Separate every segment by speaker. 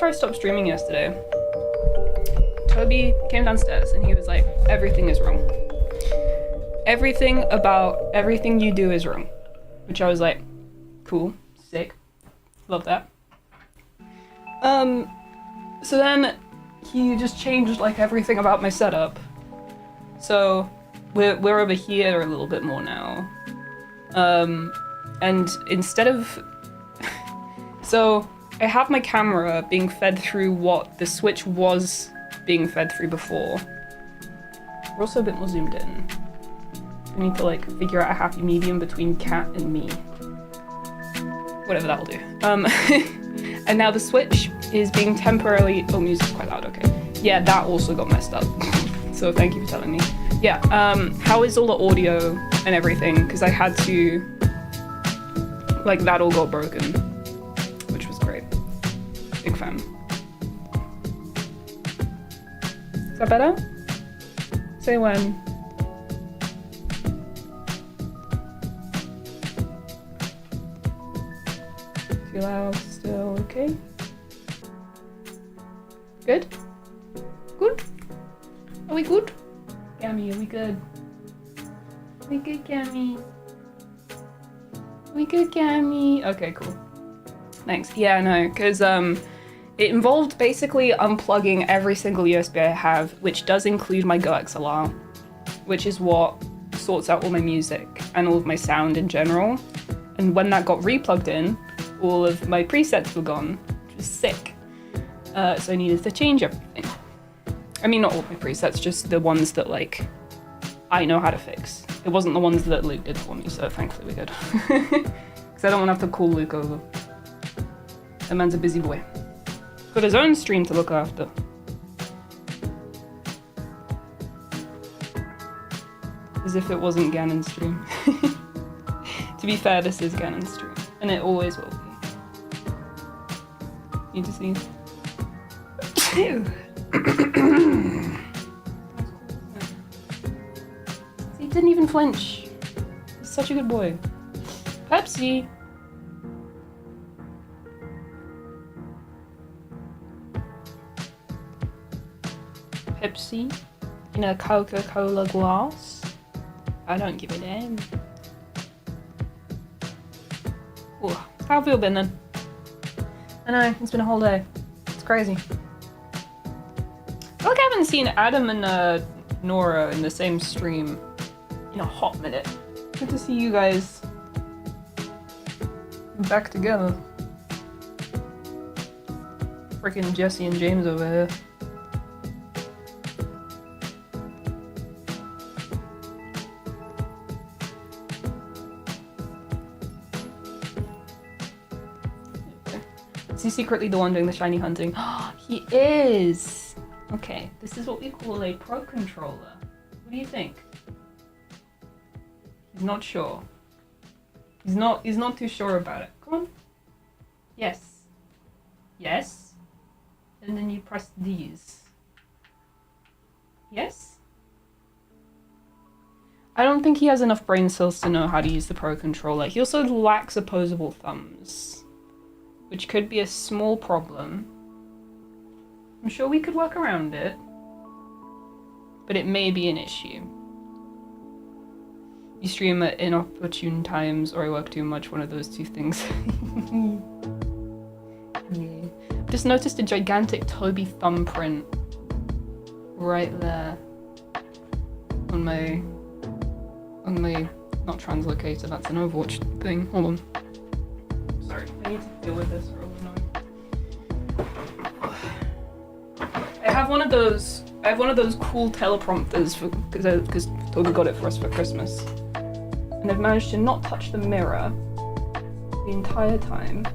Speaker 1: I stopped streaming yesterday, Toby came downstairs and he was like, everything is wrong. Everything about everything you do is wrong. Which I was like, cool, sick, love that. So then he just changed like everything about my setup. So we're over here a little bit more now. And instead of, so I have my camera being fed through what the Switch was being fed through before. We're also a bit more zoomed in. I need to like figure out a happy medium between cat and me. Whatever that'll do. And now the Switch is being temporarily, oh, music's quite loud, okay. Yeah, that also got messed up. So thank you for telling me. Yeah, how is all the audio and everything? Because I had to, like, that all got broken, which was great. Big fan. Is that better? Say when. Too loud, still okay? Good? Good? Are we good? Cammy, are we good? We good, Cammy? We good, Cammy? Okay, cool. Thanks. Yeah, no, because it involved basically unplugging every single USB I have, which does include my Go XLR, which is what sorts out all my music and all of my sound in general. And when that got replugged in, all of my presets were gone, which was sick. So I needed to change everything. I mean, not all my presets, just the ones that, like, I know how to fix. It wasn't the ones that Luke did for me, so thankfully we're good. Because I don't want to have to call Luke over. That man's a busy boy. Got his own stream to look after. As if it wasn't Ganon's stream. To be fair, this is Ganon's stream, and it always will be. Need to sneeze. Ew. He didn't even flinch. He's such a good boy. Pepsi. Pepsi in a Coca-Cola glass. I don't give a damn. Ooh, how have you been then? I know, it's been a whole day. It's crazy. I feel like I haven't seen Adam and Nora in the same stream in a hot minute. Good to see you guys back together. Freaking Jesse and James over here. Is he secretly the one doing the shiny hunting? He is! Okay, this is what we call a pro controller. What do you think? He's not sure. He's not too sure about it. Come on. Yes. Yes. And then you press these. Yes? I don't think he has enough brain cells to know how to use the pro controller. He also lacks opposable thumbs, which could be a small problem. I'm sure we could work around it, but it may be an issue. You stream at inopportune times, or I work too much, one of those two things. Yeah. Just noticed a gigantic Toby thumbprint right there on my not translocator, that's an Overwatch thing. Hold on. Sorry, I need to deal with this for a little. I have one of those cool teleprompters because Toby got it for us for Christmas. And I've managed to not touch the mirror the entire time.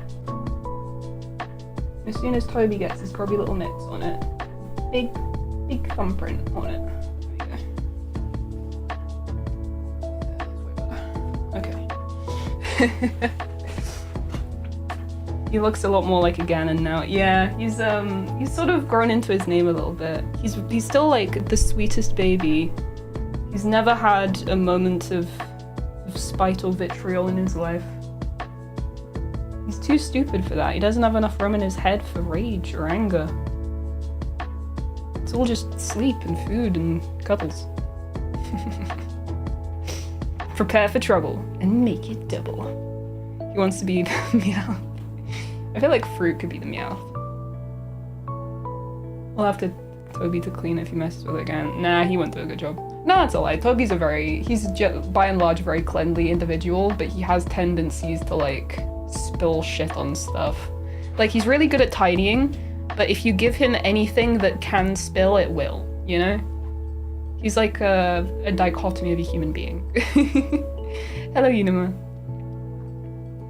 Speaker 1: As soon as Toby gets his grubby little mitts on it, big thumbprint on it. There you go. Okay. He looks a lot more like a Ganon now. Yeah, he's sort of grown into his name a little bit. He's still like the sweetest baby. He's never had a moment of spite or vitriol in his life. He's too stupid for that. He doesn't have enough room in his head for rage or anger. It's all just sleep and food and cuddles. Prepare for trouble and make it double. He wants to be the Meowth. I feel like Fruit could be the Meowth. We'll have to Toby to clean if he messes with it again. Nah, he won't do a good job. No, that's a lie. Toby's he's by and large a very cleanly individual, but he has tendencies to like spill shit on stuff. Like he's really good at tidying, but if you give him anything that can spill, it will, you know? He's like a dichotomy of a human being. Hello, Unima.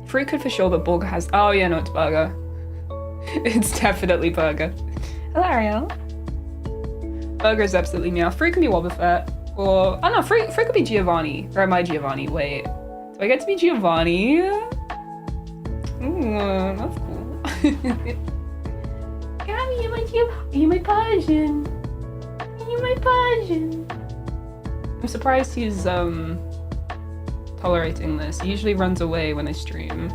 Speaker 1: Fruit could for sure, but Burger has... Oh yeah, no, it's Burger. It's definitely Burger. Hello, Ariel. Burger is absolutely Meowth. Fruit can be Wobbuffet. Or... Oh no, Fruit could be Giovanni. Or am I Giovanni? Wait. Do I get to be Giovanni? Ooh, that's cool. Gabby, you're my Persian. You're my Persian. I'm surprised he's tolerating this. He usually runs away when I stream.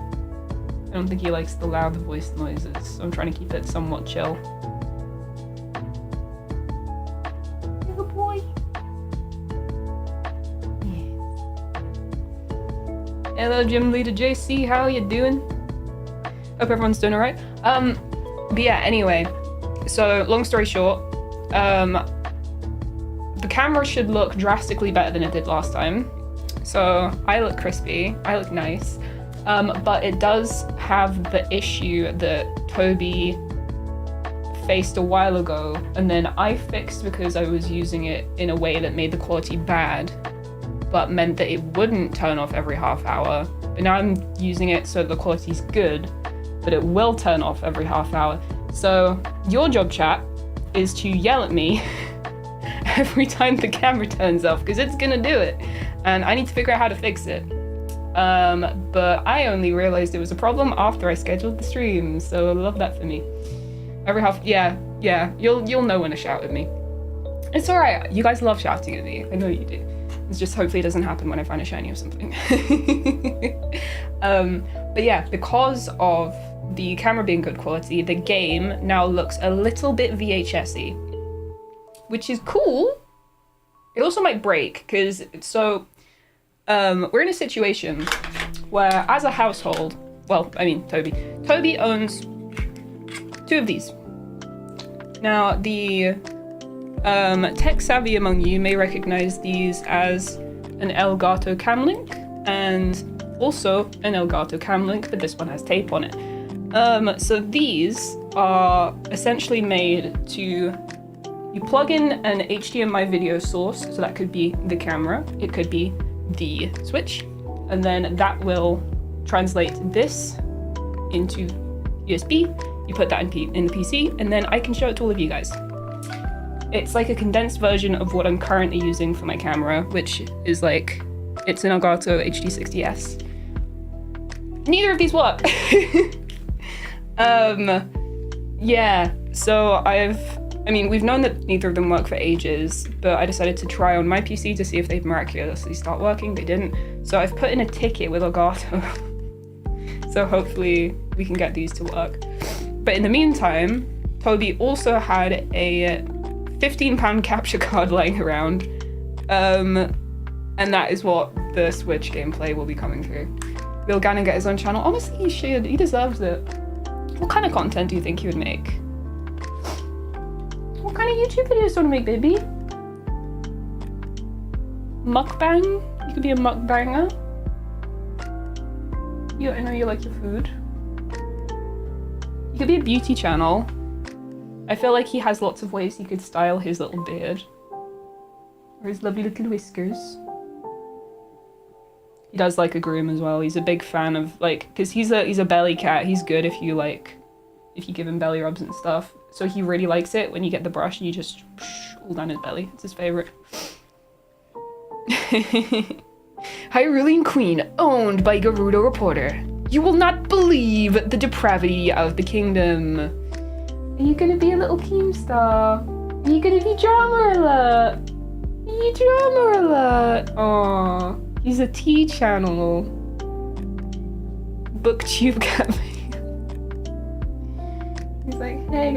Speaker 1: I don't think he likes the loud voice noises, so I'm trying to keep it somewhat chill. Little boy. Yes. Hello, Gym Leader JC. How are you doing? Hope everyone's doing alright. But yeah, anyway. So, long story short, the camera should look drastically better than it did last time. So I look crispy, I look nice, but it does have the issue that Toby faced a while ago, and then I fixed because I was using it in a way that made the quality bad, but meant that it wouldn't turn off every half hour. But now I'm using it so the quality's good, but it will turn off every half hour. So your job, chat, is to yell at me every time the camera turns off, because it's gonna do it. And I need to figure out how to fix it. But I only realized it was a problem after I scheduled the stream, so love that for me. Every half, yeah, you'll know when to shout at me. It's alright, you guys love shouting at me, I know you do. It's just hopefully it doesn't happen when I find a shiny or something. But yeah, because of the camera being good quality, the game now looks a little bit VHS-y, which is cool. It also might break, because we're in a situation where, as a household, well, I mean, Toby owns 2 of these. Now, the tech savvy among you may recognize these as an Elgato Camlink, and also an Elgato Camlink, but this one has tape on it. So these are essentially made to... You plug in an HDMI video source, so that could be the camera, it could be the Switch, and then that will translate this into USB. You put that in the PC, and then I can show it to all of you guys. It's like a condensed version of what I'm currently using for my camera, which is like, it's an Elgato HD60S. Neither of these work. Yeah, so we've known that neither of them work for ages, but I decided to try on my PC to see if they'd miraculously start working. They didn't. So I've put in a ticket with Elgato. So hopefully we can get these to work. But in the meantime, Toby also had a £15 capture card lying around. And that is what the Switch gameplay will be coming through. Will Gannon get his own channel? Honestly, he should. He deserves it. What kind of content do you think he would make? What kind of YouTube videos do you want to make, baby? Mukbang? You could be a mukbanger. I know you like your food. You could be a beauty channel. I feel like he has lots of ways he could style his little beard. Or his lovely little whiskers. He does like a groom as well. He's a big fan of, like, because he's a belly cat. He's good if you give him belly rubs and stuff. So he really likes it when you get the brush and you just all down his belly. It's his favorite. Hyrulean Queen, owned by Gerudo Reporter. You will not believe the depravity of the kingdom. Are you gonna be a little Keemstar? Are you gonna be Drama Alert? Are you Drama Alert? Aww. He's a T channel. Booktube cat face.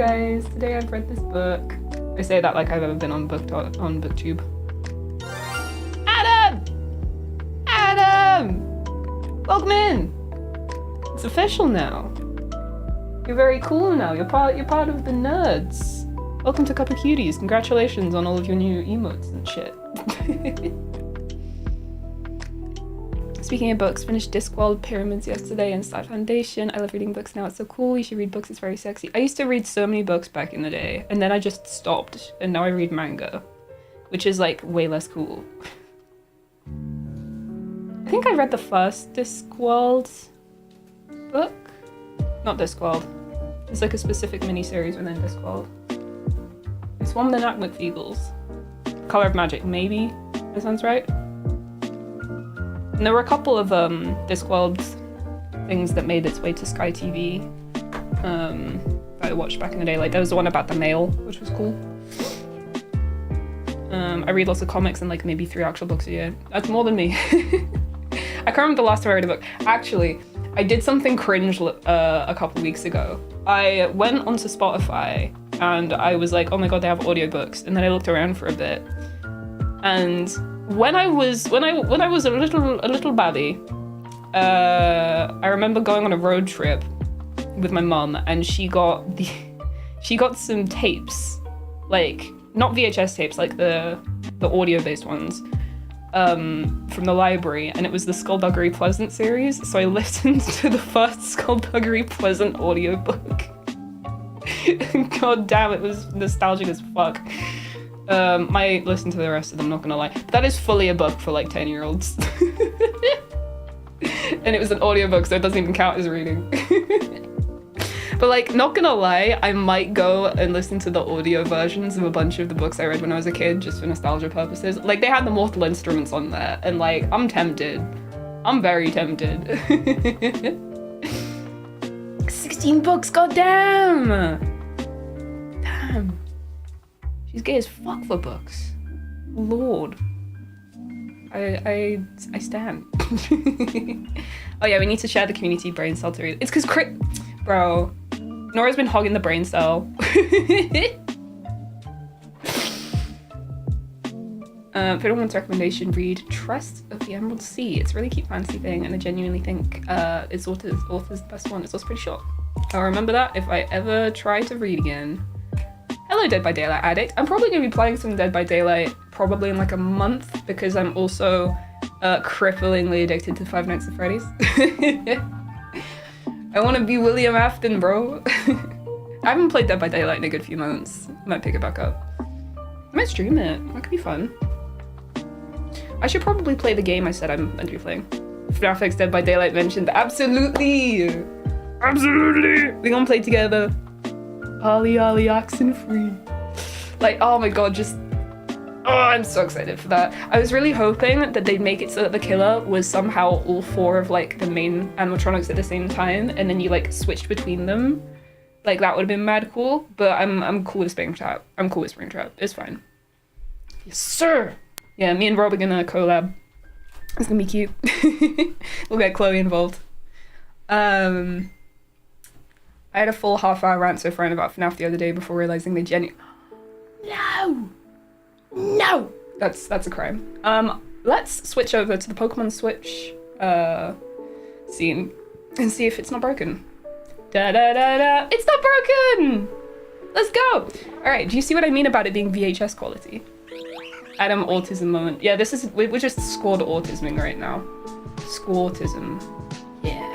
Speaker 1: guys, today I've read this book. I say that like I've ever been on BookTube. Adam! Adam! Welcome in! It's official now. You're very cool now. You're part of the nerds. Welcome to Cup of Cuties. Congratulations on all of your new emotes and shit. Speaking of books, finished Discworld Pyramids yesterday and Star Foundation. I love reading books now. It's so cool. You should read books. It's very sexy. I used to read so many books back in the day, and then I just stopped, and now I read manga, which is like way less cool. I think I read the first Discworld book. Not Discworld. It's like a specific miniseries within Discworld. It's one with the Knack McFeagles. Color of Magic, maybe? That sounds right. And there were a couple of Discworld things that made its way to Sky TV that I watched back in the day. Like there was the one about the mail, which was cool. I read lots of comics and like maybe 3 actual books a year. That's more than me. I can't remember the last time I read a book. Actually, I did something cringe a couple weeks ago. I went onto Spotify and I was like, oh my god, they have audiobooks. And then I looked around for a bit. And when I was a little babby, I remember going on a road trip with my mum, and she got some tapes, like not VHS tapes, like the audio based ones, from the library, and it was the Skullduggery Pleasant series. So I listened to the first Skullduggery Pleasant audiobook. God damn, it was nostalgic as fuck. Might listen to the rest of them, not gonna lie. But that is fully a book for like 10-year-olds. And it was an audiobook, so it doesn't even count as reading. But like, not gonna lie, I might go and listen to the audio versions of a bunch of the books I read when I was a kid, just for nostalgia purposes. Like, they had the Mortal Instruments on there, and like, I'm tempted. I'm very tempted. 16 books, goddamn! Damn. She's gay as fuck for books. Lord. I stand. Oh yeah, we need to share the community brain cell to read. It's because bro, Nora's been hogging the brain cell. If anyone wants a recommendation, read Trust of the Emerald Sea. It's a really cute fantasy thing, and I genuinely think its author's the best one. It's also pretty short. I'll remember that if I ever try to read again. Hello, Dead by Daylight addict. I'm probably going to be playing some Dead by Daylight probably in like a month, because I'm also cripplingly addicted to Five Nights at Freddy's. I want to be William Afton, bro. I haven't played Dead by Daylight in a good few months. I might pick it back up. I might stream it. That could be fun. I should probably play the game I said I'm meant to be playing. FNAF X Dead by Daylight mentioned. Absolutely! Absolutely! We're gonna play together. Ollie Ollie oxen free. Like, oh my god, just... Oh, I'm so excited for that. I was really hoping that they'd make it so that the killer was somehow all 4 of like the main animatronics at the same time, and then you like switched between them. Like, that would have been mad cool, but I'm cool with Springtrap. I'm cool with Springtrap. It's fine. Yes, sir! Yeah, me and Rob are gonna collab. It's gonna be cute. We'll get Chloe involved. I had a full half-hour rant to a friend about FNAF the other day before realizing they No! That's a crime. Let's switch over to the Pokemon Switch scene and see if it's not broken. Da-da-da-da! It's not broken! Let's go! Alright, do you see what I mean about it being VHS quality? Adam autism moment. Yeah, we're just squad autisming right now. Squautism. Yeah.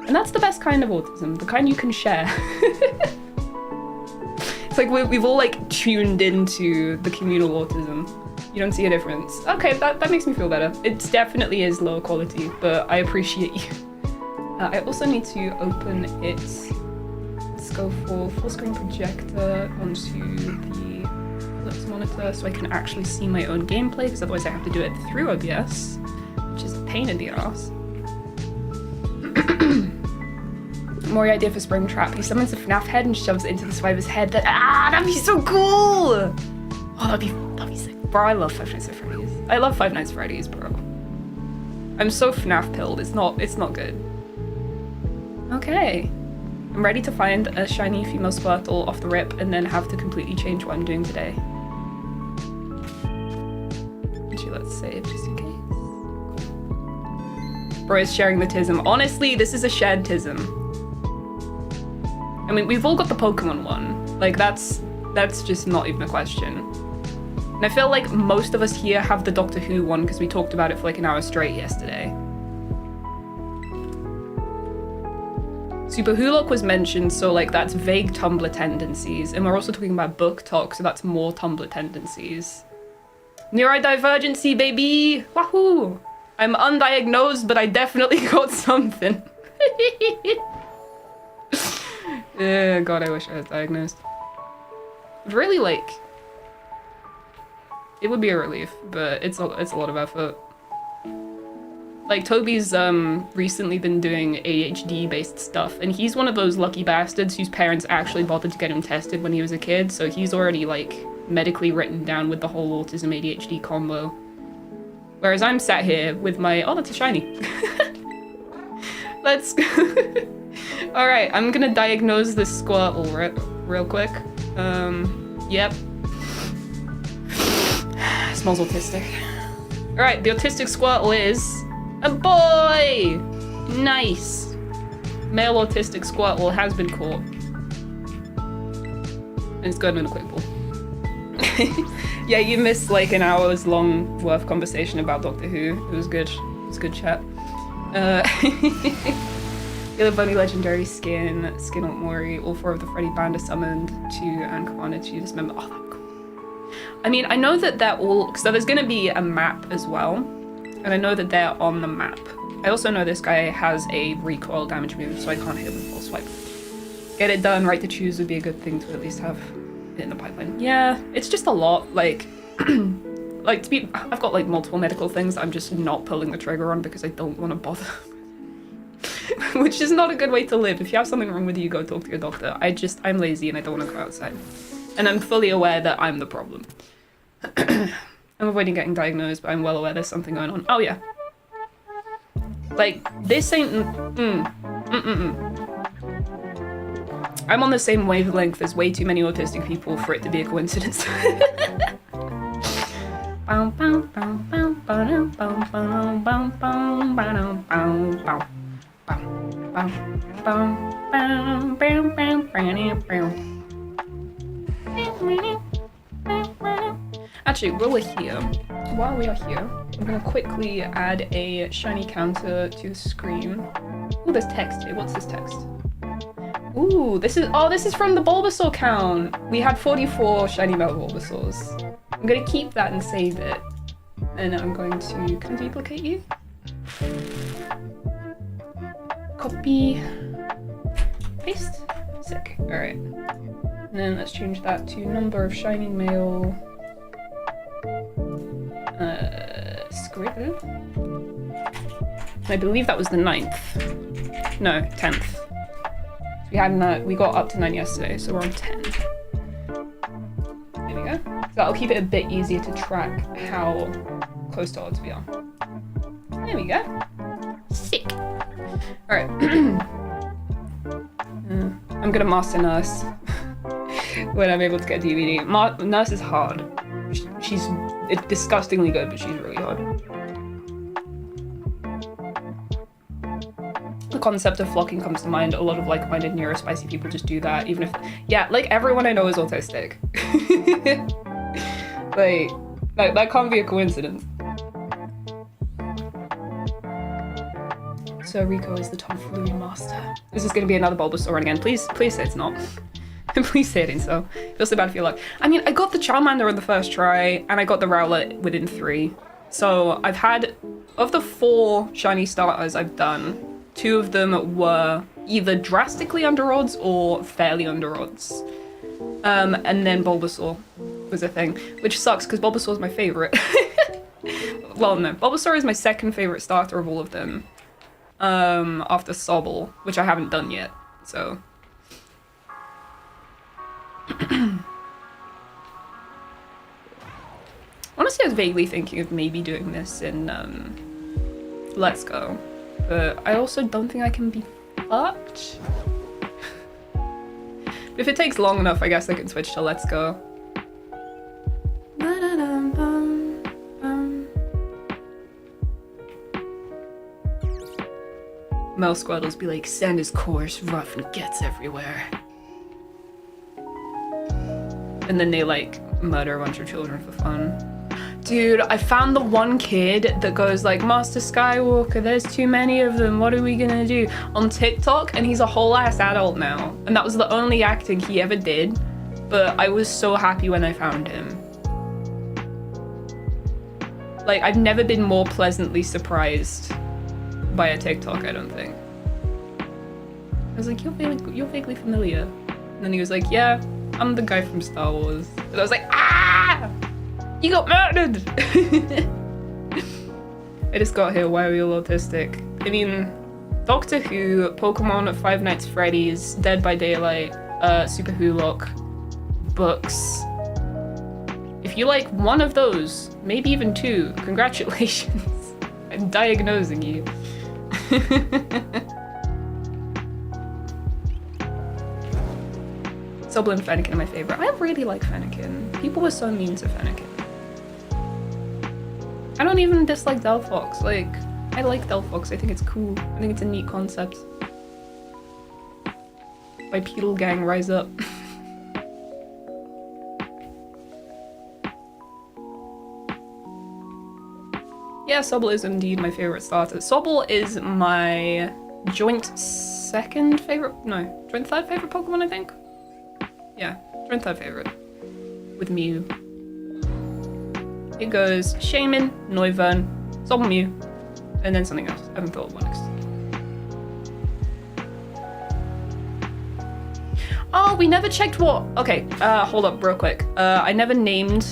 Speaker 1: And that's the best kind of autism, the kind you can share. It's like we've all like tuned into the communal autism. You don't see a difference. Okay, that makes me feel better. It definitely is lower quality, but I appreciate you. I also need to open it. Let's go for full screen projector onto the Ellipse monitor so I can actually see my own gameplay, because otherwise I have to do it through OBS, which is a pain in the ass. Mori idea for Springtrap. He summons a FNAF head and shoves it into the survivor's head. That'd be so cool! Oh, that'd be sick. Bro, I love Five Nights at Freddy's. I love Five Nights at Freddy's, bro. I'm so FNAF pilled. It's not good. Okay. I'm ready to find a shiny female Squirtle off the rip and then have to completely change what I'm doing today. Actually, let's save just in case. Bro is sharing the tism. Honestly, this is a shared tism. I mean, we've all got the Pokemon one. Like, that's just not even a question. And I feel like most of us here have the Doctor Who one because we talked about it for like an hour straight yesterday. Super Hulock was mentioned, so like that's vague Tumblr tendencies. And we're also talking about book talk, so that's more Tumblr tendencies. Neurodivergency, baby! Wahoo! I'm undiagnosed, but I definitely got something. God, I wish I was diagnosed. Really, like, it would be a relief, but it's a lot of effort. Like, Toby's recently been doing ADHD-based stuff, and he's one of those lucky bastards whose parents actually bothered to get him tested when he was a kid, so he's already, like, medically written down with the whole autism ADHD combo. Whereas I'm sat here with my... Oh, that's a shiny. Let's go. Alright, I'm gonna diagnose this Squirtle real quick. Yep. Smells autistic. Alright, the autistic Squirtle is... a boy! Nice. Male autistic Squirtle has been caught. And it's going in a quick ball. Yeah, you missed like an hour's long worth conversation about Doctor Who. It was good. It was good chat. Yellow Bunny Legendary Skin, Skinalt Mori, all 4 of the Freddy Band are summoned, 2 and Kwana 2 dismember. Oh, that's cool. I mean, I know that they're all... So there's gonna be a map as well. And I know that they're on the map. I also know this guy has a recoil damage move, so I can't hit him with full swipe. Get it done, right to choose would be a good thing to at least have in the pipeline. Yeah, it's just a lot, like... like, I've got, like, multiple medical things that I'm just not pulling the trigger on because I don't want to bother. Which is not a good way to live. If you have something wrong with you, go talk to your doctor. I'm lazy and I don't want to go outside. And I'm fully aware that I'm the problem. I'm avoiding getting diagnosed, but I'm well aware there's something going on. Oh, yeah. Like, this ain't... I'm on the same wavelength as way too many autistic people for it to be a coincidence. Actually, while we are here, I'm gonna quickly add a shiny counter to the screen. Oh, there's text here. What's this text? Ooh, this is from the Bulbasaur count. We had 44 shiny male Bulbasaurs. I'm gonna keep that and save it. And I'm going to, can I duplicate you? Copy, paste, sick, all right. And then let's change that to number of shiny male, Squirtle. I believe that was the 9th. No, 10th. We got up to 9 yesterday, so we're on 10. There we go. So that'll keep it a bit easier to track how close to odds we are. There we go. Sick. Alright. I'm gonna master Nurse when I'm able to get a DVD. Nurse is hard. She's disgustingly good, but she's really hard. The concept of flocking comes to mind. A lot of like-minded neurospicy people just do that, even if... Yeah, like everyone I know is autistic. like that can't be a coincidence. So Rico is the tomfoolery master. This is gonna be another Bulbasaur run again. Please say it's not. Please say it ain't so. Feel so bad for your luck. I mean, I got the Charmander on the first try, and I got the Rowlet within 3. So I've had, of the 4 shiny starters I've done, 2 of them were either drastically under odds or fairly under odds. And then Bulbasaur was a thing, which sucks because Bulbasaur is my favorite. Well, no, Bulbasaur is my second favorite starter of all of them. After Sobble, which I haven't done yet, so. Honestly, I was vaguely thinking of maybe doing this in, Let's Go, but I also don't think I can be fucked. If it takes long enough, I guess I can switch to Let's Go. Mel Squirtles be like, sand is coarse, rough, and gets everywhere. And then they like murder a bunch of children for fun. Dude, I found the one kid that goes like, Master Skywalker, there's too many of them, what are we gonna do? On TikTok, and he's a whole ass adult now. And that was the only acting he ever did. But I was so happy when I found him. Like, I've never been more pleasantly surprised by a TikTok, I don't think. I was like, you're vaguely familiar. And then he was like, yeah, I'm the guy from Star Wars. And I was like, ah! You got murdered! I just got here, why are we all autistic? I mean, Doctor Who, Pokemon, Five Nights at Freddy's, Dead by Daylight, Super Who-Lock, books. If you like one of those, maybe even two, congratulations. I'm diagnosing you. Sobble and Fennekin are my favorite. I really like Fennekin. People were so mean to Fennekin. I don't even dislike Delphox. Like, I like Delphox. I think it's cool. I think it's a neat concept. Bipedal gang, rise up. Yeah, Sobble is indeed my favorite starter. Sobble is my joint third favorite Pokemon, I think? Yeah, joint third favorite. With Mew. It goes Shaman, Noivern, Sobble Mew, and then something else. I haven't thought of what next. Oh, we never checked what... Okay, hold up real quick. I never named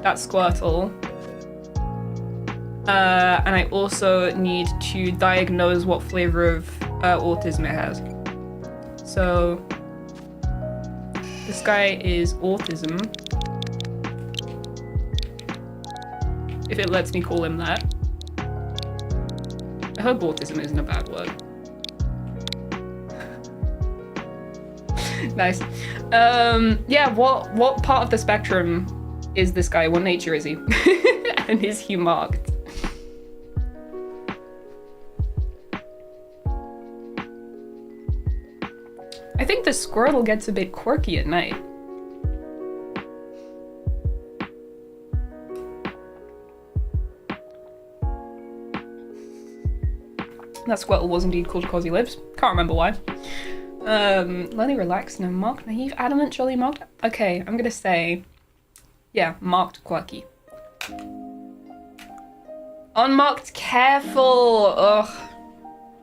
Speaker 1: that Squirtle. And I also need to diagnose what flavor of autism it has. So this guy is autism. If it lets me call him that. I hope autism isn't a bad word. Nice. Yeah, what part of the spectrum is this guy? What nature is he? And is he marked? I think the Squirtle gets a bit quirky at night. That Squirtle was indeed called Cosy Lips. Can't remember why. Lenny relaxed, no marked, naive, adamant, jolly, marked. Okay, I'm gonna say, yeah, marked, quirky. Unmarked, careful. Ugh,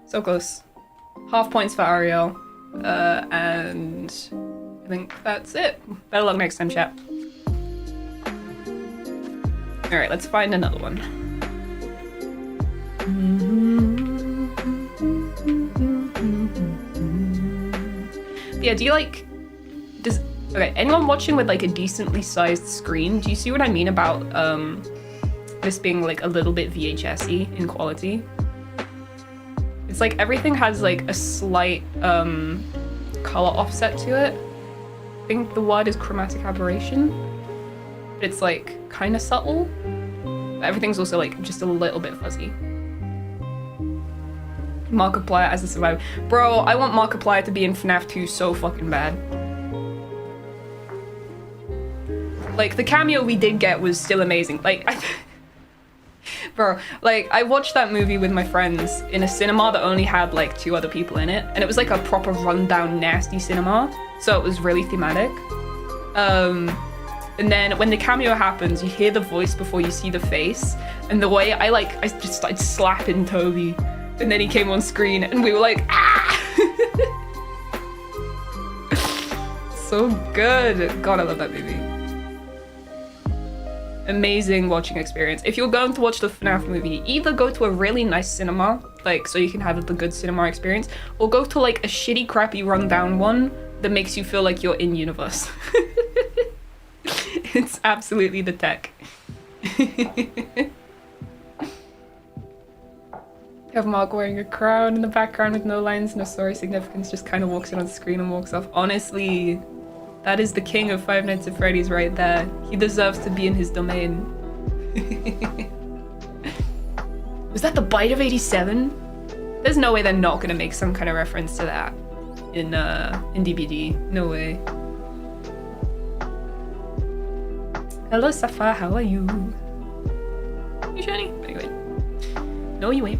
Speaker 1: so close. Half points for Ariel. And I think that's it. Better luck next time, chat. Alright, let's find another one. Yeah, do you like... Okay, anyone watching with like a decently sized screen, do you see what I mean about this being like a little bit VHS-y in quality? It's like everything has like a slight color offset to it. I think the word is chromatic aberration. But it's like kind of subtle. But everything's also like just a little bit fuzzy. Markiplier as a survivor. Bro, I want Markiplier to be in FNAF 2 so fucking bad. Like, the cameo we did get was still amazing. Like, bro, like, I watched that movie with my friends in a cinema that only had, like, 2 other people in it. And it was, like, a proper rundown, nasty cinema. So it was really thematic. And then when the cameo happens, you hear the voice before you see the face. And the way I just started slapping Toby. And then he came on screen and we were like, ah! So good. God, I love that movie. Amazing watching experience. If you're going to watch the FNAF movie, either go to a really nice cinema, like so you can have the good cinema experience, or go to like a shitty, crappy, rundown one that makes you feel like you're in universe. It's absolutely the tech. You have Mark wearing a crown in the background with no lines, no story significance, just kind of walks in on screen and walks off. Honestly, that is the king of Five Nights at Freddy's right there. He deserves to be in his domain. Was that the bite of 87? There's no way they're not gonna make some kind of reference to that in DBD. No way. Hello Safa, how are you? You shiny? Anyway. No, you ain't.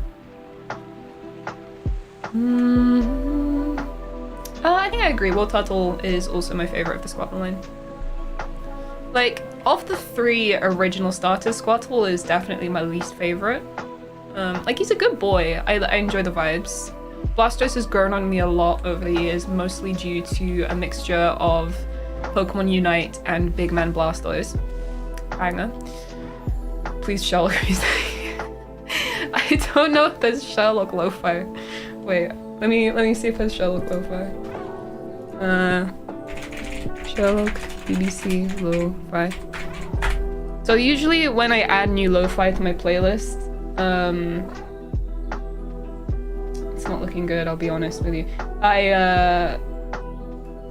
Speaker 1: I think I agree. Will Tuttle is also my favorite of the Squattle line. Like, of the 3 original starters, Squattle is definitely my least favorite. Like, he's a good boy. I enjoy the vibes. Blastoise has grown on me a lot over the years, mostly due to a mixture of Pokemon Unite and Big Man Blastoise. Banger. Please Sherlock. I don't know if there's Sherlock Lo-Fi. Wait, let me see if there's Sherlock Lo-Fi. Sherlock BBC Lo-Fi. So usually when I add new Lo-Fi to my playlist, it's not looking good, I'll be honest with you. I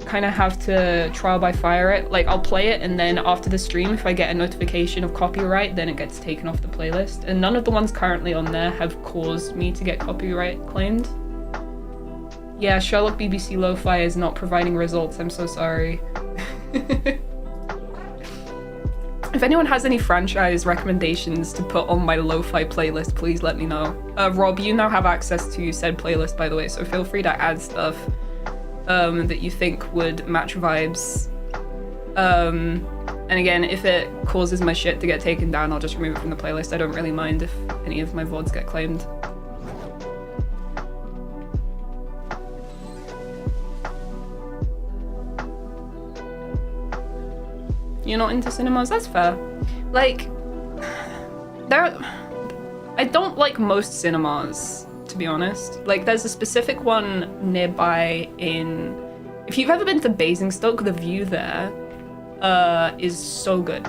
Speaker 1: kind of have to trial by fire it. Like, I'll play it, and then after the stream, if I get a notification of copyright, then it gets taken off the playlist. And none of the ones currently on there have caused me to get copyright claimed. Yeah, Sherlock BBC Lo-Fi is not providing results, I'm so sorry. If anyone has any franchise recommendations to put on my Lo-Fi playlist, please let me know. Rob, you now have access to said playlist, by the way, so feel free to add stuff that you think would match vibes. And again, if it causes my shit to get taken down, I'll just remove it from the playlist. I don't really mind if any of my VODs get claimed. You're not into cinemas? That's fair. Like, I don't like most cinemas, to be honest. Like, there's a specific one nearby in... If you've ever been to Basingstoke, the view there is so good.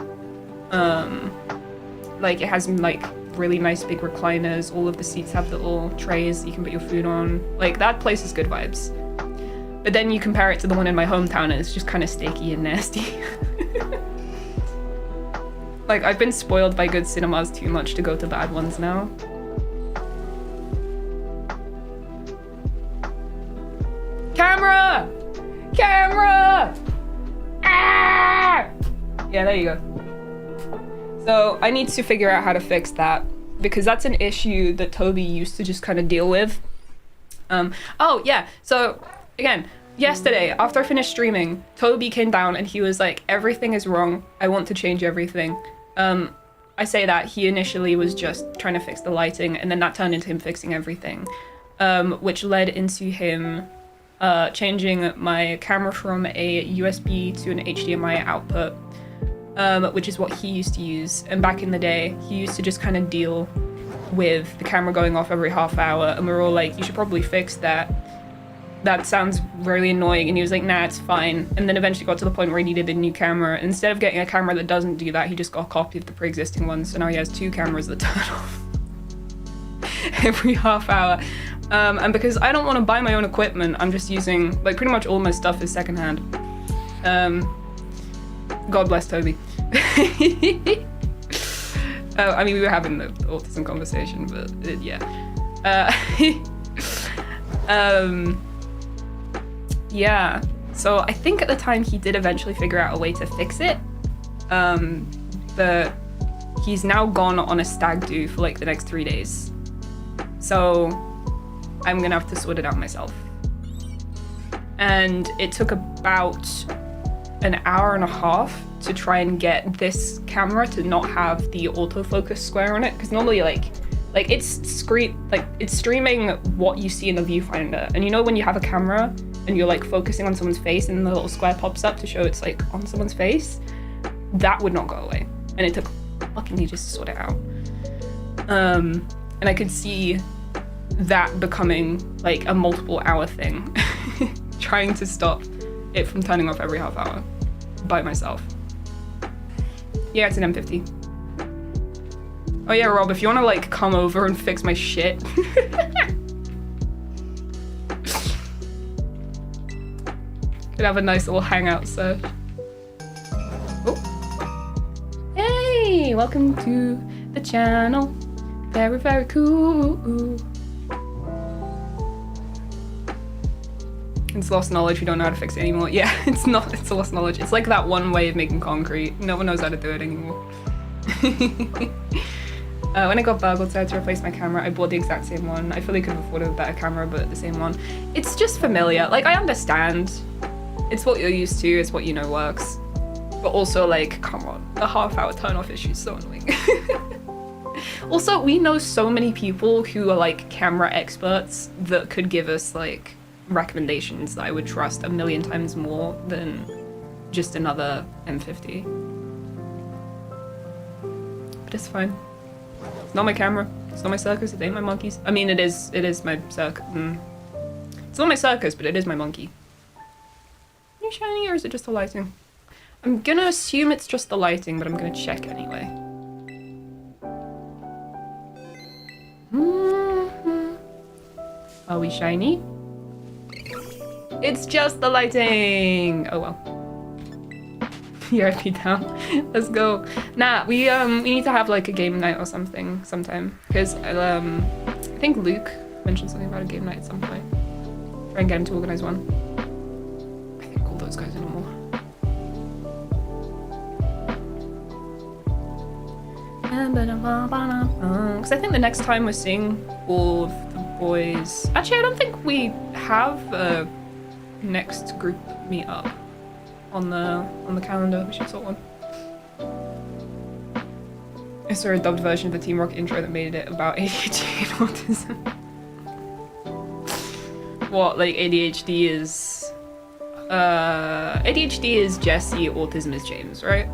Speaker 1: Like, it has, like, really nice big recliners. All of the seats have little trays that you can put your food on. Like, that place is good vibes. But then you compare it to the one in my hometown, and it's just kind of sticky and nasty. Like, I've been spoiled by good cinemas too much to go to bad ones now. Camera! Camera! Ah! Yeah, there you go. So, I need to figure out how to fix that, because that's an issue that Toby used to just kind of deal with. Oh, yeah, so, again, yesterday, after I finished streaming, Toby came down and he was like, everything is wrong, I want to change everything. I say that, he initially was just trying to fix the lighting, and then that turned into him fixing everything, which led into him changing my camera from a USB to an HDMI output, which is what he used to use. And back in the day, he used to just kind of deal with the camera going off every half hour, and we were all like, you should probably fix that. That sounds really annoying. And he was like, nah, it's fine. And then eventually got to the point where he needed a new camera. Instead of getting a camera that doesn't do that, he just got a copy of the pre-existing one. So now he has 2 cameras that turn off every half hour. And because I don't want to buy my own equipment, I'm just using, like, pretty much all my stuff is secondhand. God bless Toby. I mean, we were having the autism conversation, but yeah. Yeah, so I think at the time he did eventually figure out a way to fix it, but he's now gone on a stag do for like the next 3 days. So I'm gonna have to sort it out myself. And it took about an hour and a half to try and get this camera to not have the autofocus square on it, because normally like it's streaming what you see in the viewfinder, and you know when you have a camera and you're like focusing on someone's face and the little square pops up to show it's like on someone's face, that would not go away, and it took fucking ages to sort it out. And I could see that becoming like a multiple hour thing, trying to stop it from turning off every half hour by myself. Yeah, it's an M50. Oh yeah, Rob, if you wanna like come over and fix my shit. Could have a nice little hangout search. Oh. Hey, welcome to the channel. Very, very cool. It's lost knowledge, we don't know how to fix it anymore. Yeah, it's a lost knowledge. It's like that one way of making concrete. No one knows how to do it anymore. When I got burgled, so I had to replace my camera. I bought the exact same one. I fully could have afforded a better camera, but the same one. It's just familiar. Like, I understand. It's what you're used to, it's what you know works. But also, like, come on. The half-hour turn-off issue is so annoying. Also, we know so many people who are, like, camera experts that could give us, like, recommendations that I would trust a million times more than just another M50. But it's fine. It's not my camera. It's not my circus. It ain't my monkeys. I mean, it is my circus. It's not my circus, but it is my monkey. Are you shiny or is it just the lighting? I'm gonna assume it's just the lighting, but I'm gonna check anyway. Are we shiny? It's just the lighting! Oh well. ERP down. Let's go. Nah, we need to have like a game night or something sometime. Because I think Luke mentioned something about a game night at some point. Try and get him to organize one. I think all those guys are normal. Because I think the next time we're seeing all of the boys... Actually, I don't think we have a next group meetup on the calendar. We should sort one. I saw a dubbed version of the Team Rocket intro that made it about ADHD and autism. What, like ADHD is... ADHD is Jesse, autism is James, right?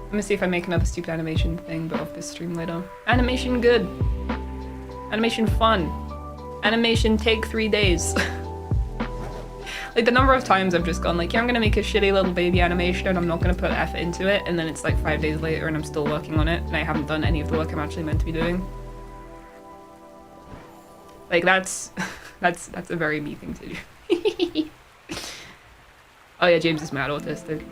Speaker 1: Let me see if I make another stupid animation thing, but off this stream later. Animation good. Animation fun. Animation take 3 days. Like the number of times I've just gone like, yeah, I'm gonna make a shitty little baby animation and I'm not gonna put effort into it, and then it's like 5 days later and I'm still working on it and I haven't done any of the work I'm actually meant to be doing. Like that's a very me thing to do. Oh yeah, James is mad autistic.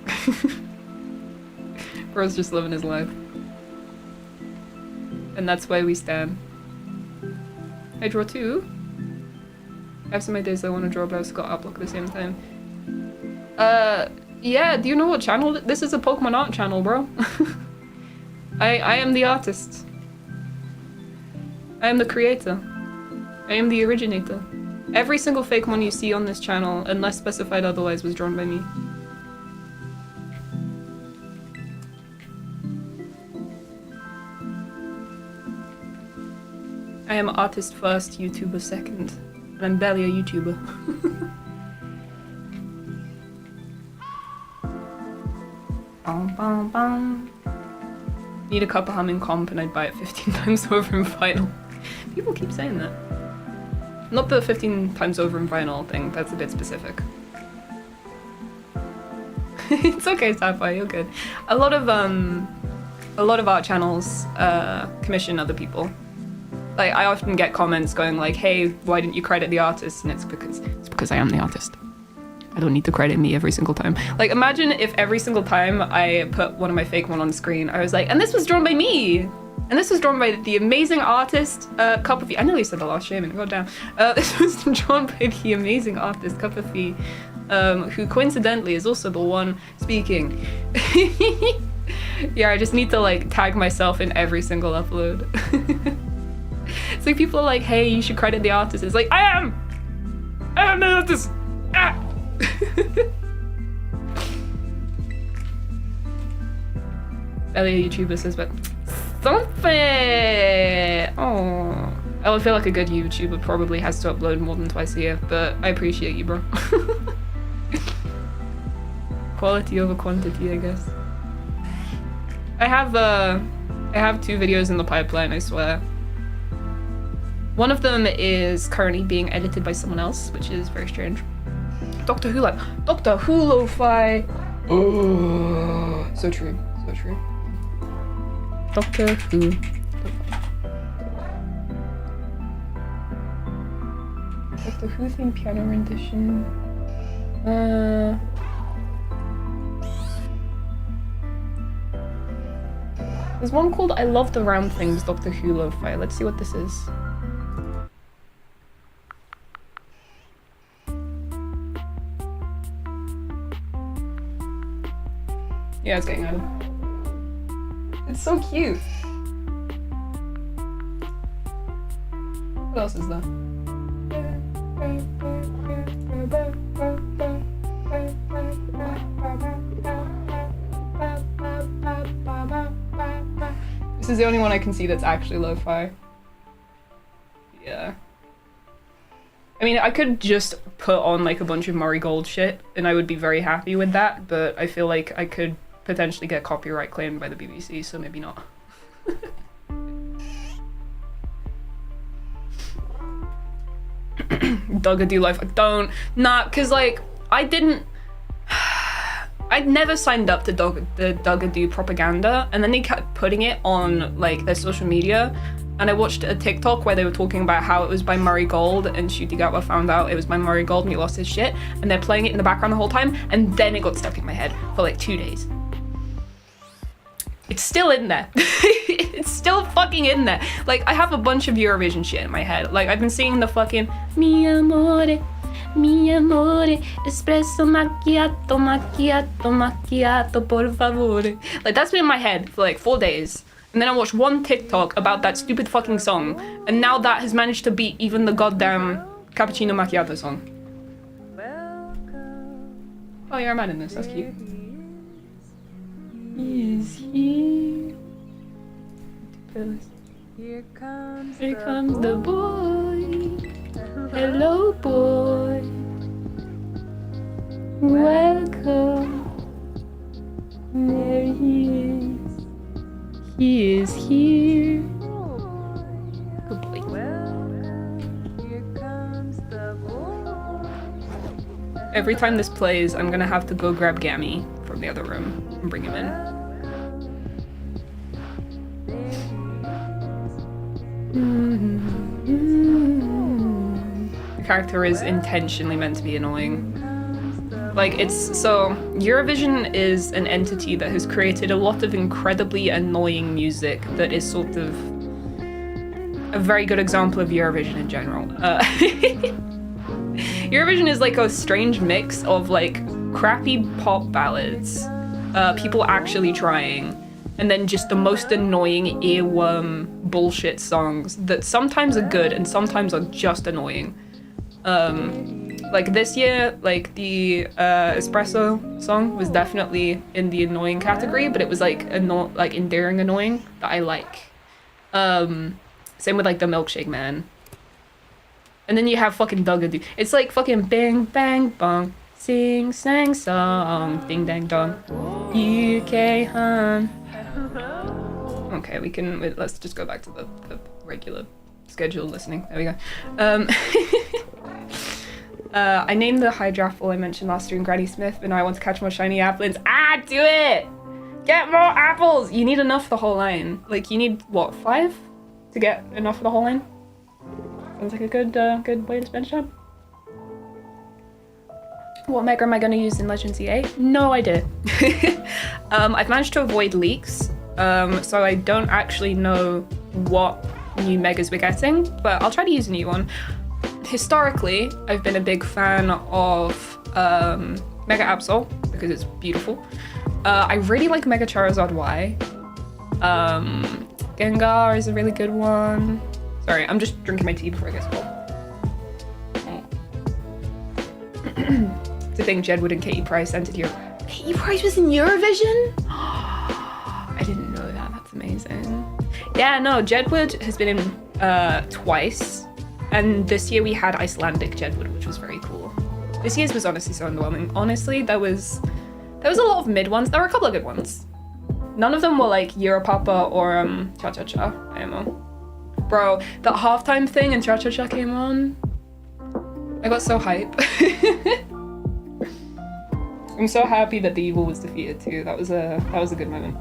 Speaker 1: Bro's just living his life. And that's why we stand. I draw too. I have some ideas I want to draw, but I've just got Uplock at the same time. Yeah, do you know what channel? This is a Pokemon art channel, bro. I am the artist. I am the creator. I am the originator. Every single Fakemon you see on this channel, unless specified otherwise, was drawn by me. I am artist first, YouTuber second. And I'm barely a YouTuber. Bum, bum, bum. Need a cup of humming comp and I'd buy it 15 times over in vinyl. People keep saying that. Not the 15 times over in vinyl thing, that's a bit specific. It's okay, Sapphire, you're good. A lot of art channels commission other people. Like, I often get comments going like, hey, why didn't you credit the artist? And it's because I am the artist. I don't need to credit me every single time. Like, imagine if every single time I put one of my Fakemon on screen, I was like, and this was drawn by me! And this was drawn by the amazing artist, Cup of Tea. I nearly said the last shaman, goddamn. This was drawn by the amazing artist, Cup of Tea, who coincidentally is also the one speaking. Yeah, I just need to like tag myself in every single upload. It's like people are like, hey, you should credit the artist. It's like, I am the artist! Ah! Barely a YouTuber says, but something! Oh, I would feel like a good YouTuber probably has to upload more than twice a year, but I appreciate you, bro. Quality over quantity, I guess. I have 2 videos in the pipeline, I swear. One of them is currently being edited by someone else, which is very strange. Doctor Who Doctor Who lo-fi. Oh, so true, so true. Doctor Who. Doctor Who theme piano rendition. There's one called I Love the Round Things, Doctor Who lo-fi. Let's see what this is. Yeah, it's getting added. It's so cute. What else is there? This is the only one I can see that's actually lo-fi. Yeah. I mean, I could just put on like a bunch of Murray Gold shit and I would be very happy with that, but I feel like I could potentially get copyright claimed by the BBC, so maybe not. Duggadoo Life, cause like, I'd never signed up to the Duggadoo propaganda, and then they kept putting it on like their social media, and I watched a TikTok where they were talking about how it was by Murray Gold, and Shutigawa found out it was by Murray Gold and he lost his shit, and they're playing it in the background the whole time, and then it got stuck in my head for like 2 days. It's still in there. It's still fucking in there. Like, I have a bunch of Eurovision shit in my head. Like, I've been singing the fucking Mi amore, espresso macchiato, macchiato, macchiato, por favore. Like, that's been in my head for like 4 days. And then I watched one TikTok about that stupid fucking song, and now that has managed to beat even the goddamn cappuccino macchiato song. Oh, you're a man in this, that's cute. He is here. Here comes the boy. Hello, boy. Welcome. There he is. He is here. Good boy. Every time this plays, I'm gonna have to go grab Gammy from the other room and bring him in. The character is intentionally meant to be annoying. Like, Eurovision is an entity that has created a lot of incredibly annoying music that is sort of a very good example of Eurovision in general. Eurovision is like a strange mix of like crappy pop ballads, people actually trying, and then just the most annoying earworm bullshit songs that sometimes are good and sometimes are just annoying. Like this year, like the Espresso song was definitely in the annoying category, but it was like endearing annoying that I like. Same with like the Milkshake Man. And then you have fucking Duggadoo. It's like fucking bang bang bong, sing sang song, ding dang dong, UK hun. Okay, let's just go back to the regular scheduled listening. There we go. I named the Hydraffle I mentioned last stream Granny Smith, but now I want to catch more shiny applins. Ah, do it! Get more apples! You need enough for the whole line. Like, you need, what, 5? To get enough for the whole line? Sounds like a good way to spend time. What mega am I going to use in Legends EA? No idea. I've managed to avoid leaks, so I don't actually know what new megas we're getting, but I'll try to use a new one. Historically, I've been a big fan of Mega Absol because it's beautiful. I really like Mega Charizard Y. Gengar is a really good one. Sorry, I'm just drinking my tea before I get spoiled. It's a thing Jedward and Katie Price entered here. Katie Price was in Eurovision? I didn't know that. That's amazing. Yeah, no, Jedward has been in twice. And this year we had Icelandic Jedward, which was very cool. This year's was honestly so underwhelming. Honestly, there was a lot of mid ones. There were a couple of good ones. None of them were like Europapa or Cha Cha Cha IMO. Bro, that halftime thing and Cha-Cha-Cha came on. I got so hype. I'm so happy that the evil was defeated too. That was a good moment.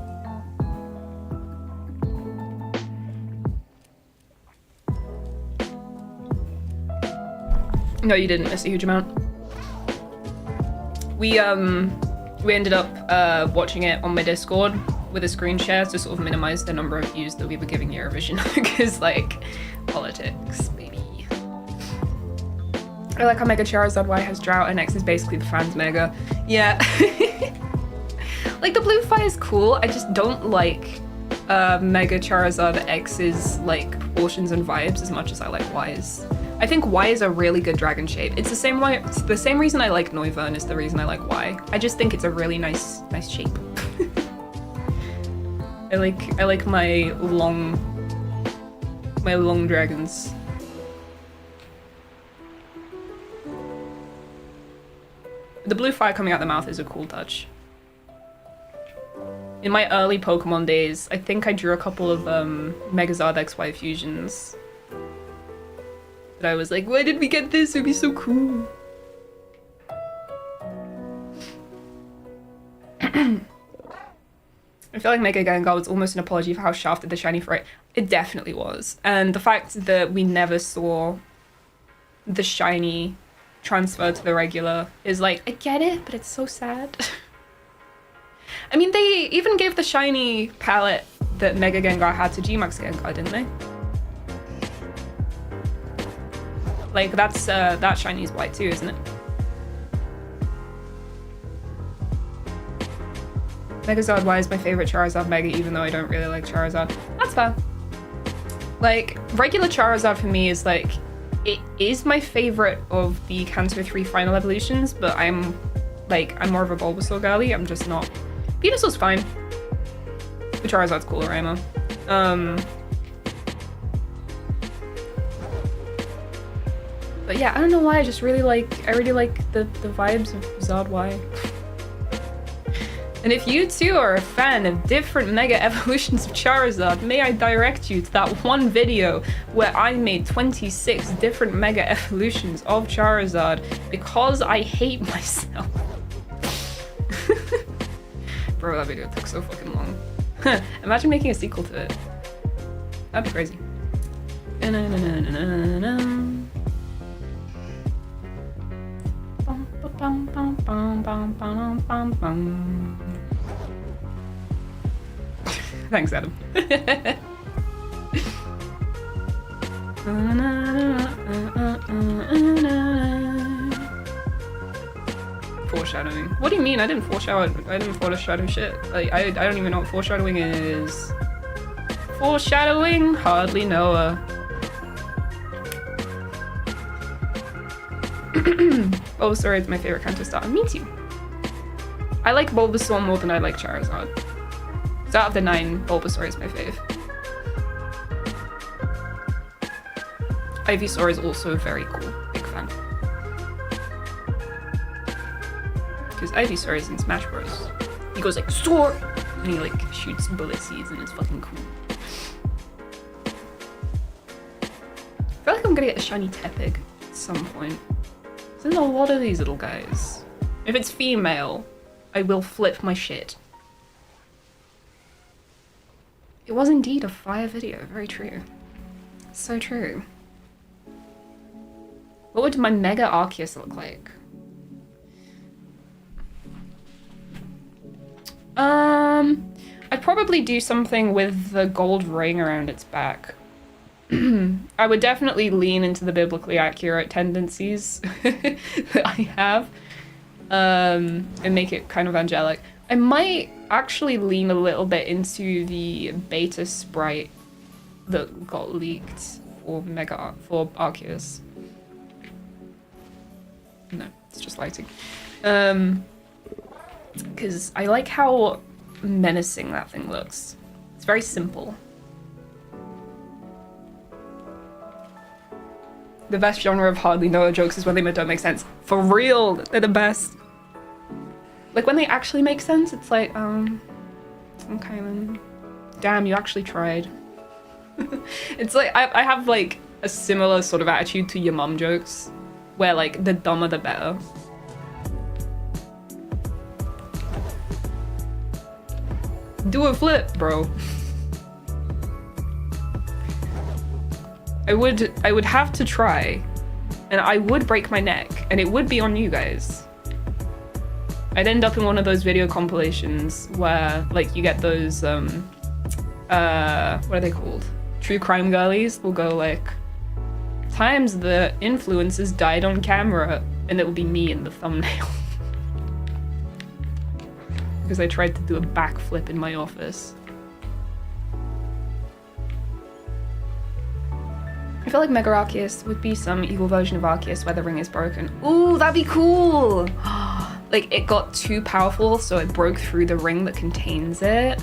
Speaker 1: No, you didn't miss a huge amount. We ended up watching it on my Discord with a screen share to sort of minimize the number of views that we were giving Eurovision because like politics, baby. I like how Mega Charizard Y has drought and X is basically the fans Mega. Yeah. Like the blue fire is cool. I just don't like Mega Charizard X's like proportions and vibes as much as I like Y's. I think Y is a really good dragon shape. It's the same way. It's the same reason I like Noivern is the reason I like Y. I just think it's a really nice shape. I like my long dragons. The blue fire coming out the mouth is a cool touch. In my early Pokemon days, I think I drew a couple of Megazord XY fusions. But I was like, why did we get this? It would be so cool. I feel like Mega Gengar was almost an apology for how shafted the shiny for it. It definitely was. And the fact that we never saw the shiny transfer to the regular is like, I get it, but it's so sad. I mean, they even gave the shiny palette that Mega Gengar had to G-Max Gengar, didn't they? Like, that's, that shiny's white too, isn't it? Megazord Y is my favorite Charizard Mega, even though I don't really like Charizard. That's fair. Like, regular Charizard for me is like, it is my favorite of the Kanto 3 final evolutions, but I'm more of a Bulbasaur girly. I'm just not. Venusaur's fine. The Charizard's cooler, Ramo. But yeah, I don't know why, I really like the vibes of Zard Y. And if you too are a fan of different Mega Evolutions of Charizard, may I direct you to that one video where I made 26 different Mega Evolutions of Charizard because I hate myself. Bro, that video took so fucking long. Imagine making a sequel to it. That'd be crazy. Thanks, Adam. Foreshadowing. What do you mean? I didn't foreshadow shit. Like, I don't even know what foreshadowing is. Foreshadowing? Hardly know her. Bulbasaur is my favorite Kanto starter. Me too. I like Bulbasaur more than I like Charizard. So out of the 9, Bulbasaur is my fave. Ivysaur is also very cool. Big fan. Because Ivysaur is in Smash Bros. He goes like, Soar! And he like shoots bullet seeds and it's fucking cool. I feel like I'm gonna get a shiny Tepig at some point. There's a lot of these little guys. If it's female, I will flip my shit. It was indeed a fire video, very true. So true. What would my Mega Arceus look like? I'd probably do something with the gold ring around its back. I would definitely lean into the biblically accurate tendencies that I have, and make it kind of angelic. I might actually lean a little bit into the beta sprite that got leaked for Arceus. No, it's just lighting. Because I like how menacing that thing looks. It's very simple. The best genre of hardly know jokes is when they don't make sense. For real, they're the best. Like when they actually make sense, it's like, okay then. Damn, you actually tried. It's like, I have like a similar sort of attitude to your mum jokes, where like the dumber the better. Do a flip, bro. I would have to try, and I would break my neck, and it would be on you guys. I'd end up in one of those video compilations where like you get those what are they called? True crime girlies will go like, times the influencers died on camera, and it will be me in the thumbnail. Because I tried to do a backflip in my office. I feel like Mega Arceus would be some evil version of Arceus where the ring is broken. Ooh, that'd be cool! Like, it got too powerful, so it broke through the ring that contains it.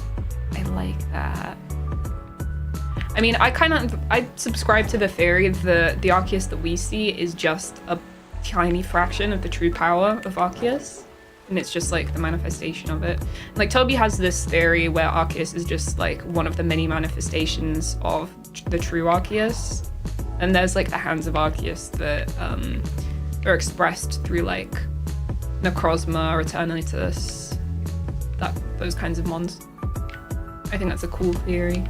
Speaker 1: I like that. I mean, I subscribe to the theory that the Arceus that we see is just a tiny fraction of the true power of Arceus. And it's just like the manifestation of it. Like Toby has this theory where Arceus is just like one of the many manifestations of the true Arceus. And there's like the hands of Arceus that are expressed through like Necrozma, Eternatus, those kinds of mons. I think that's a cool theory.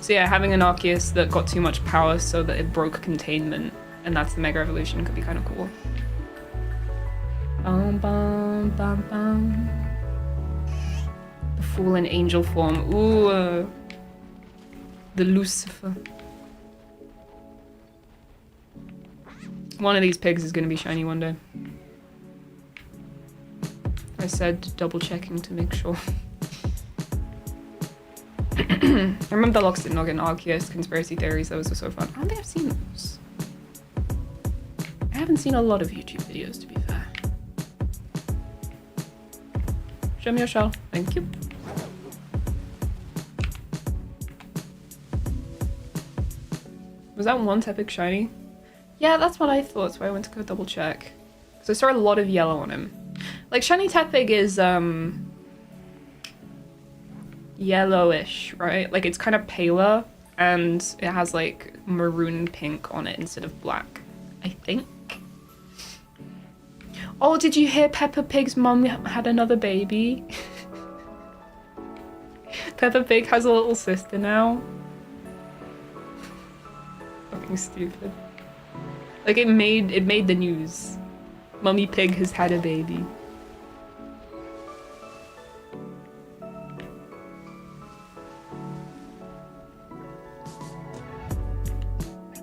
Speaker 1: So yeah, having an Arceus that got too much power so that it broke containment, and that's the Mega Evolution, could be kind of cool. Bum, bum, bum, bum. The fallen angel form. Ooh. The Lucifer. One of these pigs is going to be shiny one day. I said double checking to make sure. I remember the Loxodon Noggin Arceus conspiracy theories, those were so fun. I don't think I've seen those. I haven't seen a lot of YouTube videos, to be fair. Show me your shell. Thank you. Was that one epic shiny? Yeah, that's what I thought, so I went to go double check. Because I saw a lot of yellow on him. Like, shiny Tepig is, yellowish, right? Like, it's kind of paler, and it has, like, maroon pink on it instead of black, I think. Oh, did you hear Peppa Pig's mum had another baby? Peppa Pig has a little sister now. Fucking stupid. Like, it made the news. Mummy Pig has had a baby.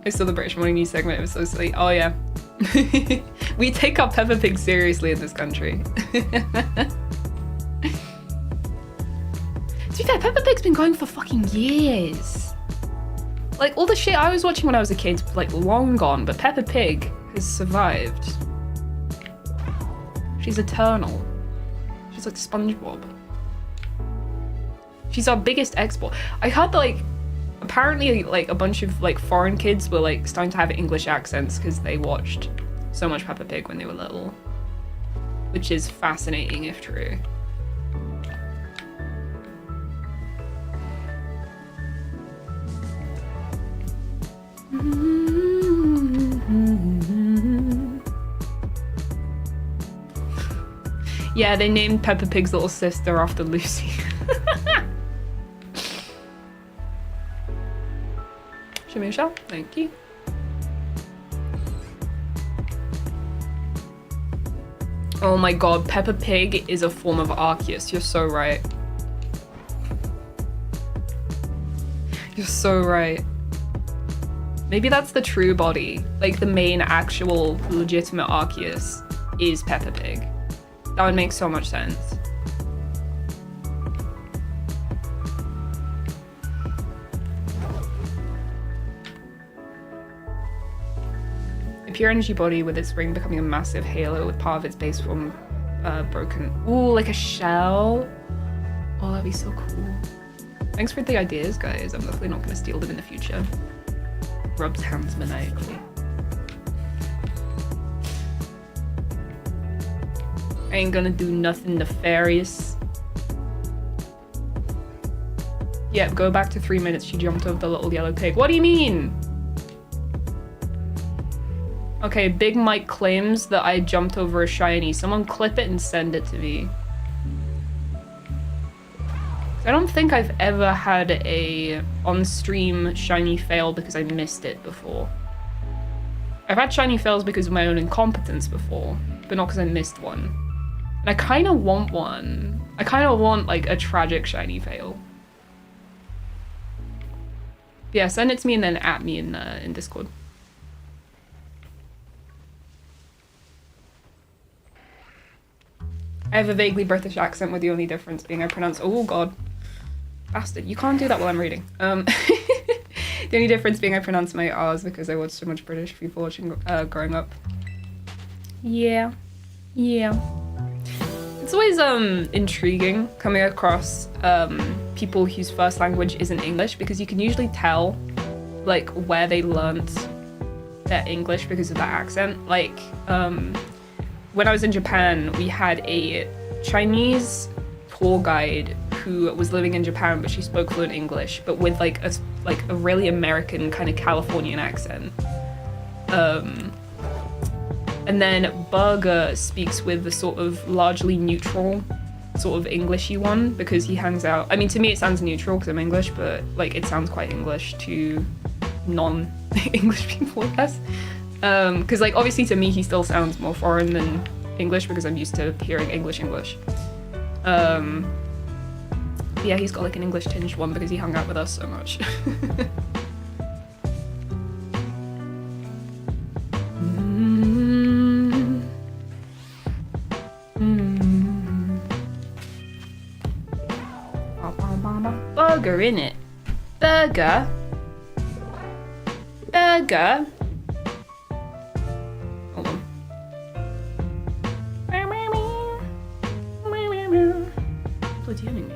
Speaker 1: I saw the British Morning News segment, it was so silly. Oh yeah. We take our Peppa Pig seriously in this country. To be fair, Peppa Pig's been going for fucking years. Like, all the shit I was watching when I was a kid, like, long gone, but Peppa Pig has survived. She's eternal. She's like SpongeBob. She's our biggest export. I heard that, like, apparently, like, a bunch of, like, foreign kids were, like, starting to have English accents because they watched so much Peppa Pig when they were little. Which is fascinating if true. Yeah, they named Peppa Pig's little sister after Lucy. Show me a shell. Thank you. Oh my god, Peppa Pig is a form of Arceus. You're so right. You're so right. Maybe that's the true body. Like, the main actual legitimate Arceus is Peppa Pig. That would make so much sense. A pure energy body with its ring becoming a massive halo with part of its base form broken. Ooh, like a shell? Oh, that'd be so cool. Thanks for the ideas, guys. I'm definitely not going to steal them in the future. Rubs hands maniacally. I ain't gonna do nothing nefarious. Yeah, go back to 3 minutes. She jumped over the little yellow pig. What do you mean? Okay, Big Mike claims that I jumped over a shiny. Someone clip it and send it to me. I don't think I've ever had a on-stream shiny fail because I missed it before. I've had shiny fails because of my own incompetence before, but not because I missed one. And I kind of want one. I kind of want, like, a tragic shiny fail. Yeah, send it to me and then at me in Discord. I have a vaguely British accent with the only difference being I pronounce— oh god. Bastard, you can't do that while I'm reading. The only difference being I pronounce my R's because I watched so much British people watching growing up. Yeah. Yeah. It's always intriguing coming across people whose first language isn't English, because you can usually tell like where they learnt their English because of that accent. Like when I was in Japan, we had a Chinese tour guide who was living in Japan, but she spoke fluent English, but with like a really American kind of Californian accent. And then Burger speaks with the sort of largely neutral sort of Englishy one because he hangs out. I mean, to me it sounds neutral because I'm English, but like it sounds quite English to non-English people, I guess. Because like obviously to me he still sounds more foreign than English because I'm used to hearing English. Yeah, he's got like an English tinged one because he hung out with us so much. Burger, innit? Burger? Burger? Hold on. What's hitting me?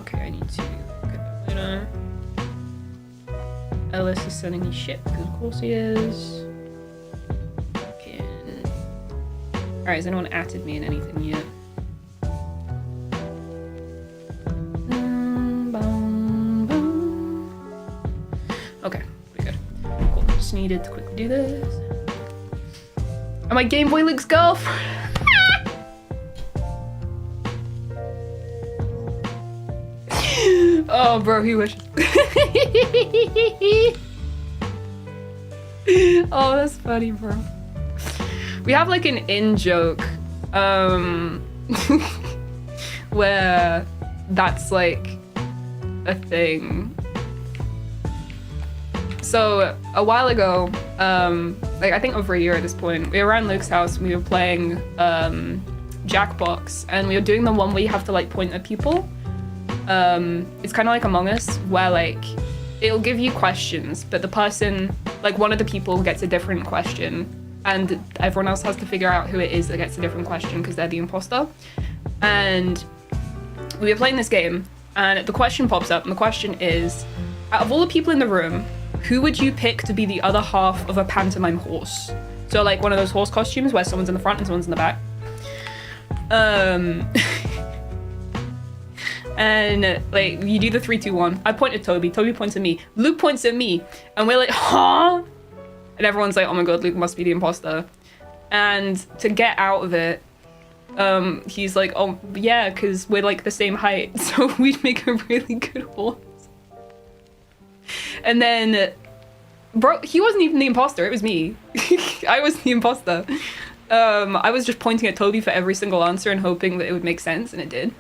Speaker 1: Okay, I need to get that later. Ellis is sending me shit because of course he is. Alright, has anyone atted me in anything yet? Okay, pretty good. Cool, just needed to quickly do this. And my Game Boy Luke's girlfriend! Oh, bro, he wishes. Oh, that's funny, bro. We have like an in-joke, where that's like a thing. So a while ago, like I think over a year at this point, we were around Luke's house and we were playing Jackbox, and we were doing the one where you have to like point at people. It's kind of like Among Us, where like it'll give you questions, but the person, like one of the people gets a different question, and everyone else has to figure out who it is that gets a different question because they're the imposter. And we were playing this game, and the question pops up, and the question is, out of all the people in the room, who would you pick to be the other half of a pantomime horse? So like one of those horse costumes where someone's in the front and someone's in the back. And like you do the 3, 2, 1. I point at Toby, Toby points at me, Luke points at me, and we're like, huh? And everyone's like, oh my god, Luke must be the imposter. And to get out of it, he's like, oh yeah, because we're like the same height, so we'd make a really good horse. And then, bro, he wasn't even the imposter, it was me. I was the imposter. I was just pointing at Toby for every single answer and hoping that it would make sense, and it did.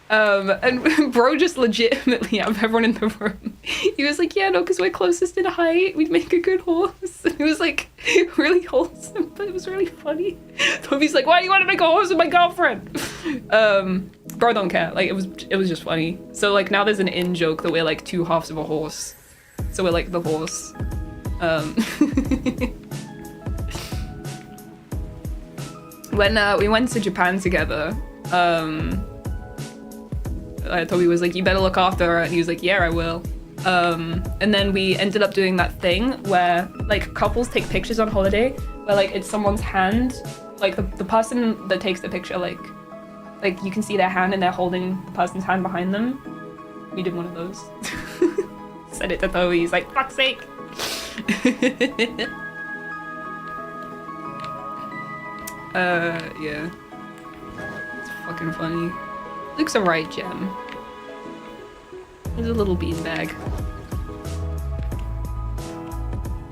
Speaker 1: And bro just legitimately, out of everyone in the room, he was like, yeah, no, because we're closest in height, we'd make a good horse. And it was like really wholesome, but it was really funny. Toby's like, why do you want to make a horse with my girlfriend? Bro don't care, like it was just funny. So like now there's an in-joke that we're like 2 halves of a horse. So we're like the horse. When we went to Japan together, Toby was like, you better look after her, and he was like, yeah, I will. And then we ended up doing that thing where like couples take pictures on holiday where like it's someone's hand, like the person that takes the picture like Like, you can see their hand and they're holding the person's hand behind them. We did one of those. Said it to Toby, he's like, fuck's sake! Yeah. It's fucking funny. Luke's a right gem. He's a little beanbag.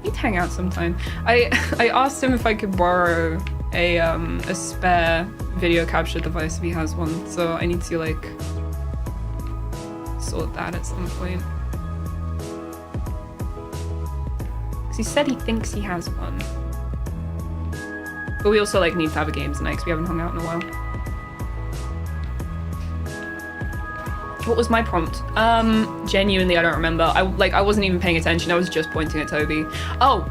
Speaker 1: He'd hang out sometime. I asked him if I could borrow a spare video capture device if he has one, so I need to like sort that at some point. Cause he said he thinks he has one. But we also like need to have a games night because we haven't hung out in a while. What was my prompt? Genuinely, I don't remember. I wasn't even paying attention. I was just pointing at Toby. Oh,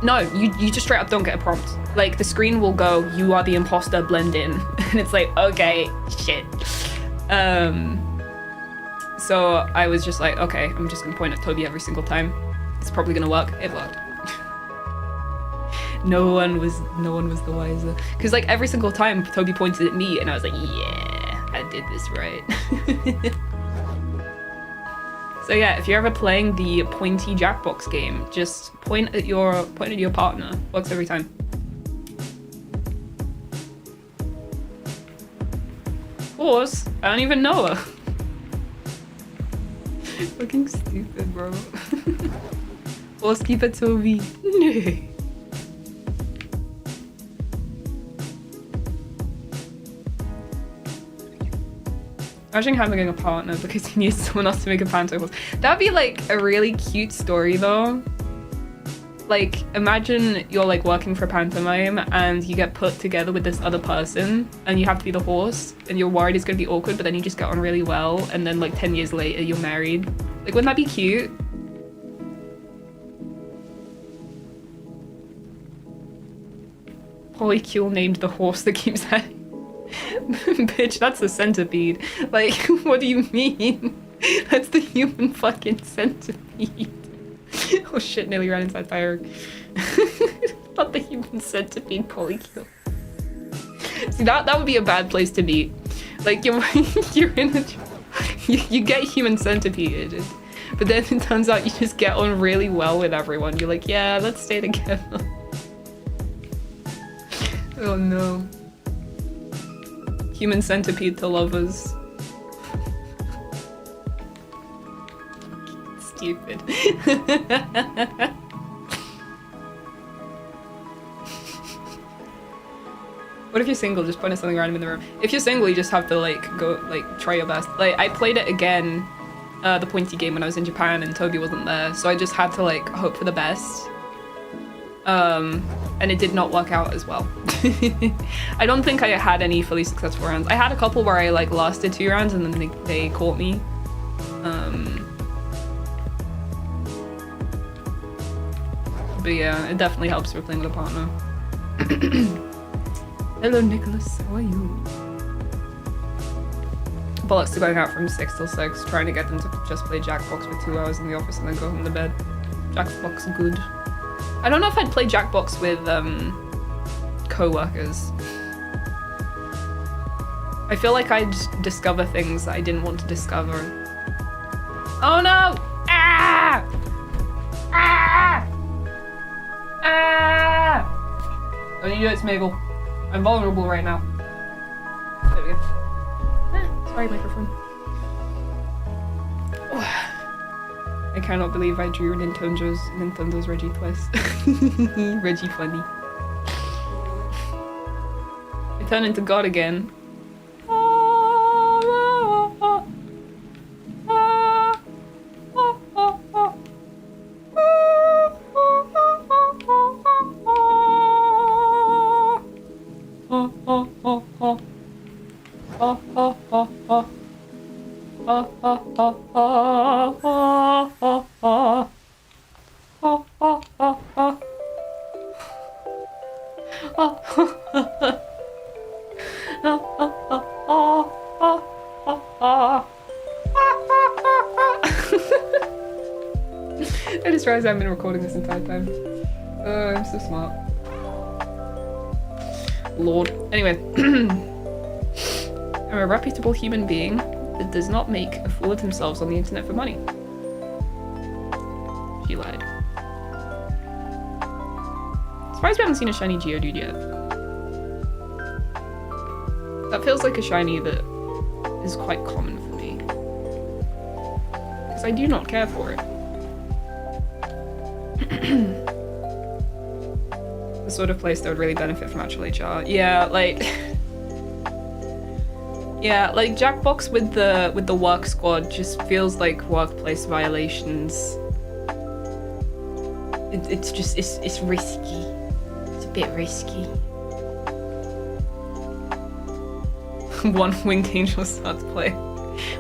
Speaker 1: no, you just straight up don't get a prompt. Like, the screen will go, you are the imposter, blend in. And it's like, okay, shit. So I was just like, okay, I'm just gonna point at Toby every single time. It's probably gonna work. It worked. No one was the wiser. Cause like every single time Toby pointed at me and I was like, yeah, I did this right. So yeah, if you're ever playing the pointy Jackbox game, just point at your partner. Works every time. Horse? I don't even know her. Fucking stupid, bro. Horse, keep it Toby. Imagine having a partner because he needs someone else to make a panto horse. That'd be like a really cute story though. Like, imagine you're like working for a pantomime and you get put together with this other person and you have to be the horse and you're worried it's gonna be awkward, but then you just get on really well and then like 10 years later you're married. Like, wouldn't that be cute? Polycule named the horse that keeps having. Bitch, that's the centipede. Like, what do you mean? That's the human fucking centipede. Oh shit, nearly ran inside fire. Not the human centipede, Polycule. See, that would be a bad place to be. Like, you're in a... You get human centipede, but then it turns out you just get on really well with everyone. You're like, yeah, let's stay together. Oh no. Human centipede to lovers. Stupid. What if you're single? Just point at something random in the room. If you're single, you just have to like go like try your best. Like, I played it again, the pointy game, when I was in Japan and Toby wasn't there, so I just had to like hope for the best. And it did not work out as well. I don't think I had any fully successful rounds. I had a couple where I like lasted 2 rounds and then they caught me. But yeah, it definitely helps for playing with a partner. Hello Nicholas, how are you? Bollocks to going out from 6 till 6, trying to get them to just play Jackbox for 2 hours in the office and then go home to bed. Jackbox good. I don't know if I'd play Jackbox with co-workers. I feel like I'd discover things that I didn't want to discover. Oh no! Ah! Ah! Ah! Don't you do it, Smiggle. I'm vulnerable right now. There we go. Ah, sorry, microphone. I cannot believe I drew Nintendo's Reggie twice. Reggie funny. I turn into God again. I just realized I've been recording this entire time. I'm so smart. Lord. Anyway. I'm a reputable human being that does not make a fool of themselves on the internet for money. She lied. Surprised we haven't seen a shiny Geodude yet. That feels like a shiny that is quite common for me. Because I do not care for it. The sort of place that would really benefit from actual HR. Yeah, like... yeah, like Jackbox with the work squad just feels like workplace violations. It's risky. It's a bit risky. One winged angel starts play.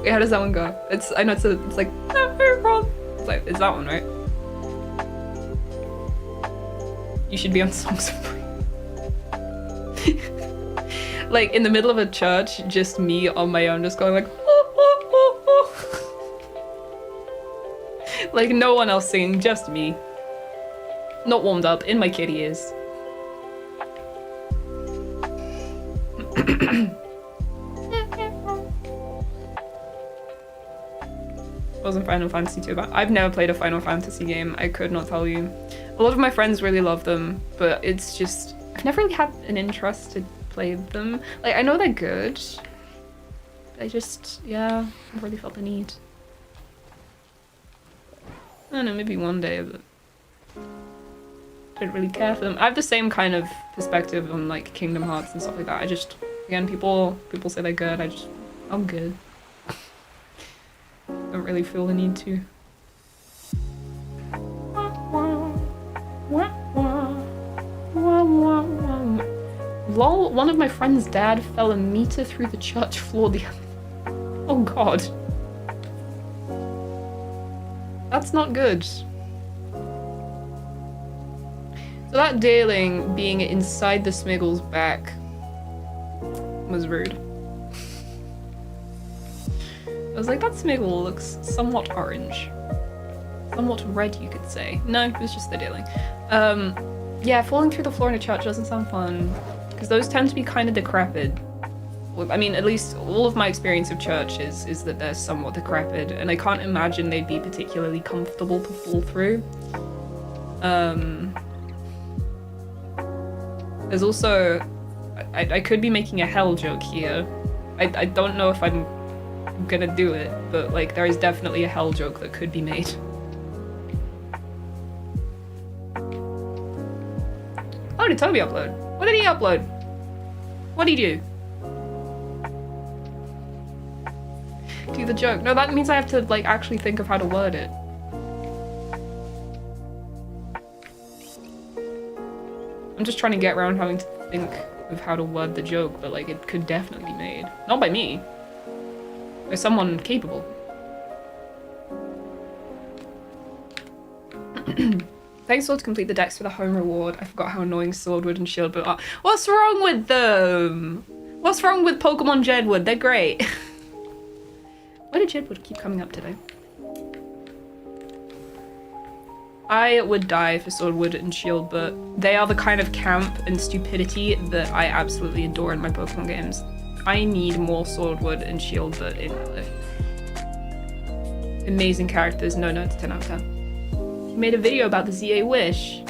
Speaker 1: Wait, how does that one go? I know it's like it's like, it's that one, right? You should be on Songs of Praise. Like in the middle of a church, just me on my own, just going like, oh, oh, oh, oh. Like no one else singing, just me. Not warmed up, in my kitty ears. Wasn't Final Fantasy 2 about? I've never played a Final Fantasy game. I could not tell you. A lot of my friends really love them, but it's just I've never really had an interest to play them. Like I know they're good. I just yeah, I've really felt the need. I don't know, maybe one day, but I don't really care for them. I have the same kind of perspective on like Kingdom Hearts and stuff like that. I just again people say they're good. I'm good. Don't really feel the need to. Lol, one of my friend's dad fell a meter through the church floor the other. Oh god. That's not good. So that Daling being inside the Smiggle's back was rude. I was like, that Smiggle looks somewhat orange. Somewhat red, you could say. No, it was just the Daling. Yeah, falling through the floor in a church doesn't sound fun. Because those tend to be kind of decrepit. I mean, at least all of my experience of church is that they're somewhat decrepit, and I can't imagine they'd be particularly comfortable to fall through. There's also... I could be making a hell joke here. I don't know if I'm gonna do it, but like there is definitely a hell joke that could be made. Oh, did Toby upload? What did he upload? What did he do? Do the joke. No, that means I have to like actually think of how to word it. I'm just trying to get around having to think of how to word the joke, but like it could definitely be made. Not by me. By someone capable. Thanks all to complete the decks for the home reward. I forgot how annoying Swordwood and Shieldwood are. What's wrong with them? What's wrong with Pokemon Jedwood? They're great. Why did Jedwood keep coming up today? I would die for Swordwood and Shield, but they are the kind of camp and stupidity that I absolutely adore in my Pokemon games. I need more Swordwood and Shieldwood in my life. Amazing characters, no notes, 10 out of 10. He made a video about the ZA Wish.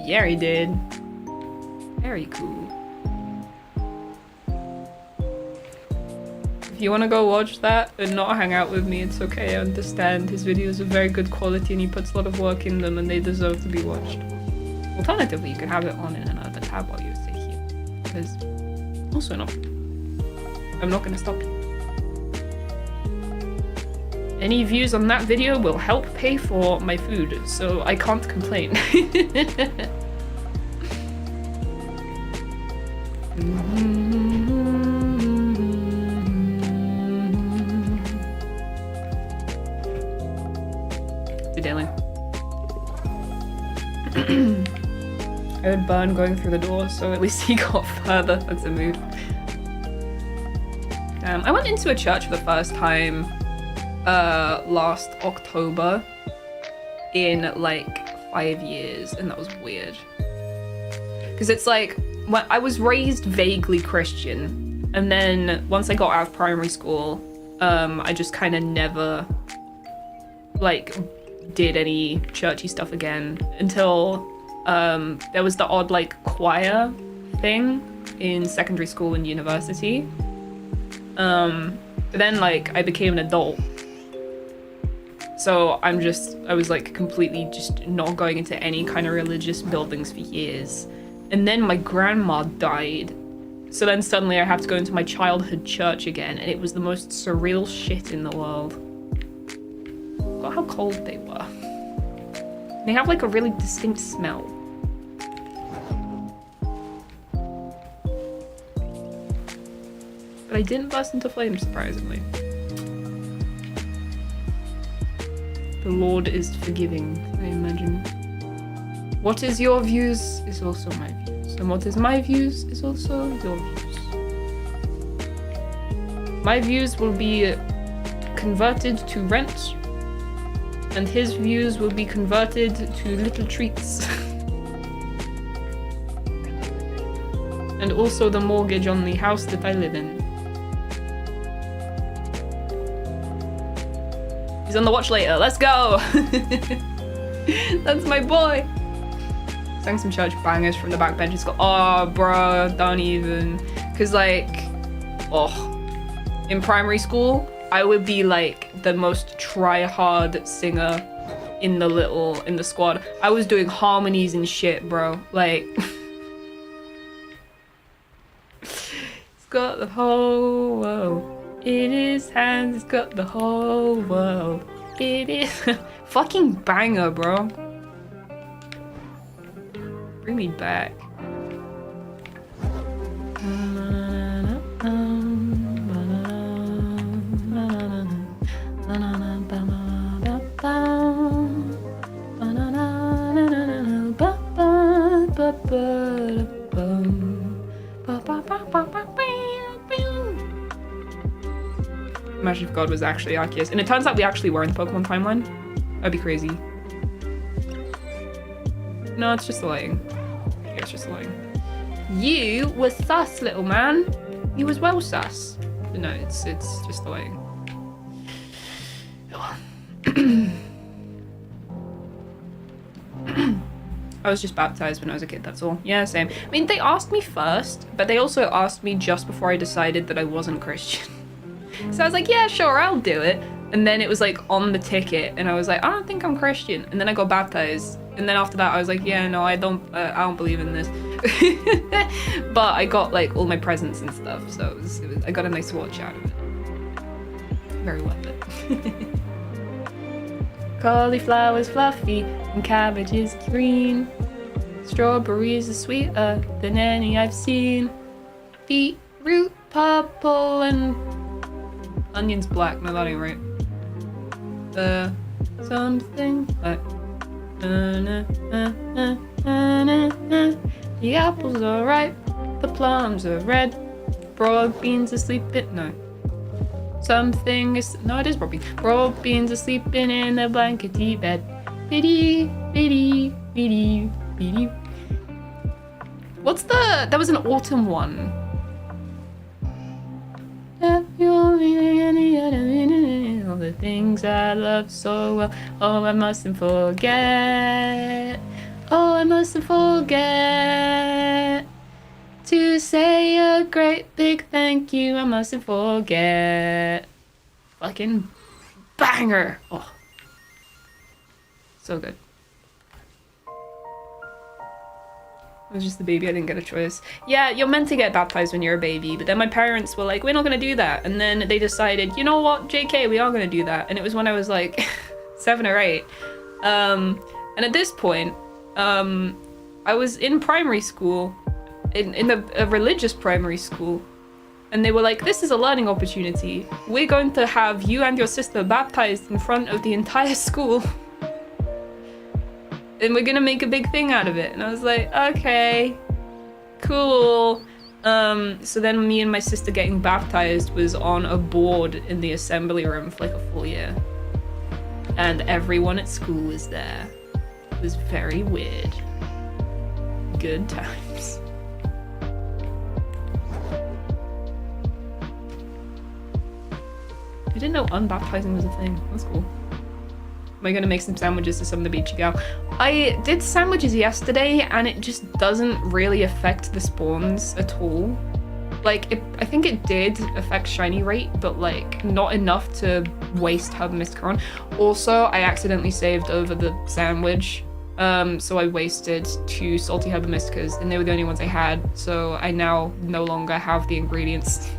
Speaker 1: Yeah, he did. Very cool. If you want to go watch that and not hang out with me, it's okay, I understand. His videos are very good quality and he puts a lot of work in them and they deserve to be watched. Alternatively, you can have it on in another tab while you stay here. Because also not. I'm not going to stop you. Any views on that video will help pay for my food, so I can't complain. Daily. I heard Burn going through the door, so at least he got further. That's a mood. I went into a church for the first time last October in like 5 years, and that was weird. Because it's like, when I was raised vaguely Christian, And then once I got out of primary school, I just kind of never like did any churchy stuff again until there was the odd like choir thing in secondary school and university. But then like I became an adult. So I was like completely just not going into any kind of religious buildings for years. And then my grandma died. So then suddenly I have to go into my childhood church again, and it was the most surreal shit in the world. God, how cold they were. They have like a really distinct smell. But I didn't burst into flames, surprisingly. The Lord is forgiving, I imagine. What is your views is also my views. And what is my views is also your views. My views will be converted to rent, and his views will be converted to little treats. And also the mortgage on the house that I live in. He's on the watch later. Let's go! That's my boy! Sang some church bangers from the back bench. It's got, oh, bro, don't even. Cause like, oh, in primary school, I would be like the most try-hard singer in the squad. I was doing harmonies and shit, bro. Like, it's got the whole world in his hands. It's got the whole world. It is fucking banger, bro. Bring me back. Imagine if God was actually Arceus. And it turns out we actually were in the Pokemon timeline. That'd be crazy. No, it's just the lighting. Yeah, it's just the lighting. You were sus, little man. You was well sus. But no, it's just the lighting. I was just baptized when I was a kid, that's all. Yeah, same. I mean, they asked me first, but they also asked me just before I decided that I wasn't Christian. So I was like, yeah, sure, I'll do it. And then it was like on the ticket, and I was like, I don't think I'm Christian. And then I got baptized. And then after that, I was like, yeah, no, I don't believe in this. But I got like all my presents and stuff, so I got a nice watch out of it. Very worth it. Cauliflower's fluffy and cabbage is green. Strawberries are sweeter than any I've seen. Beetroot purple and onions black. No, that ain't right. Something like the apples are ripe, the plums are red, broad beans are sleeping. No. Something is, no, it is broad beans. Broad beans are sleeping in a blankety bed. Biddy, biddy, biddy, biddy. What's the, that was an autumn one. All the things I love so well. Oh, I mustn't forget. Oh, I mustn't forget to say a great big thank you. I mustn't forget. Fucking banger. Oh, so good. I was just the baby, I didn't get a choice. Yeah, you're meant to get baptized when you're a baby, but then my parents were like, we're not gonna do that. And then they decided, you know what, JK, we are gonna do that. And it was when I was like 7 or 8. And at this point, I was in primary school, in a religious primary school. And they were like, this is a learning opportunity. We're going to have you and your sister baptized in front of the entire school. And we're gonna make a big thing out of it. And I was like, okay, cool. So then me and my sister getting baptized was on a board in the assembly room for like a full year. And everyone at school was there. It was very weird. Good times. didn't know unbaptizing was a thing. That's cool. Am I gonna make some sandwiches to some of the beachy gal? I did sandwiches yesterday and it just doesn't really affect the spawns at all. Like, I think it did affect shiny rate, but like not enough to waste Herb Mystica on. Also, I accidentally saved over the sandwich. So I wasted 2 salty Herb Mysticas and they were the only ones I had. So I now no longer have the ingredients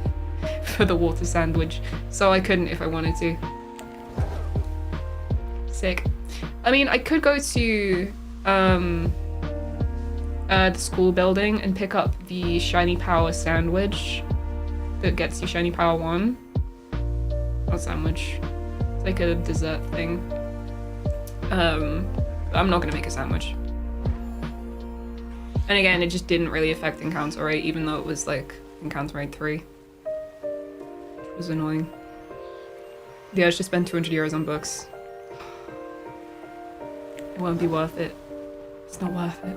Speaker 1: for the water sandwich. So I couldn't if I wanted to. Sick. I mean, I could go to the school building and pick up the Shiny Power sandwich that gets you Shiny Power 1. Not sandwich. It's like a dessert thing. I'm not gonna make a sandwich. And again, it just didn't really affect encounter rate, even though it was like encounter rate 3. Which was annoying. Yeah, I should spend 200 euros on books. It won't be worth it. It's not worth it.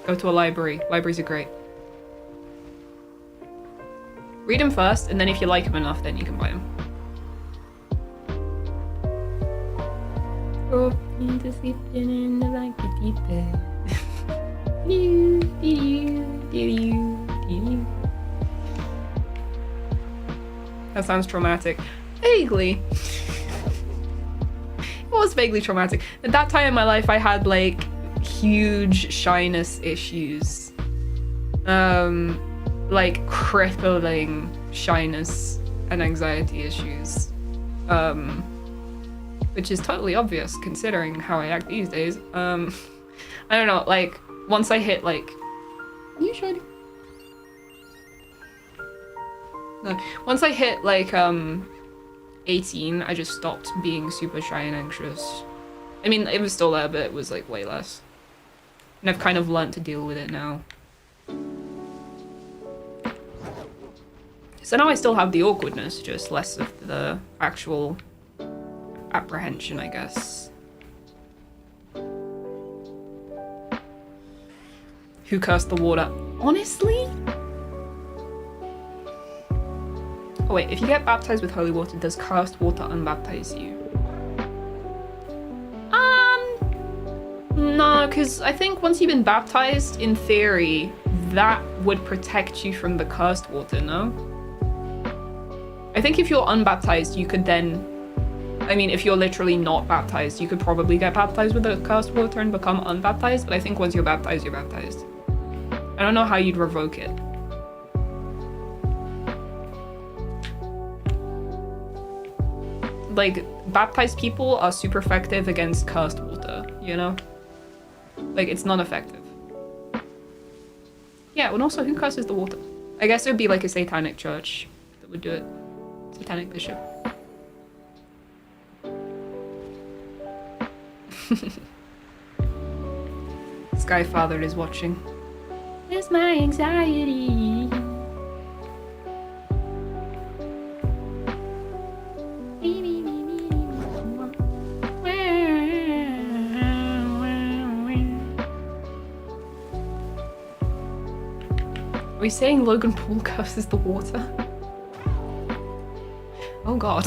Speaker 1: Go to a library. Libraries are great. Read them first, and then if you like them enough, then you can buy them. Oh, to sleep in the blanket bed. That sounds traumatic. Vaguely. It was vaguely traumatic. At that time in my life, I had like huge shyness issues. Like crippling shyness and anxiety issues. Which is totally obvious considering how I act these days. I don't know, like once I hit like, are you shiny? No. Once I hit like 18, I just stopped being super shy and anxious. I mean, it was still there, but it was like way less. And I've kind of learnt to deal with it now. So now I still have the awkwardness, just less of the actual apprehension, I guess. Who cursed the water? Honestly? Oh wait, if you get baptized with holy water, does cursed water unbaptize you? No, because I think once you've been baptized, in theory, that would protect you from the cursed water, no? I think if you're unbaptized, you could then... I mean, if you're literally not baptized, you could probably get baptized with the cursed water and become unbaptized, but I think once you're baptized, you're baptized. I don't know how you'd revoke it. Like, baptized people are super effective against cursed water, you know? Like, it's not effective. Yeah, and also, who curses the water? I guess it would be like a satanic church that would do it. Satanic bishop. Skyfather is watching. It's my anxiety. Are we saying Logan Paul curses the water? Oh god.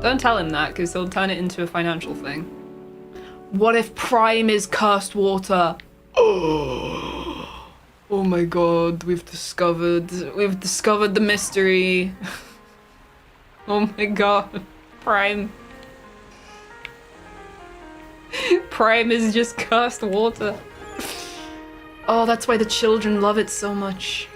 Speaker 1: Don't tell him that, because he'll turn it into a financial thing. What if Prime is cursed water? Oh my god, we've discovered the mystery. Oh my god, Prime. Prime is just cursed water. Oh, that's why the children love it so much.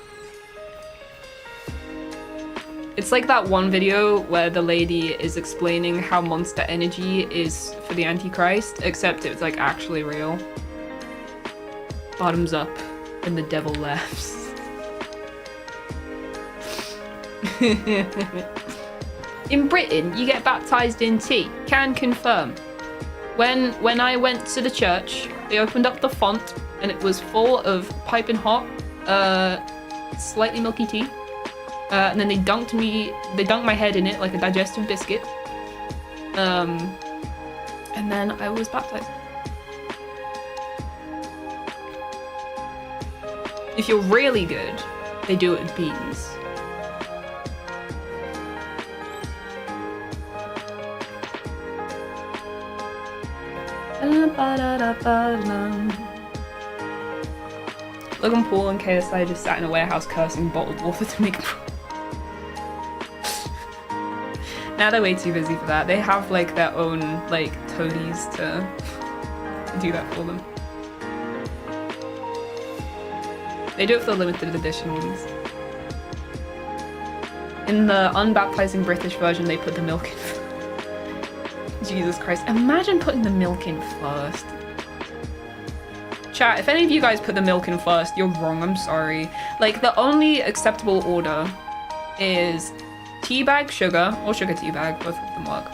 Speaker 1: It's like that one video where the lady is explaining how Monster Energy is for the Antichrist, except it's like actually real. Bottoms up and the devil laughs. In Britain, you get baptized in tea. Can confirm. When I went to the church, they opened up the font and it was full of piping hot, slightly milky tea. And then they dunked my head in it like a digestive biscuit. And then I was baptized. If you're really good, they do it with beans. Logan Paul and KSI just sat in a warehouse cursing bottled water to make. Now they're way too busy for that. They have like their own like toadies to do that for them. They do it for the limited edition ones. In the unbaptizing British version, they put the milk in. Jesus Christ. Imagine putting the milk in first. Chat, if any of you guys put the milk in first, you're wrong, I'm sorry. Like, the only acceptable order is tea bag, sugar, or sugar tea bag, both of them work.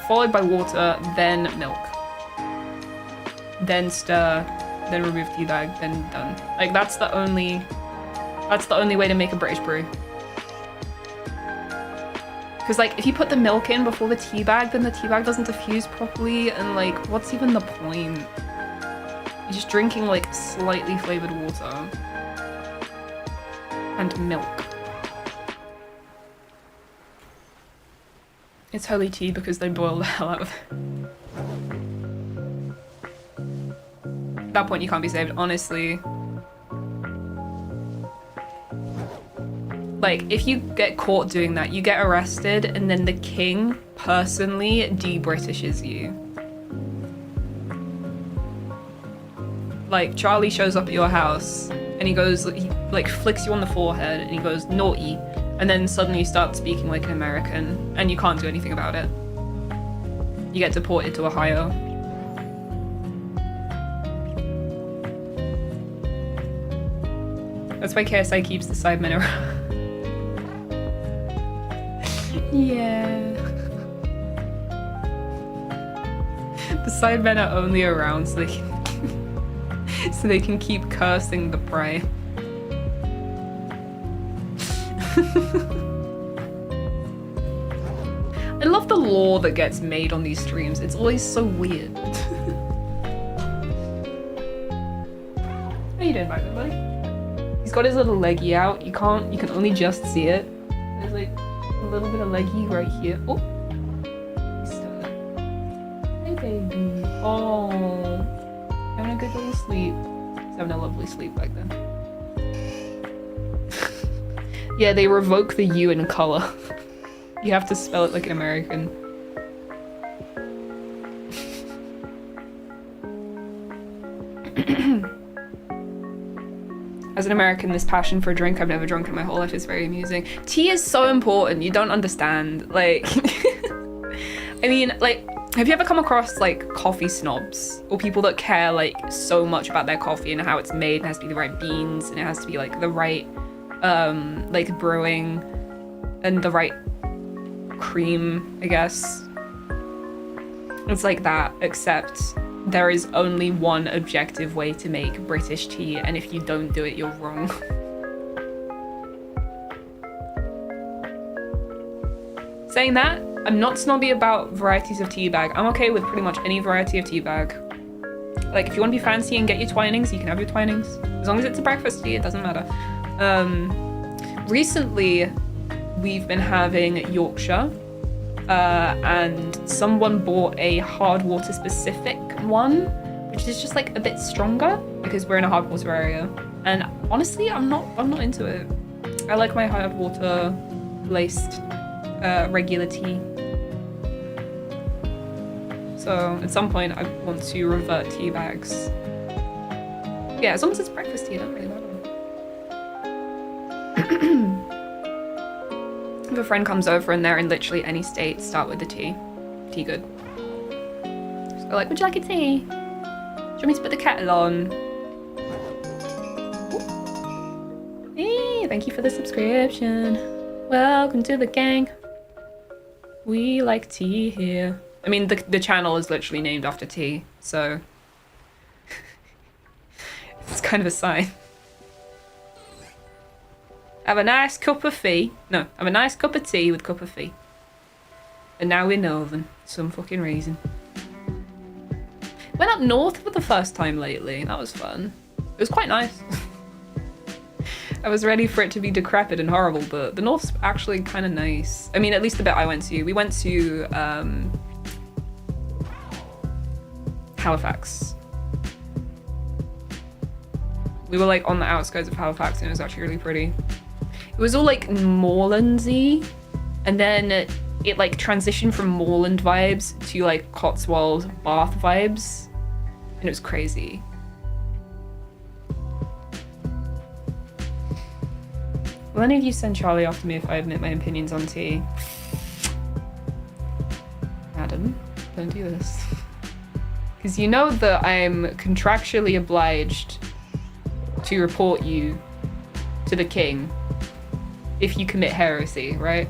Speaker 1: Followed by water, then milk. Then stir, then remove tea bag, then done. Like, that's the only way to make a British brew. Because, like, if you put the milk in before the tea bag, then the tea bag doesn't diffuse properly, and, like, what's even the point? You're just drinking, like, slightly flavored water. And milk. It's holy tea because they boil the hell out of it. At that point, you can't be saved, honestly. Like, if you get caught doing that, you get arrested, and then the king personally de-Britishes you. Like, Charlie shows up at your house, and he goes, he, like, flicks you on the forehead, and he goes, naughty, and then suddenly you start speaking like an American, and you can't do anything about it. You get deported to Ohio. That's why KSI keeps the Sidemen around. Yeah. The Sidemen are only around so they can keep cursing the prey. I love the lore that gets made on these streams. It's always so weird. How you doing back there, buddy? He's got his little leggy out. You can only just see it. There's like a little bit of leggy right here. Oh, he's still there. Hey baby. Oh, having a good little sleep. He's having a lovely sleep back then. Yeah, they revoke the U in color. You have to spell it like an American. As an American, this passion for a drink I've never drunk in my whole life is very amusing. Tea is so important, you don't understand. Like, I mean, like, have you ever come across like coffee snobs or people that care like so much about their coffee and how it's made and it has to be the right beans and it has to be like the right like brewing and the right cream, I guess. It's like that, except there is only one objective way to make British tea, and if you don't do it, you're wrong. Saying that, I'm not snobby about varieties of tea bag. I'm okay with pretty much any variety of tea bag. Like, if you want to be fancy and get your Twinings, you can have your Twinings. As long as it's a breakfast tea, it doesn't matter. Recently, we've been having Yorkshire, and someone bought a hard water specific one, which is just like a bit stronger because we're in a hard water area. And honestly, I'm not into it. I like my hard water laced regular tea. So at some point I want to revert tea bags. Yeah, as long as it's breakfast tea, it doesn't really matter. If a friend comes over and they're in literally any state, start with the tea. Tea good. Just go like, would you like a tea? Do you want me to put the kettle on? Hey, thank you for the subscription. Welcome to the gang. We like tea here. I mean, the channel is literally named after tea, so it's kind of a sign. Have a nice cup of tea. No, have a nice cup of tea with cup of tea. And now we're northern for some fucking reason. Went up north for the first time lately. That was fun. It was quite nice. I was ready for it to be decrepit and horrible, but the north's actually kind of nice. I mean, at least the bit I went to. We went to Halifax. We were like on the outskirts of Halifax and it was actually really pretty. It was all like moorlandsy, and then it like transitioned from moorland vibes to like Cotswold Bath vibes, and it was crazy. Will any of you send Charlie after me if I admit my opinions on tea? Adam, don't do this. Because you know that I'm contractually obliged to report you to the king if you commit heresy, right?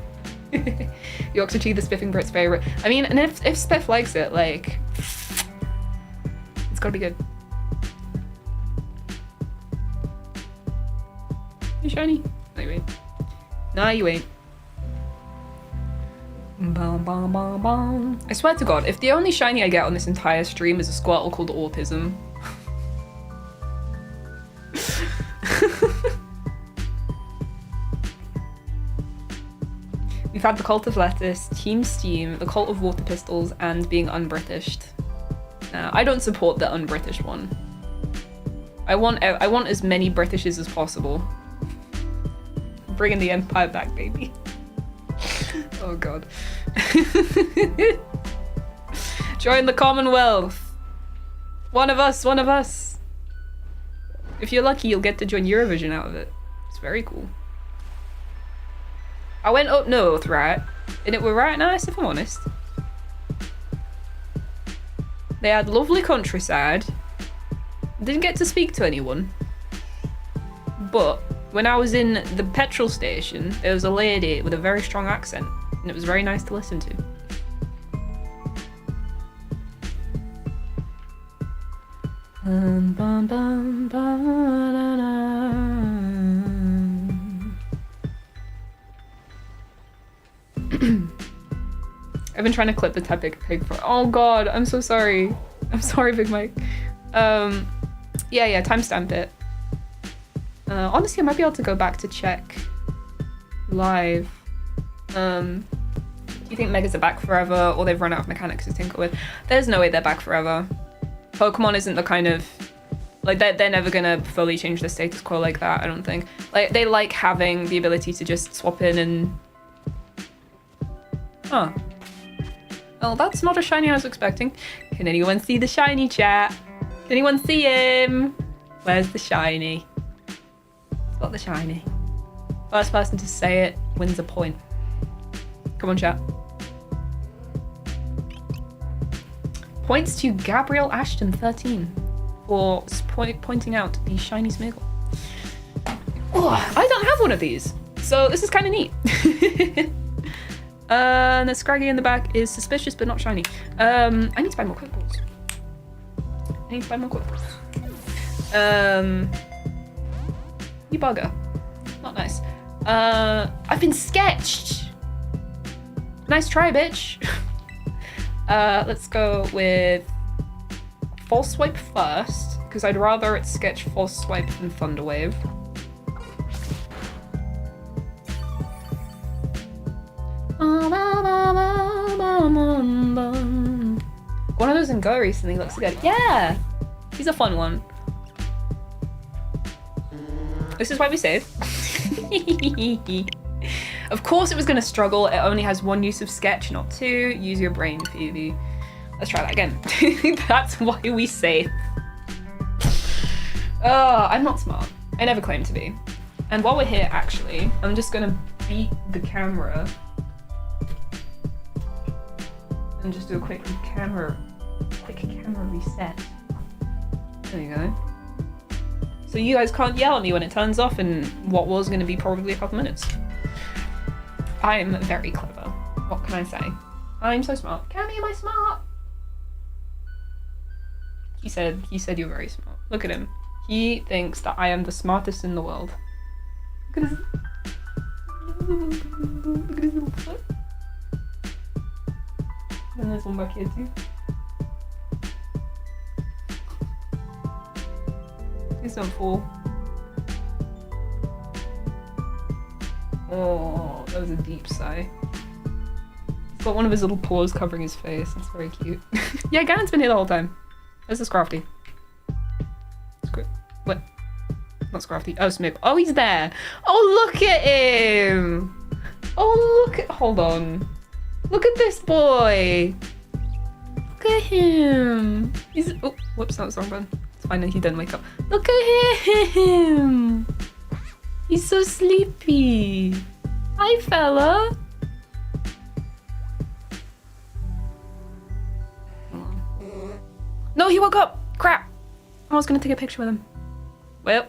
Speaker 1: Yorkshire tea, the spiffing Brit's favourite. I mean, and if Spiff likes it, like, it's gotta be good. You shiny? No, you ain't. Nah, you ain't. Bum, bum, bum, bum. I swear to God, if the only shiny I get on this entire stream is a Squirtle called Autism. We've had the Cult of Lettuce, Team Steam, the Cult of Water Pistols, and being unbritished. I don't support the unbritish one. I want as many Britishes as possible. Bringing the Empire back, baby. Oh God. Join the Commonwealth. One of us, one of us. If you're lucky, you'll get to join Eurovision out of it. It's very cool. I went up north, right? And it were right nice, if I'm honest. They had lovely countryside. Didn't get to speak to anyone. But when I was in the petrol station, there was a lady with a very strong accent, and it was very nice to listen to. Bum, bum, bum, I've been trying to clip the Tepic pig for— oh God, I'm so sorry. I'm sorry, Big Mike. Yeah, timestamp it. Honestly, I might be able to go back to check live. Do you think Megas are back forever, or they've run out of mechanics to tinker with? There's no way they're back forever. Pokemon isn't the kind of— like, they're never gonna fully change the status quo like that, I don't think. Like, they like having the ability to just swap in and— huh. Well, that's not a shiny I was expecting. Can anyone see the shiny, chat? Can anyone see him? Where's the shiny? It's got the shiny. First person to say it wins a point. Come on, chat. Points to Gabrielle Ashton, 13, for pointing out the shiny Smeargle. Oh, I don't have one of these, so this is kind of neat. The Scraggy in the back is suspicious but not shiny. I need to buy more quick balls. You bugger. Not nice. I've been sketched. Nice try, bitch. Let's go with False Swipe first, because I'd rather it sketch False Swipe than Thunder Wave. One of those in Go recently looks good. Yeah! He's a fun one. This is why we save. Of course it was going to struggle. It only has one use of sketch, not two. Use your brain, Phoebe. Let's try that again. That's why we save. Oh, I'm not smart. I never claimed to be. And while we're here, actually, I'm just going to beat the camera and just do a quick camera reset. There you go. So you guys can't yell at me when it turns off in what was going to be probably a couple minutes. I'm very clever. What can I say? I'm so smart. Cammy, am I smart? He said you're very smart. Look at him. He thinks that I am the smartest in the world. Look at his little foot. And there's one back here too. Please don't fall. Oh, that was a deep sigh. He's got one of his little paws covering his face. That's very cute. Yeah, Ganon's been here the whole time. Where's the Scrafty? What? Not Scrafty. Oh, Smip. Oh, he's there. Oh, look at him. Oh, look at... Hold on. Look at this boy. Look at him. He's... Oh, whoops, that was the wrong button. It's fine, he didn't wake up. Look at him. He's so sleepy. Hi, fella. No, he woke up. Crap. I was gonna take a picture with him. Well,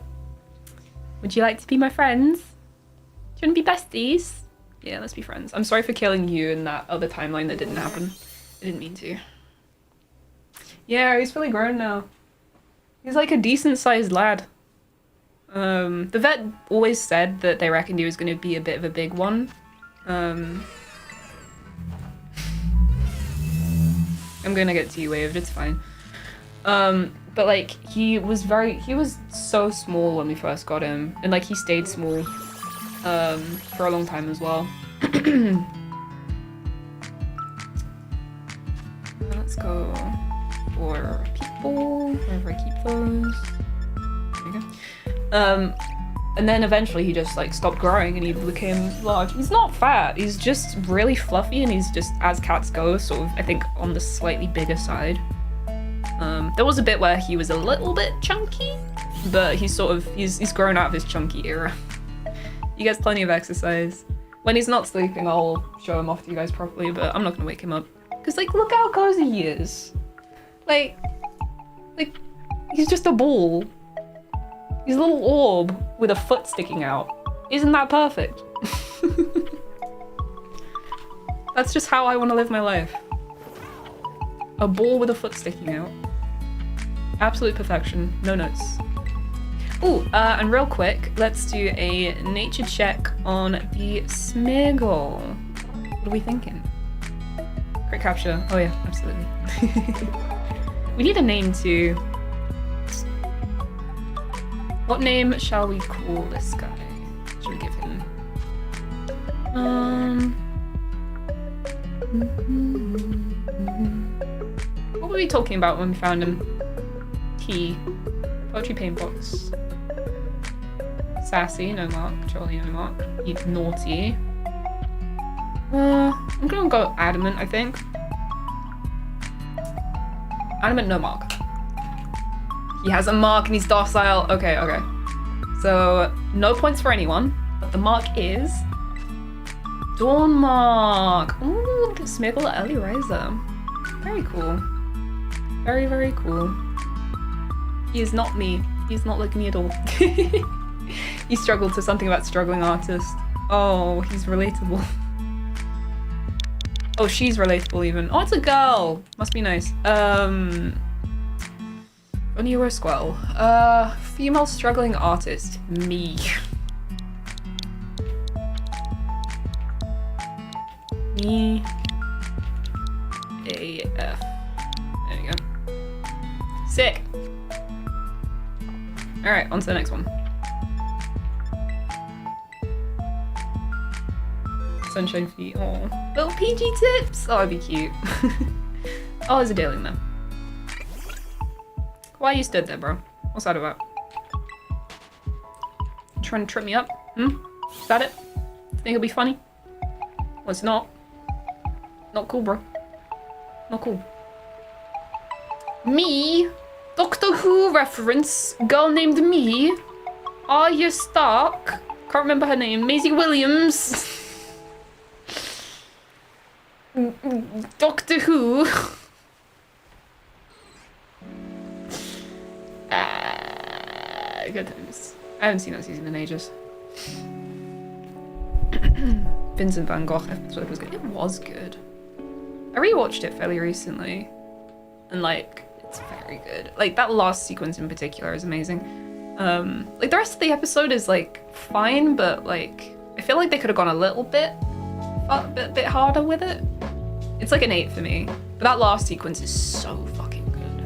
Speaker 1: would you like to be my friends? Do you want to be besties? Yeah, let's be friends. I'm sorry for killing you in that other timeline that didn't happen. I didn't mean to. Yeah, he's fully grown now. He's like a decent sized lad. The vet always said that they reckoned he was going to be a bit of a big one. I'm gonna get T-waved, it's fine. But like he was so small when we first got him, and like he stayed small for a long time as well. Let's go for people, wherever I keep those. There we go. And then eventually he just like stopped growing and he became large. He's not fat, he's just really fluffy, and he's just, as cats go, sort of, I think, on the slightly bigger side. There was a bit where he was a little bit chunky, but he's grown out of his chunky era. He gets plenty of exercise. When he's not sleeping, I'll show him off to you guys properly, but I'm not gonna wake him up. Cause like, look how cozy he is. Like, he's just a ball. He's a little orb with a foot sticking out. Isn't that perfect? That's just how I want to live my life. A ball with a foot sticking out. Absolute perfection. No notes. Ooh, and real quick, let's do a nature check on the Smiggle. What are we thinking? Crit capture. Oh yeah, absolutely. We need a name too. What name shall we call this guy? Should we give him? What were we talking about when we found him? T. Poetry Paintbox. Sassy, no mark. Jolly, no mark. He's naughty. I'm gonna go adamant, I think. Adamant, no mark. He has a mark and he's docile. Okay, okay. So, no points for anyone, but the mark is... Dawn mark. Ooh, the Smiggle early riser. Very cool. Very, very cool. He is not me. He's not like me at all. He struggled to something about struggling artist. Oh, he's relatable. Oh, she's relatable even. Oh, it's a girl. Must be nice. Only a squirrel. Female struggling artist. Me. Me. AF. There you go. Sick. Alright, on to the next one. Sunshine feet. Oh, little PG tips. Oh, that'd be cute. Oh, there's a daily there. Why you stood there, bro? What's that about? You trying to trip me up? Hmm? Is that it? Think it'll be funny? Well, it's not. Not cool, bro. Not cool. Me? Doctor Who reference. Girl named me. Arya Stark. Can't remember her name. Maisie Williams. Doctor Who. Good times. I haven't seen that season in ages. Vincent van Gogh episode was good. It was good. I rewatched it fairly recently, and like, it's very good. Like, that last sequence in particular is amazing. Like, the rest of the episode is like fine, but like, I feel like they could have gone a little bit harder with it. It's like an 8 for me, but that last sequence is so fucking good.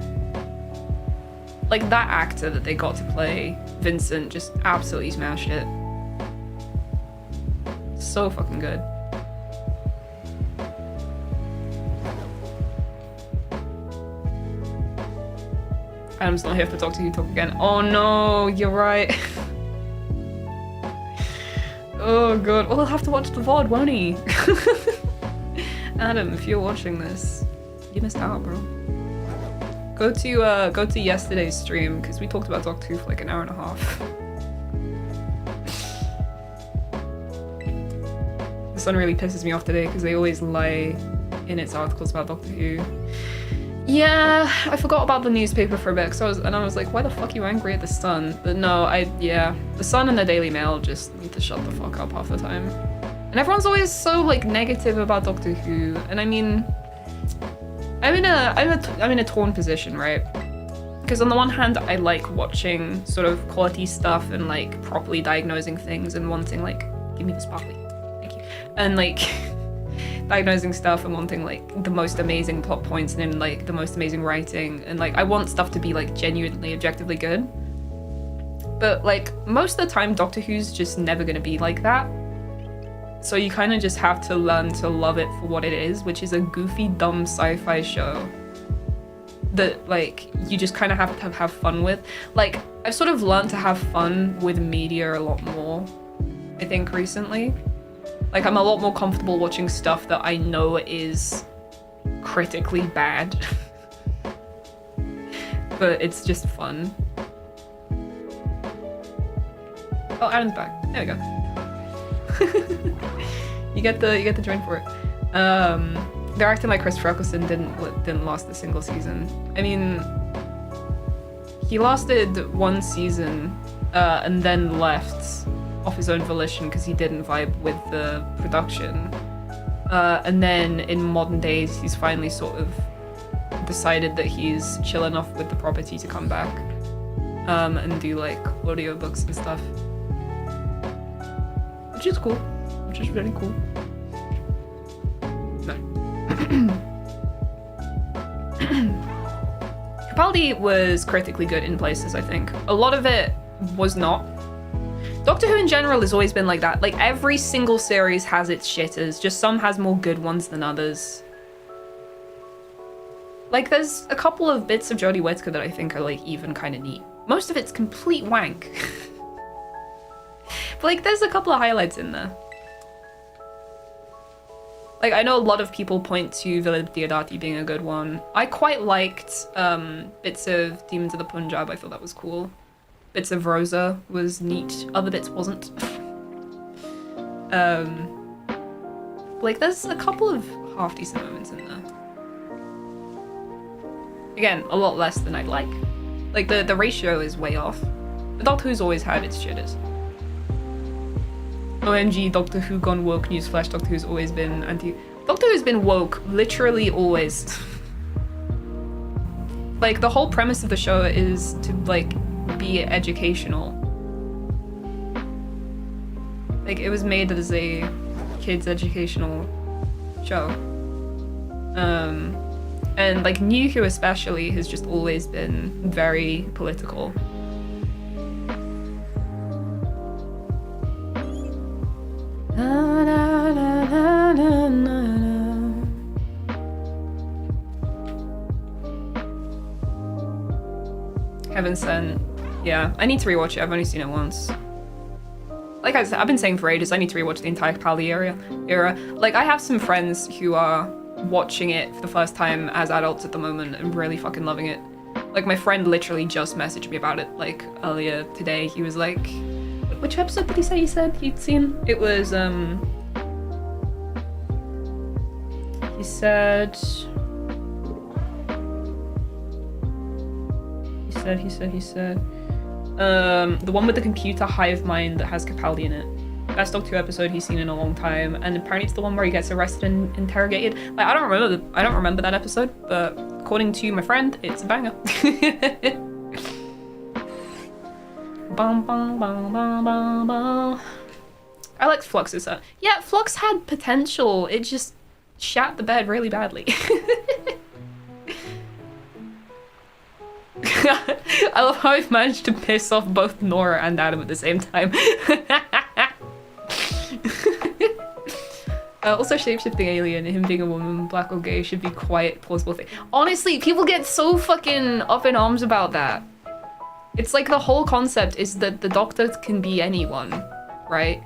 Speaker 1: Like, that actor that they got to play Vincent just absolutely smashed it. So fucking good. Adam's not here for Doctor Who talk again. Oh no, you're right. Oh god, well he'll have to watch the VOD, won't he? Adam, if you're watching this, you missed out, bro. Go to yesterday's stream, because we talked about Doctor Who for like an hour and a half. The Sun really pisses me off today, because they always lie in its articles about Doctor Who. Yeah, I forgot about the newspaper for a bit, I was like, why the fuck are you angry at the Sun? But no, yeah, the Sun and the Daily Mail just need to shut the fuck up half the time. And everyone's always so like negative about Doctor Who, and I mean, I'm in a torn position, right? Because on the one hand, I like watching sort of quality stuff and like properly diagnosing things and wanting like, give me the sparkly, thank you, and like. Diagnosing stuff and wanting like the most amazing plot points and like the most amazing writing, and like I want stuff to be like genuinely objectively good, but like most of the time Doctor Who's just never gonna be like that, so you kind of just have to learn to love it for what it is, which is a goofy dumb sci-fi show that like you just kind of have to have fun with. Like I've sort of learned to have fun with media a lot more, I think, recently. Like, I'm a lot more comfortable watching stuff that I know is critically bad. But it's just fun. Oh, Adam's back. There we go. you get the joint for it. They're acting like Christopher Eccleston didn't last a single season. I mean, he lasted one season and then left off his own volition because he didn't vibe with the production. And then in modern days, he's finally sort of decided that he's chill enough with the property to come back and do like audiobooks and stuff. Which is cool. Which is really cool. No. Capaldi was critically good in places, I think. A lot of it was not. Doctor Who in general has always been like that. Like, every single series has its shitters, just some has more good ones than others. Like, there's a couple of bits of Jodie Whittaker that I think are, like, even kind of neat. Most of it's complete wank. But, like, there's a couple of highlights in there. Like, I know a lot of people point to Villa Diodati being a good one. I quite liked bits of Demons of the Punjab. I thought that was cool. Bits of Rosa was neat, other bits wasn't. Like, there's a couple of half-decent moments in there. Again, a lot less than I'd like. Like, the ratio is way off. But Doctor Who's always had its shitters. OMG, Doctor Who gone woke, newsflash, Doctor Who's always been anti- Doctor Who's been woke, literally always. Like, the whole premise of the show is to, like, be educational. Like, it was made as a kids' educational show. And, like, New Who especially has just always been very political. Heaven Sent. Yeah, I need to rewatch it. I've only seen it once. Like I said, I've been saying for ages, I need to rewatch the entire Capaldi era. Like, I have some friends who are watching it for the first time as adults at the moment and really fucking loving it. Like, my friend literally just messaged me about it, like, earlier today. He was like, which episode did he say he'd seen? It was, he said... He said, the one with the computer hive mind that has Capaldi in it. Best Doctor Who episode he's seen in a long time, and apparently it's the one where he gets arrested and interrogated. Like, I don't remember that episode, but according to my friend, it's a banger. Bum, bum, bum, bum, bum, bum. I liked Flux's set. Yeah, Flux had potential. It just shat the bed really badly. I love how I've managed to piss off both Nora and Adam at the same time. Also, shape-shifting alien, him being a woman, black or gay, should be quite plausible thing. Honestly, people get so fucking up in arms about that. It's like the whole concept is that the Doctor can be anyone, right?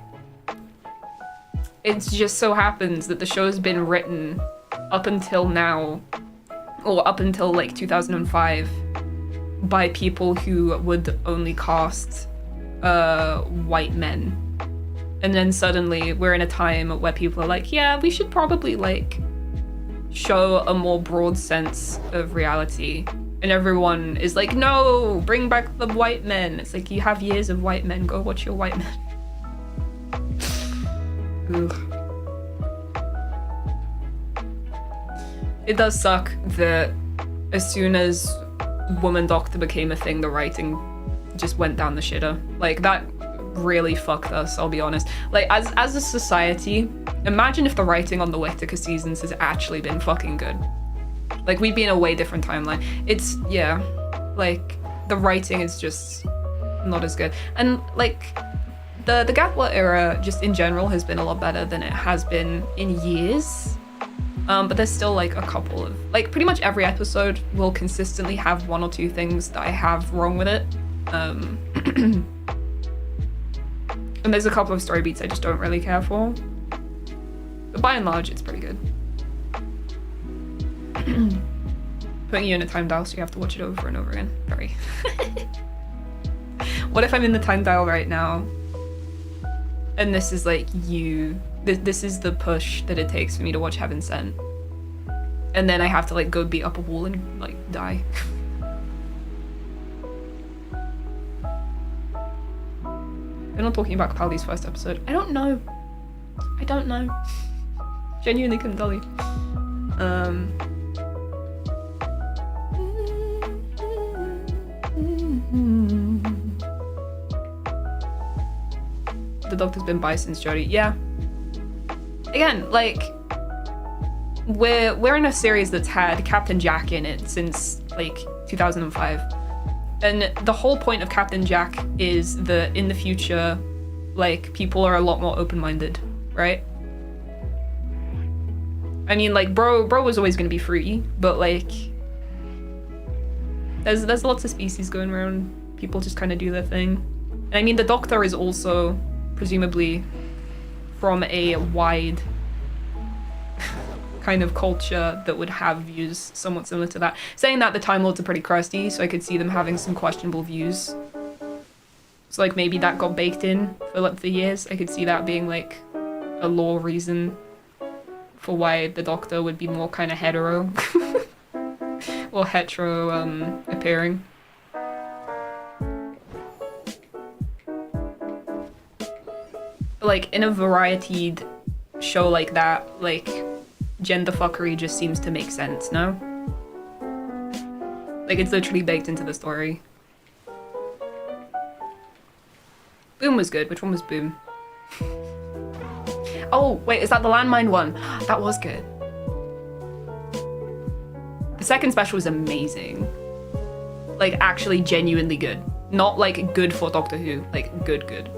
Speaker 1: It just so happens that the show's been written up until now, or up until like 2005, by people who would only cast white men. And then suddenly we're in a time where people are like, yeah, we should probably like show a more broad sense of reality. And everyone is like, no, bring back the white men. It's like, you have years of white men, go watch your white men. Ugh. It does suck that as soon as Woman Doctor became a thing, the writing just went down the shitter. Like, that really fucked us, I'll be honest. Like, as a society, imagine if the writing on the Whittaker seasons has actually been fucking good. Like, we'd be in a way different timeline. It's, yeah, like, the writing is just not as good. And, like, the Gatwa era, just in general, has been a lot better than it has been in years. But there's still, like, a couple of... Like, pretty much every episode will consistently have one or two things that I have wrong with it. And there's a couple of story beats I just don't really care for. But by and large, it's pretty good. Putting you in a time dial so you have to watch it over and over again. Very. What if I'm in the time dial right now and this is like this is the push that it takes for me to watch Heaven Sent, and then I have to like go beat up a wall and like die. We're not talking about Capaldi's first episode. I don't know. Genuinely couldn't tell you. The Doctor's been bi since Jodie. Yeah. Again, like, we're in a series that's had Captain Jack in it since like 2005. And the whole point of Captain Jack is that in the future, like, people are a lot more open-minded, right? I mean, like, bro was always gonna be free, but like, there's lots of species going around. People just kind of do their thing. And I mean, the Doctor is also presumably from a wide kind of culture that would have views somewhat similar to that. Saying that, the Time Lords are pretty crusty, so I could see them having some questionable views. So like maybe that got baked in for like the years. I could see that being like a lore reason for why the Doctor would be more kind of hetero or hetero appearing. But like in a varietied show like that, like gender fuckery just seems to make sense, no? Like it's literally baked into the story. Boom was good. Which one was Boom? Oh, wait, is that the landmine one? That was good. The second special was amazing. Like, actually genuinely good. Not, like, good for Doctor Who. Like, good.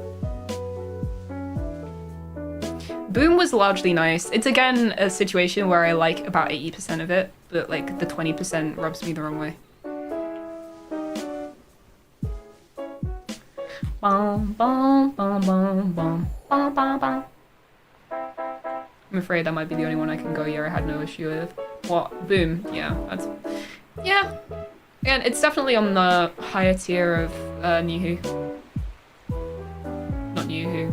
Speaker 1: Boom was largely nice. It's, again, a situation where I like about 80% of it, but, like, the 20% rubs me the wrong way. Bum, bum, bum, bum, bum, bum, bum, bum. I'm afraid that might be the only one I can go, yeah, I had no issue with. What? Boom. Yeah, that's... Yeah. Again, it's definitely on the higher tier of New Who. Not New Who.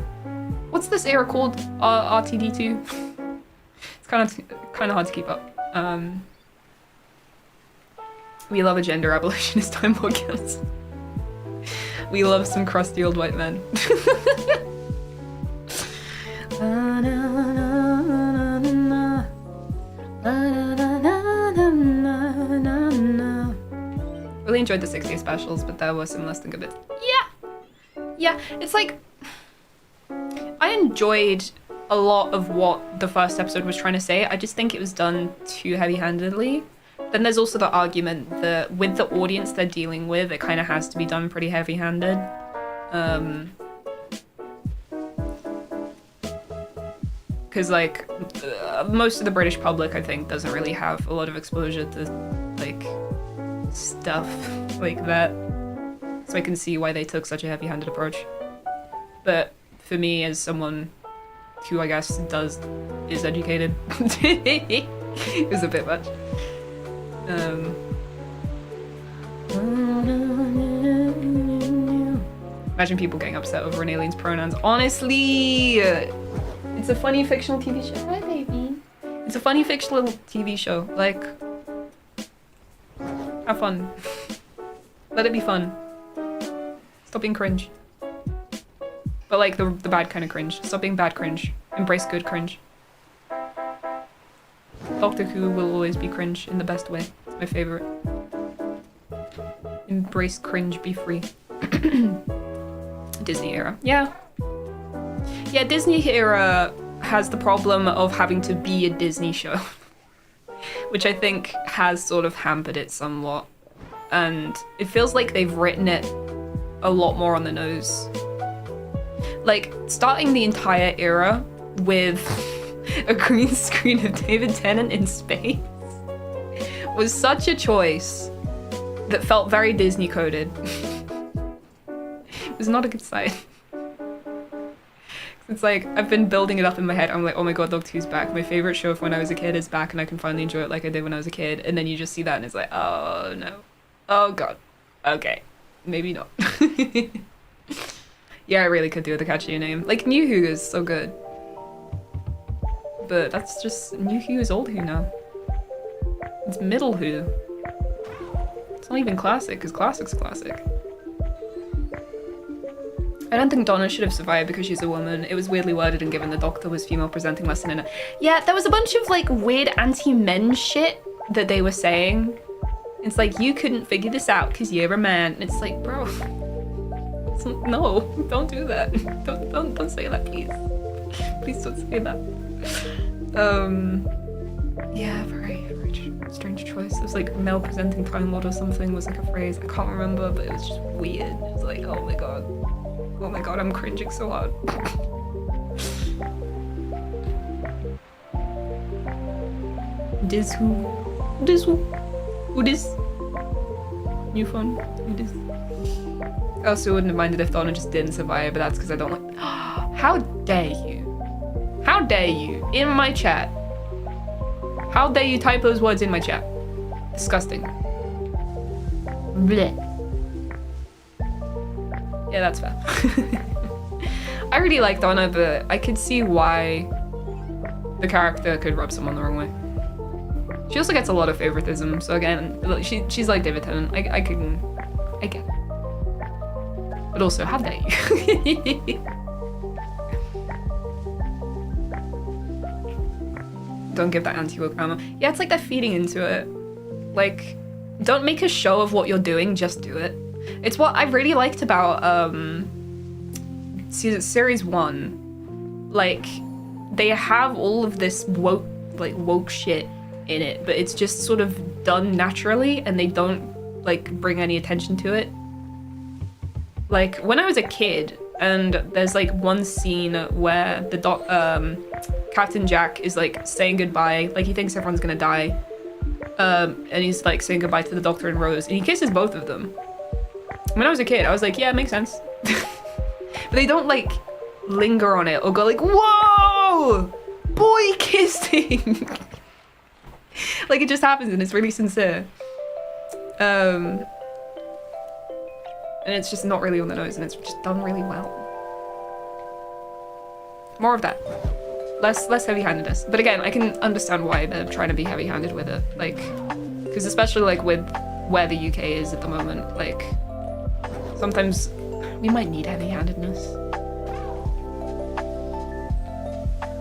Speaker 1: What's this era called? RTD2? It's kind of hard to keep up. We love a gender abolitionist Time Lord kids. We love some crusty old white men. Really enjoyed the 60th specials, but there were some less than good bits. Yeah, it's like, I enjoyed a lot of what the first episode was trying to say. I just think it was done too heavy-handedly. Then there's also the argument that with the audience they're dealing with, it kind of has to be done pretty heavy-handed. because like most of the British public, I think, doesn't really have a lot of exposure to like stuff like that. So I can see why they took such a heavy-handed approach. But for me, as someone who I guess is educated, it was a bit much. Imagine people getting upset over an alien's pronouns. Honestly, it's a funny fictional TV show. Hi, baby. It's a funny fictional TV show. Like, have fun. Let it be fun. Stop being cringe. But like the bad kind of cringe. Stop being bad cringe. Embrace good cringe. Doctor Who will always be cringe in the best way. It's my favorite. Embrace cringe, be free. Disney era. Yeah. Yeah, Disney era has the problem of having to be a Disney show. Which I think has sort of hampered it somewhat. And it feels like they've written it a lot more on the nose. Like, starting the entire era with a green screen of David Tennant in space was such a choice that felt very Disney coded. It was not a good sign. It's like, I've been building it up in my head. I'm like, oh my god, Doctor Who's back. My favorite show from when I was a kid is back and I can finally enjoy it like I did when I was a kid. And then you just see that and it's like, oh no. Oh god. Okay. Maybe not. Yeah, I really could do with a catchier name. Like, New Who is so good. But that's just, New Who is old Who now. It's middle Who. It's not even classic, because classic's classic. I don't think Donna should have survived because she's a woman. It was weirdly worded and given the Doctor was female presenting lesson in it. Yeah, there was a bunch of like weird anti-men shit that they were saying. It's like, you couldn't figure this out because you're a man. And it's like, bro, no, don't do that. Don't say that, please. Please don't say that. Yeah, very strange choice. It was like male presenting Time Lord or something was like a phrase. I can't remember, but it was just weird. It was like, oh my god. Oh my god, I'm cringing so hard. Who this? New phone? Who this? I also wouldn't have minded if Donna just didn't survive, but that's because I don't like. How dare you? How dare you? In my chat. How dare you type those words in my chat? Disgusting. Blech. Yeah, that's fair. I really like Donna, but I could see why the character could rub someone the wrong way. She also gets a lot of favoritism, so again, she's like David Tennant. I get it. But also, how dare you? Don't give that anti-woke grammar. Yeah, it's like they're feeding into it. Like, don't make a show of what you're doing, just do it. It's what I really liked about series 1. Like, they have all of this woke shit in it, but it's just sort of done naturally and they don't like bring any attention to it. Like, when I was a kid, and there's like one scene where the Captain Jack is like saying goodbye, like he thinks everyone's gonna die, and he's like saying goodbye to the Doctor and Rose, and he kisses both of them. When I was a kid, I was like, yeah, it makes sense. But they don't like linger on it or go like, whoa, boy kissing. Like, it just happens and it's really sincere. And it's just not really on the nose and it's just done really well. More of that. Less heavy-handedness. But again, I can understand why they're trying to be heavy-handed with it. Like, because especially like with where the UK is at the moment, like, sometimes we might need heavy-handedness.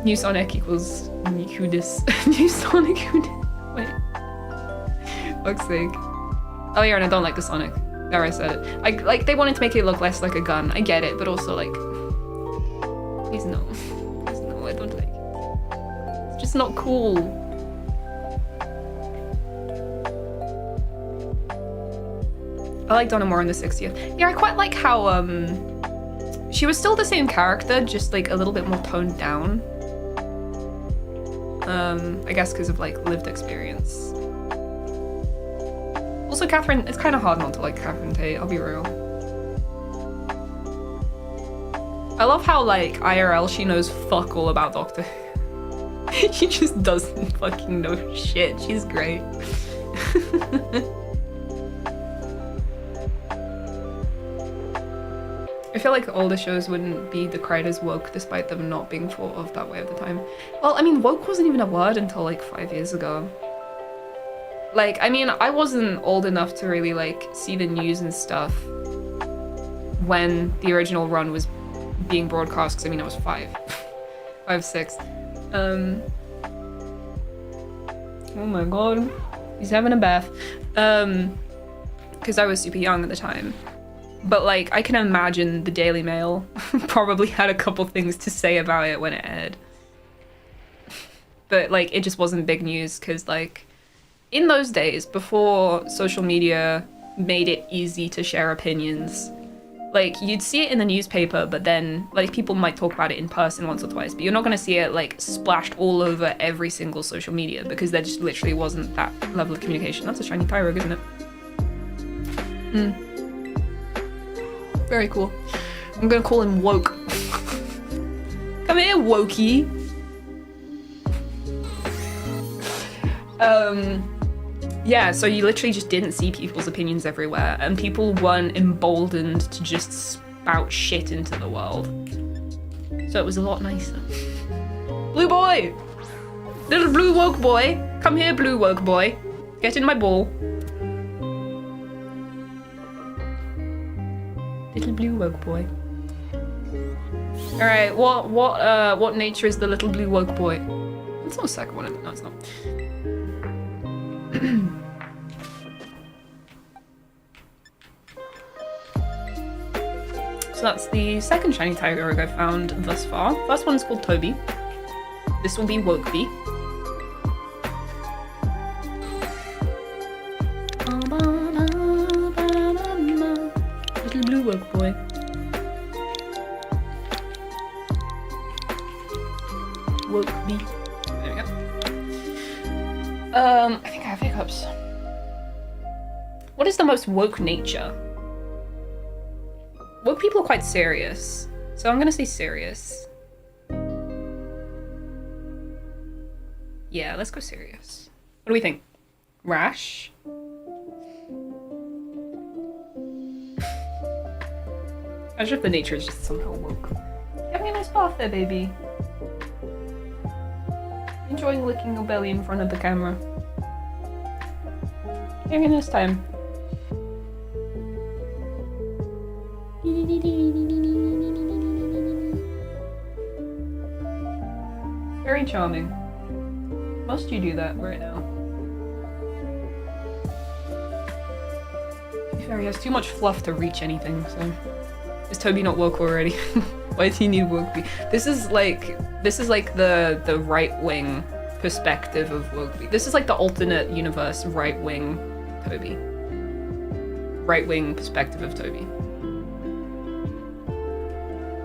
Speaker 1: New Sonic equals who dis. New Sonic who dis. Wait. Fuck's sake. Oh yeah, and I don't like the Sonic. There, I said it. Like, they wanted to make it look less like a gun. I get it, but also like, please no. Please no, I don't like it. It's just not cool. I like Donna more in the 60th. Yeah, I quite like how she was still the same character, just like a little bit more toned down. I guess because of like lived experience. Also, Catherine, it's kind of hard not to like Catherine Tate, I'll be real. I love how like IRL she knows fuck all about Doctor Who. She just doesn't fucking know shit. She's great. I feel like older shows wouldn't be decried as woke despite them not being thought of that way at the time. Well, I mean, woke wasn't even a word until like 5 years ago. Like, I mean, I wasn't old enough to really like see the news and stuff when the original run was being broadcast, because I mean I was 5, 6. Oh my god, he's having a bath. Because I was super young at the time. But like, I can imagine the Daily Mail probably had a couple things to say about it when it aired. But like, it just wasn't big news because like, in those days, before social media made it easy to share opinions, like you'd see it in the newspaper, but then like people might talk about it in person once or twice, but you're not gonna see it like splashed all over every single social media because there just literally wasn't that level of communication. That's a shiny Tyrogue, isn't it? Very cool. I'm gonna call him Woke. Come here, Wokey. Yeah, so you literally just didn't see people's opinions everywhere, and people weren't emboldened to just spout shit into the world. So it was a lot nicer. Blue boy! Little blue woke boy! Come here, blue woke boy. Get in my ball. Little blue woke boy. Alright, what nature is the little blue woke boy? It's not the second one, no it's not. So that's the second shiny Tyrogue I've found thus far. First one's called Toby. This will be Wokeby. Little blue woke boy. Wokeby. There we go. I think I have hiccups. What is the most woke nature? Woke people are quite serious, so I'm gonna say serious. Yeah, let's go serious. What do we think? Rash? I wonder if the nature is just somehow woke. You're having a nice bath there, baby. Enjoying licking your belly in front of the camera. Having a nice time. Very charming. Must you do that right now? To be fair, he has too much fluff to reach anything, so... Is Toby not woke already? Why does he need Wokeby? This is like the right-wing perspective of Wokeby. This is like the alternate universe right-wing Toby. Right-wing perspective of Toby.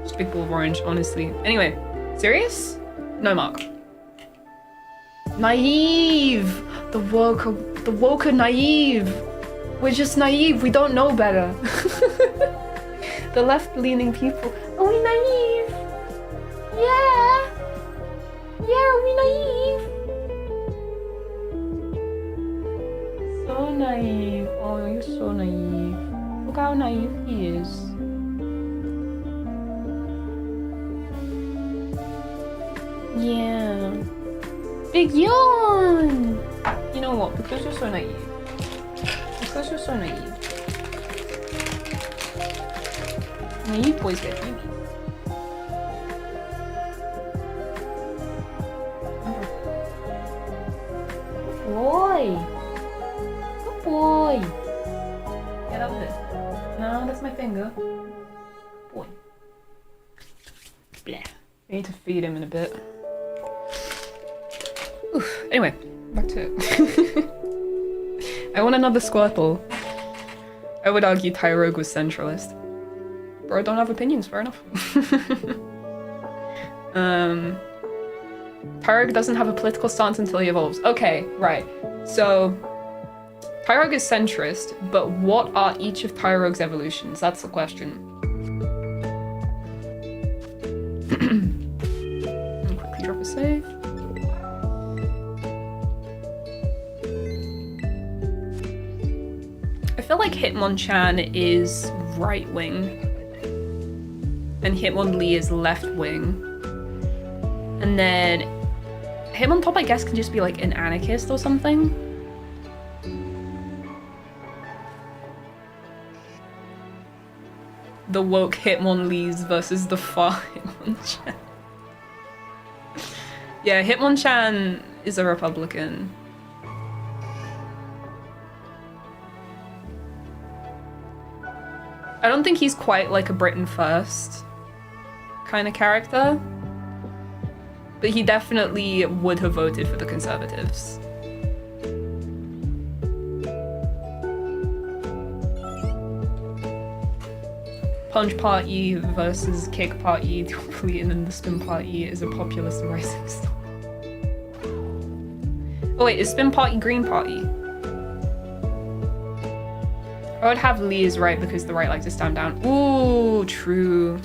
Speaker 1: Just a big ball of orange, honestly. Anyway, serious? No mark. Naive! The woke are naive! We're just naive, we don't know better. The left-leaning people. Are we naive? Yeah! Yeah, are we naive? So naive. Oh, you're so naive. Look how naive he is. Yeah. Big yawn! You know what? Because you're so naive. Because you're so naive. Naive boys get babies. Good boy! Good boy! Get up there. No, that's my finger. Boy. Bleh. I need to feed him in a bit. Oof. Anyway, back to it. I want another Squirtle. I would argue Tyrogue was centralist. Bro, don't have opinions, fair enough. Tyrog doesn't have a political stance until he evolves. Okay, right. So, Tyrog is centrist, but what are each of Tyrog's evolutions? That's the question. Quickly drop a save. I feel like Hitmonchan is right wing, and Hitmonlee is left wing, and then Hitmontop, I guess, can just be like an anarchist or something. The woke Hitmonlees versus the far Hitmonchan. Yeah, Hitmonchan is a Republican. I don't think he's quite like a Britain First kind of character, but he definitely would have voted for the Conservatives. Punch Party versus Kick Party, and then the Spin Party is a populist rising star. Oh wait, is Spin Party Green Party? I would have Lee as right because the right like to stand down. Ooh, true.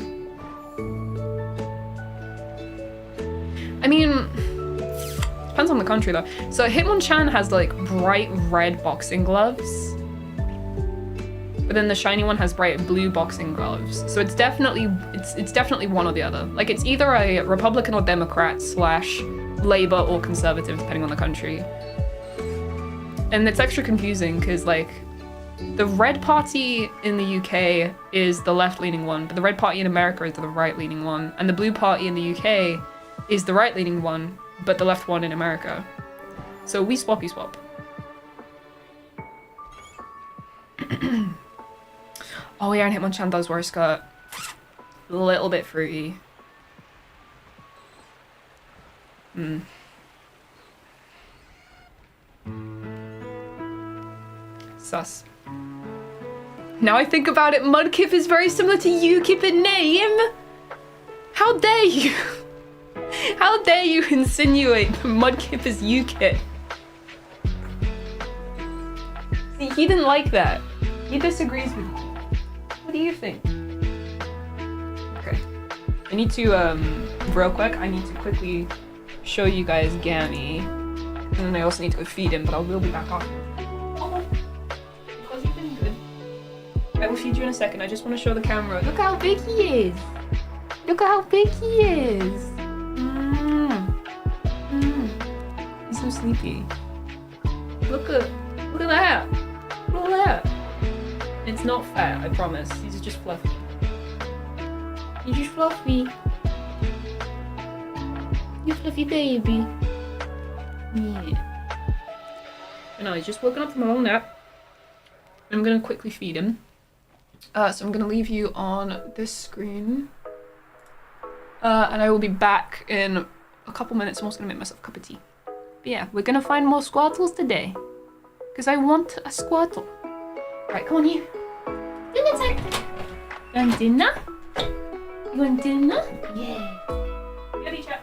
Speaker 1: I mean, depends on the country though. So Hitmonchan has like bright red boxing gloves, but then the shiny one has bright blue boxing gloves. So it's definitely one or the other. Like it's either a Republican or Democrat slash Labour or Conservative depending on the country. And it's extra confusing because like the Red Party in the UK is the left-leaning one, but the Red Party in America is the right-leaning one, and the Blue Party in the UK is the right-leaning one, but the left one in America. So we swappy swap. Oh yeah, and Hitmonchan does wear a skirt. A little bit fruity. Sus. Now I think about it, Mudkip is very similar to UKIP in name. How dare you? How dare you insinuate that Mudkip is UKIP? See, he didn't like that. He disagrees with you. What do you think? Okay. I need to, real quick, I need to quickly show you guys Gammy. And then I also need to go feed him, but I will be back on. Because you've been good. I will feed you in a second. I just want to show the camera. Look how big he is. Look at how big he is. He's so sleepy. Look at that. Look at that. It's not fat, I promise. He's just fluffy. He's just fluffy. You fluffy baby. Yeah. But no, he's just woken up from a long nap. I'm gonna quickly feed him. So I'm gonna leave you on this screen. And I will be back in a couple minutes. I'm also gonna make myself a cup of tea. But yeah, we're gonna find more Squirtles today. Because I want a Squirtle. Right, come on you. Dinner time. You want dinner? You want dinner? Yeah. Yeah, teacher.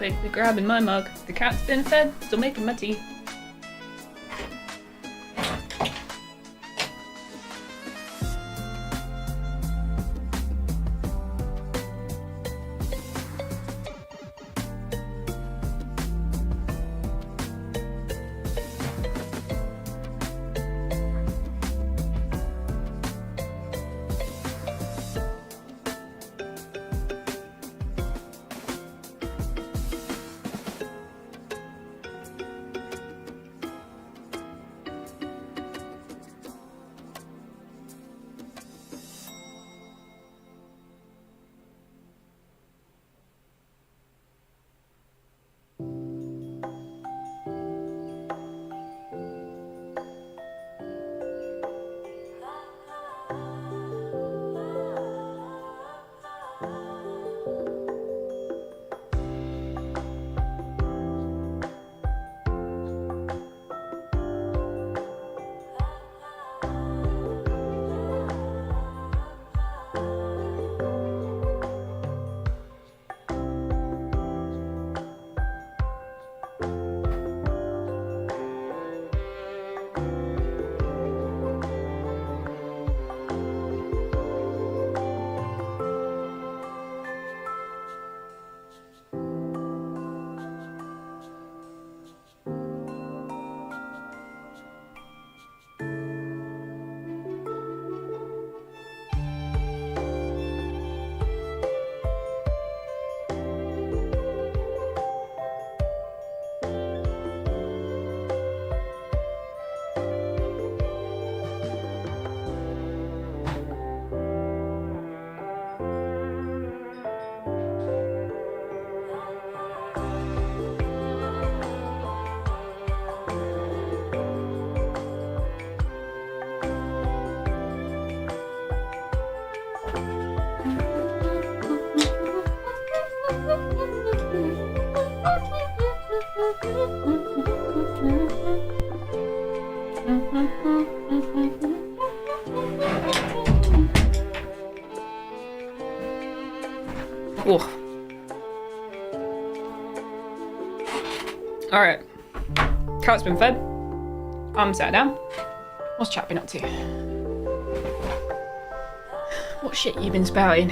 Speaker 1: quickly grabbing my mug. The cat's been fed, still making my tea. Oh. Alright. Cat's been fed. I'm sat down. What's chat been up to? What shit you been spouting?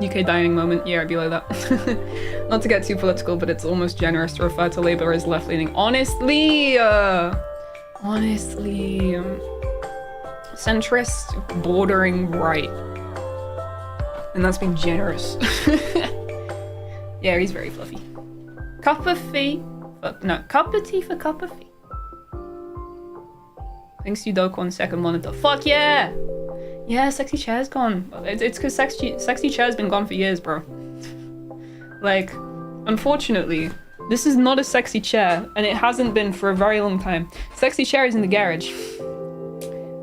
Speaker 1: UK dining moment. Yeah, I'd be like that. Not to get too political, but it's almost generous to refer to Labour as left-leaning. Honestly, centrist bordering right. And that's been generous. Yeah, he's very fluffy. Cup of tea. No, cup of tea for cup of tea. Thanks to Doku on second monitor. Fuck yeah! Yeah, sexy chair's gone. It's because sexy chair's been gone for years, bro. Like, unfortunately, this is not a sexy chair, and it hasn't been for a very long time. Sexy chair is in the garage.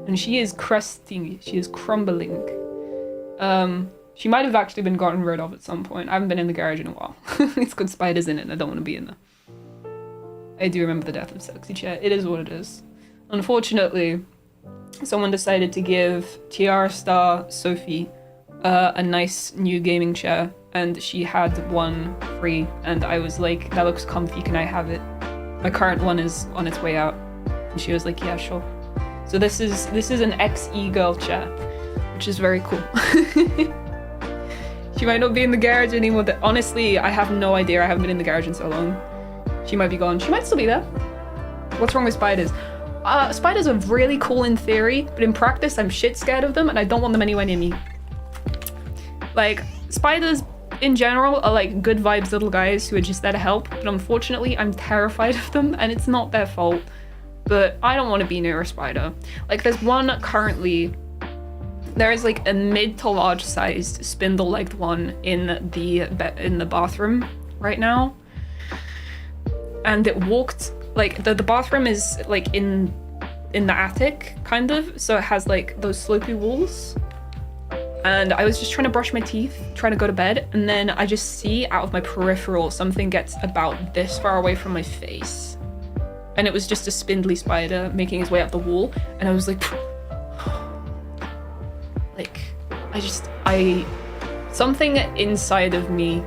Speaker 1: And she is crusty. She is crumbling. She might have actually been gotten rid of at some point. I haven't been in the garage in a while. It's got spiders in it and I don't want to be in there. I do remember the death of Sexy Chair. It is what it is. Unfortunately, someone decided to give Tiara Star Sophie a nice new gaming chair, and she had one free, and I was like, that looks comfy, can I have it? My current one is on its way out. And she was like, yeah, sure. So this is an XE girl chair, which is very cool. She might not be in the garage anymore. Honestly, I have no idea. I haven't been in the garage in so long. She might be gone. She might still be there. What's wrong with spiders? Spiders are really cool in theory, but in practice, I'm shit scared of them and I don't want them anywhere near me. Like, spiders in general are like good vibes little guys who are just there to help, but unfortunately, I'm terrified of them and it's not their fault. But I don't want to be near a spider. Like, there's one currently. There is like a mid to large sized spindle-legged one in the bathroom right now, and it walked like the bathroom is like in the attic kind of, so it has like those slopey walls. And I was just trying to brush my teeth, trying to go to bed, and then I just see out of my peripheral something gets about this far away from my face, and it was just a spindly spider making its way up the wall, and I was like. Like, something inside of me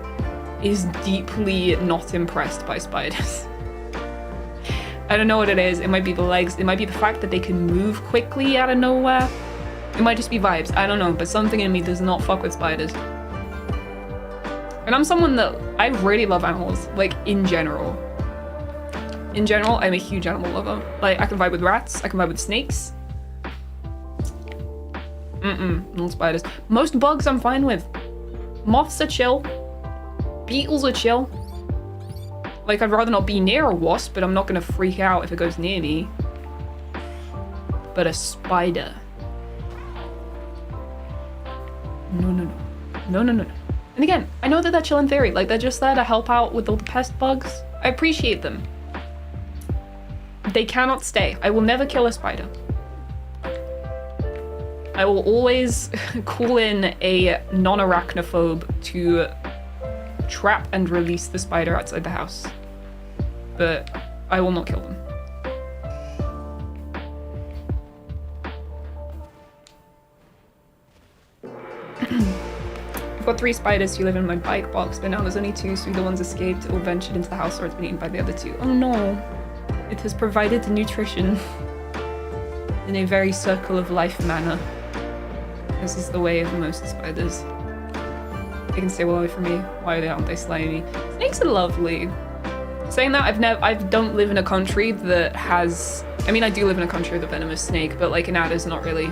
Speaker 1: is deeply not impressed by spiders. I don't know what it is. It might be the legs. It might be the fact that they can move quickly out of nowhere. It might just be vibes. I don't know, but something in me does not fuck with spiders. And I'm someone that I really love animals, like in general. In general, I'm a huge animal lover. Like I can vibe with rats. I can vibe with snakes. Not spiders. Most bugs I'm fine with. Moths are chill. Beetles are chill. Like, I'd rather not be near a wasp, but I'm not gonna freak out if it goes near me. But a spider. No. And again, I know that they're chill in theory. Like, they're just there to help out with all the pest bugs. I appreciate them. They cannot stay. I will never kill a spider. I will always call in a non-arachnophobe to trap and release the spider outside the house. But I will not kill them. I've got 3 spiders who live in my bike box, but now there's only 2, so either one's escaped or ventured into the house or it's been eaten by the other 2. Oh no. It has provided nutrition in a very circle of life manner. This is the way of most spiders. They can stay well away from me. Why aren't they slimy? Snakes are lovely. Saying that, I don't live in a country that has... I mean, I do live in a country with a venomous snake, but like an adder's not really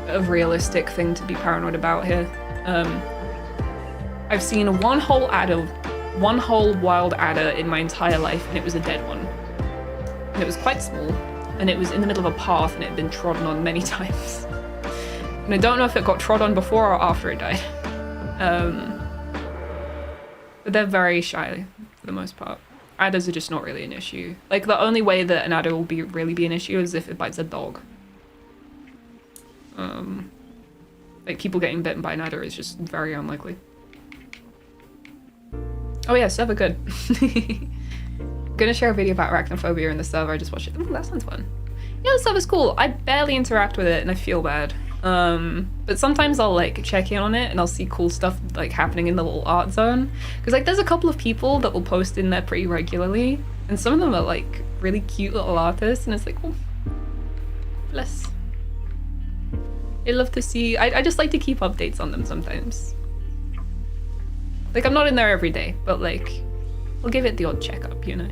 Speaker 1: a realistic thing to be paranoid about here. I've seen one whole wild adder in my entire life, and it was a dead one. And it was quite small, and it was in the middle of a path, and it had been trodden on many times. And I don't know if it got trod on before or after it died. But they're very shy for the most part. Adders are just not really an issue. Like, the only way that an adder will really be an issue is if it bites a dog. Like, people getting bitten by an adder is just very unlikely. Oh yeah, server good. Gonna share a video about arachnophobia in the server. I just watched it. Ooh, that sounds fun. Yeah, the server's cool. I barely interact with it and I feel bad. But sometimes I'll like check in on it and I'll see cool stuff like happening in the little art zone. Because like there's a couple of people that will post in there pretty regularly. And some of them are like really cute little artists and it's like, oh, bless. I love to see, I just like to keep updates on them sometimes. Like I'm not in there every day, but like I'll give it the odd checkup, you know.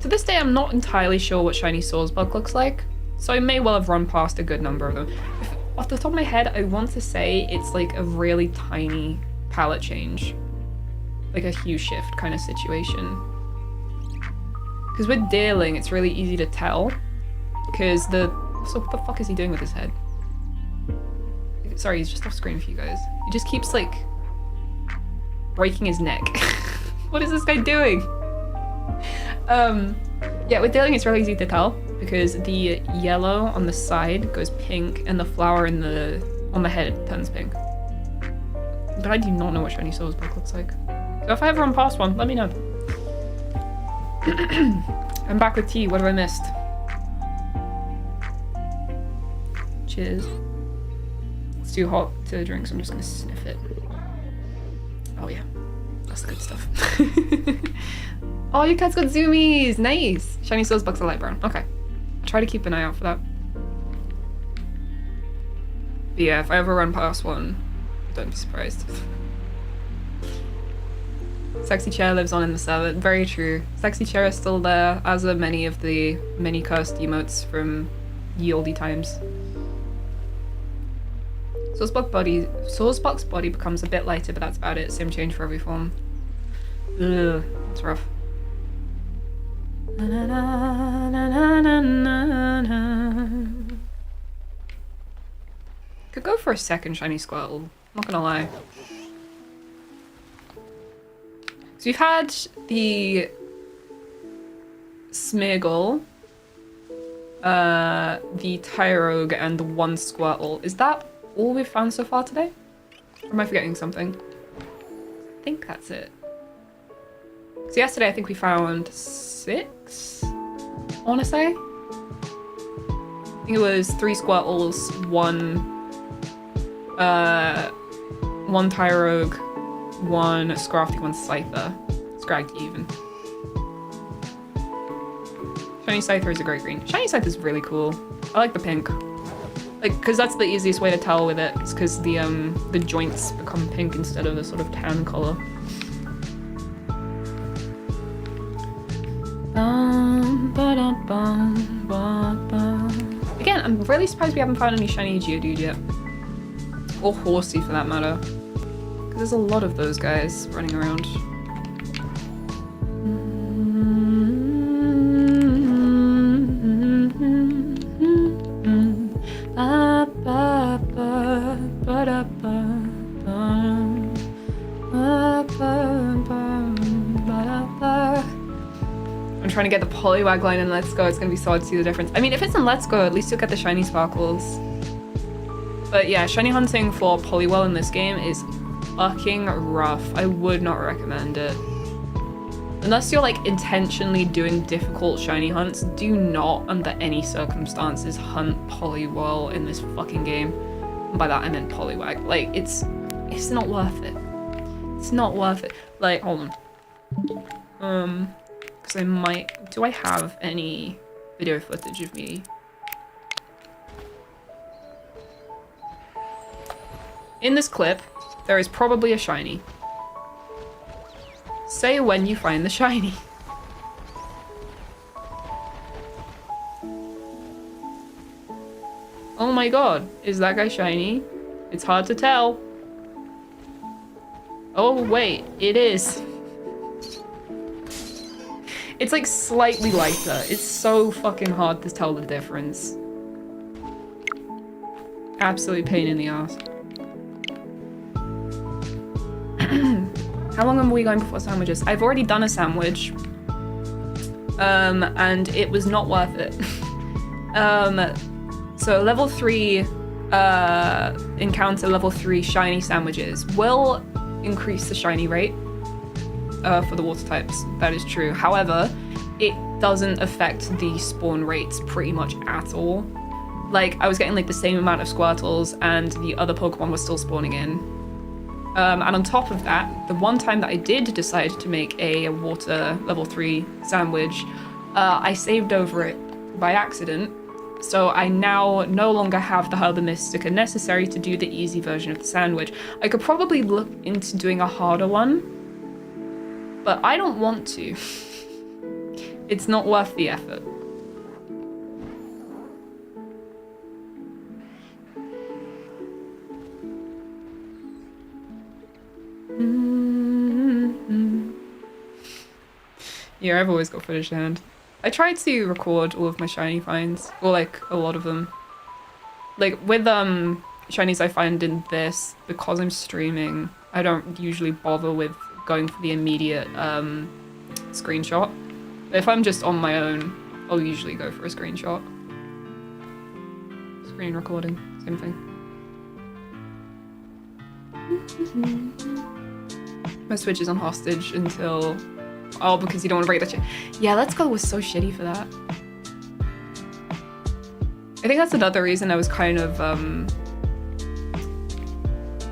Speaker 1: To this day, I'm not entirely sure what shiny Sawsbuck looks like, so I may well have run past a good number of them. Off the top of my head, I want to say it's like a really tiny palette change. Like a hue shift kind of situation. Because with Deerling, it's really easy to tell. Because so what the fuck is he doing with his head? Sorry, he's just off screen for you guys. He just keeps like breaking his neck. What is this guy doing? Yeah, with Deerling it's really easy to tell because the yellow on the side goes pink and the flower on the head turns pink. But I do not know what shiny Sawsbuck looks like. So if I ever run past one, let me know. I'm back with tea. What have I missed? Cheers. It's too hot to drink, so I'm just gonna sniff it. Oh yeah, that's the good stuff. Oh, your cat's got zoomies! Nice! Shiny Sawsbuck's a light brown. Okay. I'll try to keep an eye out for that. But yeah, if I ever run past one, don't be surprised. Sexy Chair lives on in the server. Very true. Sexy Chair is still there, as are many of the many cursed emotes from ye olde times. Sawsbuck's body becomes a bit lighter, but that's about it. Same change for every form. Ugh, it's rough. Could go for a second shiny Squirtle, not gonna lie. So you've had the Smeargle, the Tyrogue, and the one Squirtle. Is that all we've found so far today? Or am I forgetting something? I think that's it. So yesterday I think we found 6, I want to say. I think it was 3 Squirtles, 1 Tyrogue, 1 Scrafty, 1 Scyther. Scragged even. Shiny Scyther is a great green. Shiny Scyther is really cool. I like the pink. Like, because that's the easiest way to tell with it. It's because the joints become pink instead of a sort of tan color. Again, I'm really surprised we haven't found any shiny Geodude yet. Or Horsey for that matter. Because there's a lot of those guys running around. I'm trying to get the Poliwag line in Let's Go. It's gonna be so hard to see the difference. I mean, if it's in Let's Go, at least you'll get the shiny sparkles. But yeah, shiny hunting for Poliwag in this game is fucking rough. I would not recommend it. Unless you're like intentionally doing difficult shiny hunts, do not under any circumstances hunt Poliwag in this fucking game. And by that I meant Poliwag. Like, it's not worth it. It's not worth it. Like, hold on. Because I might... Do I have any video footage of me? In this clip, there is probably a shiny. Say when you find the shiny. Oh my god, is that guy shiny? It's hard to tell. Oh wait, it is. It's like slightly lighter. It's so fucking hard to tell the difference. Absolute pain in the ass. How long are we going before sandwiches? I've already done a sandwich. And it was not worth it. So level 3 encounter level 3 shiny sandwiches will increase the shiny rate for the water types. That is true. However, it doesn't affect the spawn rates pretty much at all. Like, I was getting like the same amount of Squirtles and the other Pokemon were still spawning in. And on top of that, the one time that I did decide to make a water level 3 sandwich, I saved over it by accident. So I now no longer have the Herba Mystica necessary to do the easy version of the sandwich. I could probably look into doing a harder one, but I don't want to. It's not worth the effort. Yeah, I've always got footage to hand. I tried to record all of my shiny finds, or like a lot of them. Like with shinies I find in this, because I'm streaming, I don't usually bother with going for the immediate screenshot. But if I'm just on my own, I'll usually go for a screenshot. Screen recording, same thing. My Switch is on hostage until... Oh, because you don't want to break that shit. Yeah, Let's Go was so shitty for that. I think that's another reason I was kind of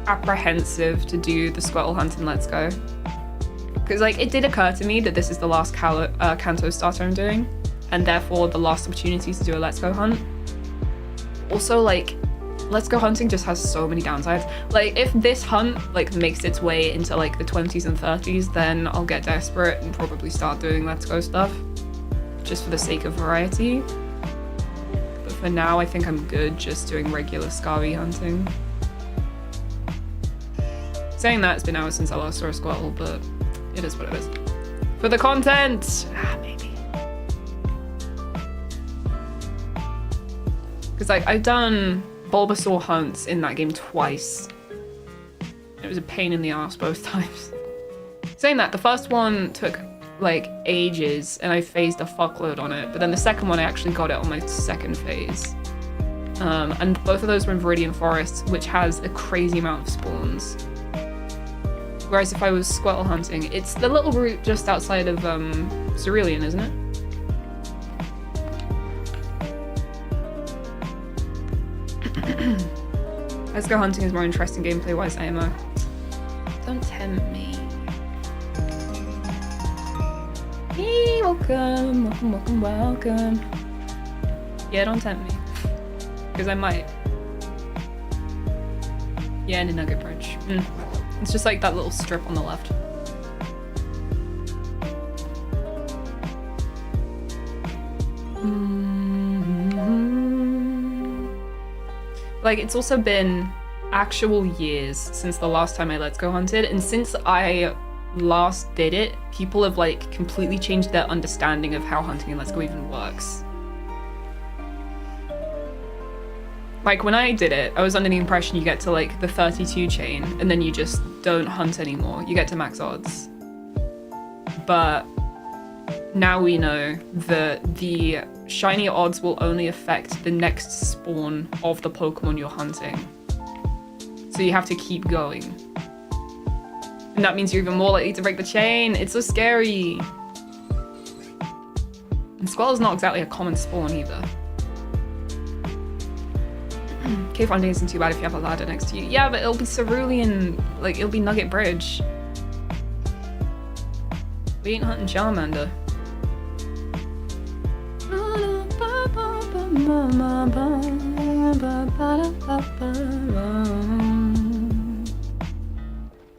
Speaker 1: apprehensive to do the Squirtle hunt in Let's Go. Because like, it did occur to me that this is the last Kanto starter I'm doing, and therefore the last opportunity to do a Let's Go hunt. Also, like, Let's Go hunting just has so many downsides. Like, if this hunt like makes its way into like the 20s and 30s, then I'll get desperate and probably start doing Let's Go stuff, just for the sake of variety. But for now, I think I'm good just doing regular Scarby hunting. Saying that, it's been hours since I last saw a Squirtle, but it is what it is. For the content! Maybe. Because like, I've done Bulbasaur hunts in that game twice. It was a pain in the ass both times. Saying that, the first one took like ages and I phased a fuckload on it, but then the second one I actually got it on my second phase. And both of those were in Viridian Forest, which has a crazy amount of spawns. Whereas if I was Squirtle hunting, it's the little route just outside of Cerulean, isn't it? Let's Go Hunting is more interesting gameplay-wise, AMO. Don't tempt me. Hey, welcome, welcome, welcome, welcome. Yeah, don't tempt me. Because I might. Yeah, in a Nugget Bridge. It's just like that little strip on the left. Like, it's also been actual years since the last time I Let's Go hunted, and since I last did it, people have like completely changed their understanding of how hunting in Let's Go even works. Like, when I did it, I was under the impression you get to like the 32 chain and then you just don't hunt anymore. You get to max odds. But now we know that the shiny odds will only affect the next spawn of the Pokemon you're hunting. So you have to keep going. And that means you're even more likely to break the chain. It's so scary. And Squirtle's not exactly a common spawn either. Cave hunting isn't too bad if you have a ladder next to you. Yeah, but it'll be Cerulean, like it'll be Nugget Bridge. We ain't hunting Charmander.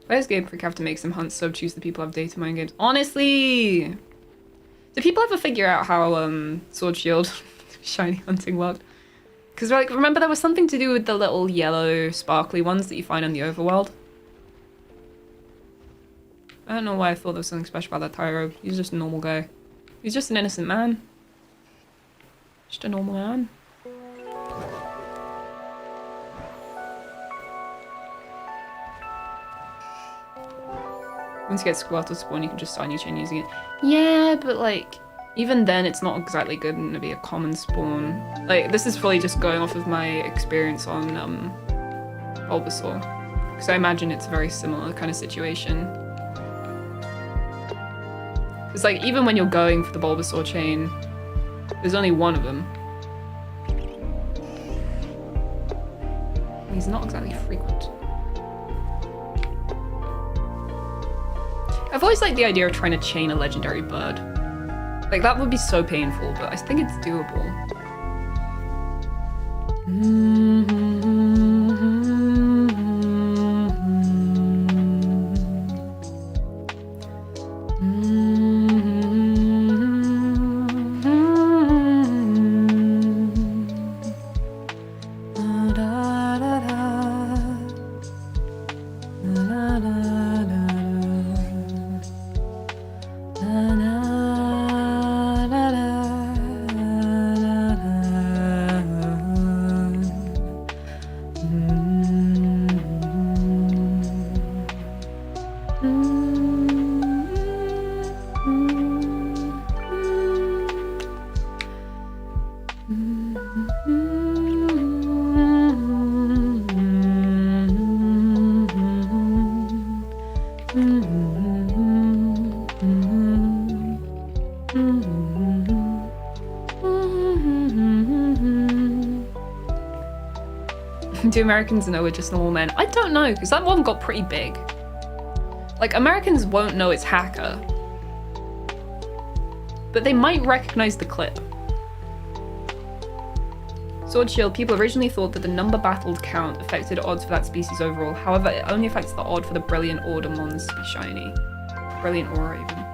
Speaker 1: Where's Game Freak have to make some hunts so choose the people who have data mine games? Honestly! Do people ever figure out how Sword Shield shiny hunting worked? Because like, remember there was something to do with the little yellow sparkly ones that you find in the overworld? I don't know why I thought there was something special about that Tyro. He's just a normal guy. He's just an innocent man. Just a normal man. Once you get Squirtle spawn, you can just start a new chain using it. Yeah, but like, even then it's not exactly going to be a common spawn. Like, this is fully just going off of my experience on Bulbasaur. Because I imagine it's a very similar kind of situation. It's like, even when you're going for the Bulbasaur chain, there's only one of them. He's not exactly frequent. I've always liked the idea of trying to chain a legendary bird. Like, that would be so painful, but I think it's doable. Do Americans know we're just normal men? I don't know, because that one got pretty big. Like, Americans won't know it's Hacker. But they might recognize the clip. Sword Shield, people originally thought that the number battled count affected odds for that species overall. However, it only affects the odd for the Brilliant Order mons to be shiny. Brilliant Aura, even.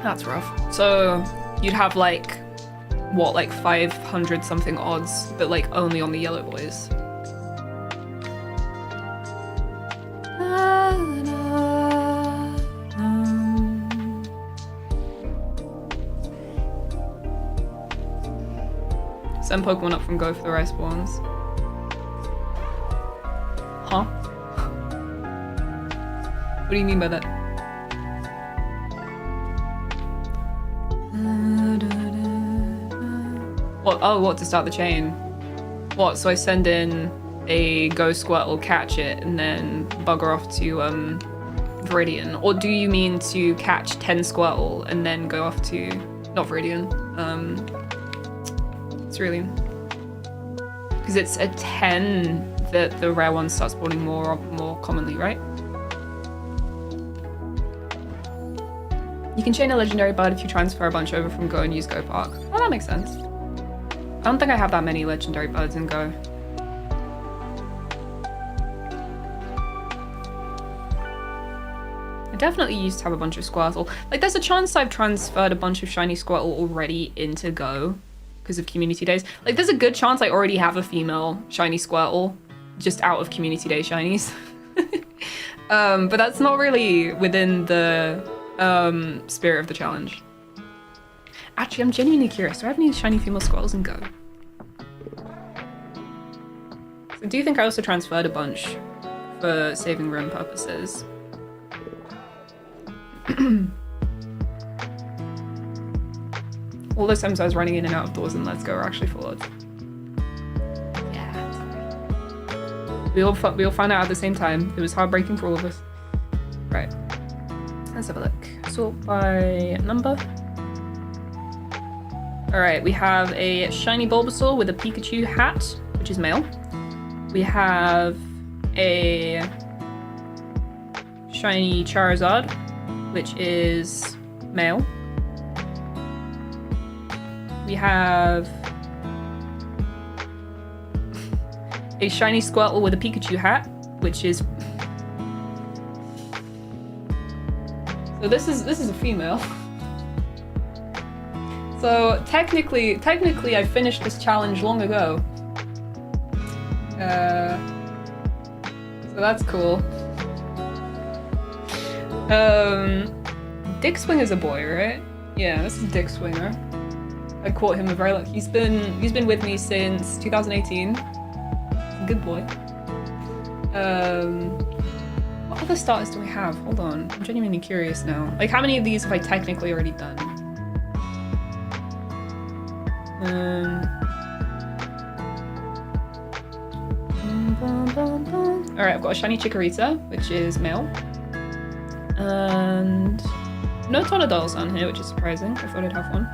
Speaker 1: That's rough. So, you'd have, like, what, like 500 something odds, but like only on the yellow boys. Send Pokemon up from Go for the rest ones. Huh? What do you mean by that? What? Oh, what, to start the chain? What, so I send in a Ghost Squirtle, catch it, and then bugger off to Viridian? Or do you mean to catch 10 Squirtle and then go off to, not Viridian, Cerulean? Because it's a 10 that the rare ones start spawning more commonly, right? You can chain a legendary bud if you transfer a bunch over from Go and use Go Park. Oh, that makes sense. I don't think I have that many legendary buds in Go. I definitely used to have a bunch of Squirtle. Like, there's a chance I've transferred a bunch of shiny Squirtle already into Go because of Community Days. Like, there's a good chance I already have a female shiny Squirtle just out of Community Day shinies. But that's not really within the spirit of the challenge. Actually, I'm genuinely curious. Do I have any shiny female Squirtles in Go? So I do think I also transferred a bunch for saving room purposes. All those times I was running in and out of doors and Let's Go were actually full odds. Yeah. We all found out at the same time. It was heartbreaking for all of us. Right. Let's have a look. Sort by number. Alright, we have a shiny Bulbasaur with a Pikachu hat, which is male. We have a shiny Charizard, which is male. We have a shiny Squirtle with a Pikachu hat, which is... So this is a female. So technically I finished this challenge long ago. So that's cool. Dick Swinger's a boy, right? Yeah, this is Dick Swinger. I caught him a very long. He's been with me since 2018. Good boy. What other starters do we have? Hold on, I'm genuinely curious now. Like, how many of these have I technically already done? Alright, I've got a shiny Chikorita, which is male. And no Totodiles on here, which is surprising. I thought I'd have one.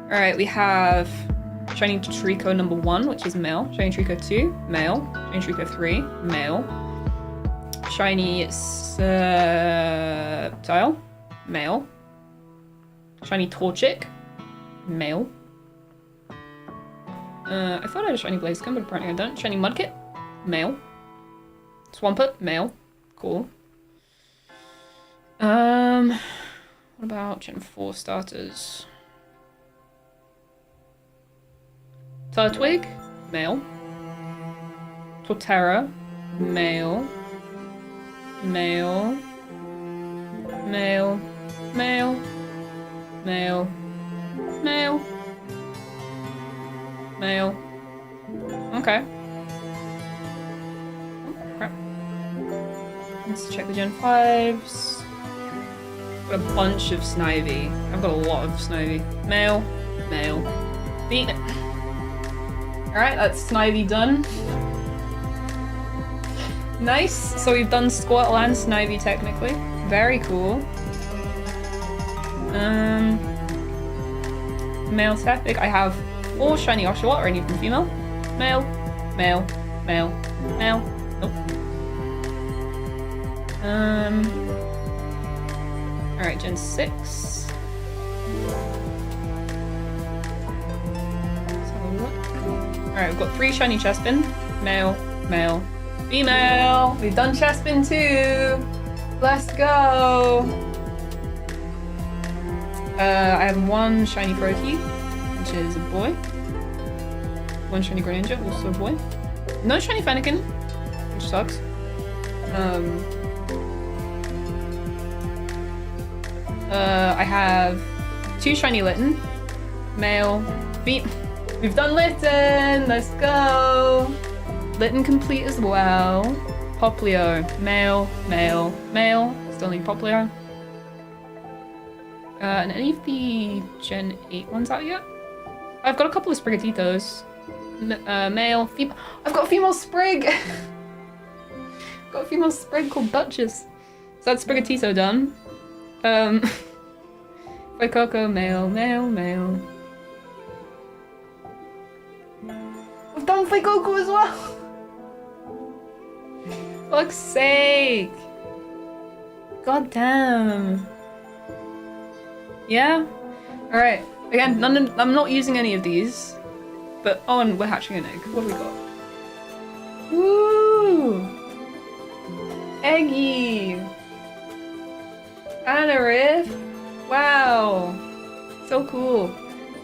Speaker 1: Alright, we have shiny Trico number 1, which is male. Shiny Trico 2, male. Shiny Trico 3, male. Shiny Sceptile, male. Shiny Torchic, male. I thought I had a shiny Blaziken, but apparently I don't. Shiny Mudkip, male. Swampert, male. Cool. What about Gen 4 starters? Turtwig, male. Torterra, male. Male. Male. Male. Male. Male. Male. Okay. Oh, crap. Let's check the Gen 5s. Got a bunch of Snivy. I've got a lot of Snivy. Male. Male. Beat it. Alright, that's Snivy done. Nice. So we've done Squirtle and Snivy technically. Very cool. Male Tepig. I have 4 shiny Oshawott, or any of them female. Male. Male. Male. Male. Nope. Alright, Gen 6. Alright, we've got 3 shiny Chespin. Male, male, female. We've done Chespin too. Let's go. I have 1 shiny Brokey, which is a boy. 1 shiny Greninja, also a boy. No shiny Fennekin, which sucks. I have 2 shiny Litten. Male, we've done Litten, let's go! Litten complete as well. Poplio, male, male, male. Still need Poplio. And any of the Gen 8 ones out yet? I've got a couple of Sprigatitos. Male, female. I've got a female Sprig! I've got a female Sprig called Duchess. So that's Sprigatito done. Coco, male, male, male. I've done Coco as well! Fuck's sake! God damn. Yeah? Alright. Again, I'm not using any of these. But, oh, and we're hatching an egg. What do we got? Woo! Eggy! Anarith! Wow! So cool.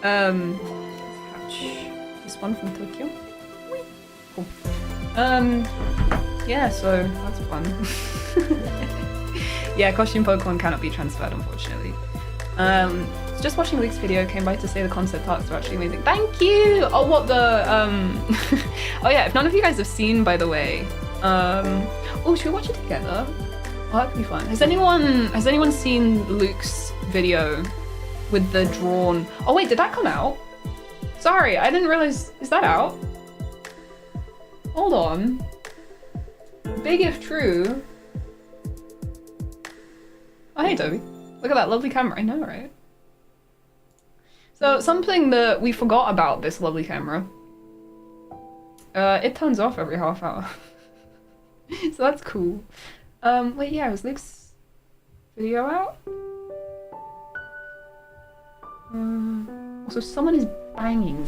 Speaker 1: Hatch this one from Tokyo. Cool. Yeah, so that's fun. Yeah, costume Pokemon cannot be transferred, unfortunately. Just watching Luke's video, came by to say the concept arcs are actually amazing. Thank you! Oh, what the, oh yeah, if none of you guys have seen, by the way, oh, should we watch it together? Oh, that could be fun. Has anyone seen Luke's video with the drawn... Oh wait, did that come out? Sorry, I didn't realize, is that out? Hold on. Big if true. Oh, hey Toby. Look at that lovely camera, I know, right? So, something that we forgot about this lovely camera. It turns off every half hour. So that's cool. Wait, yeah, was Luke's video out? Also, someone is banging.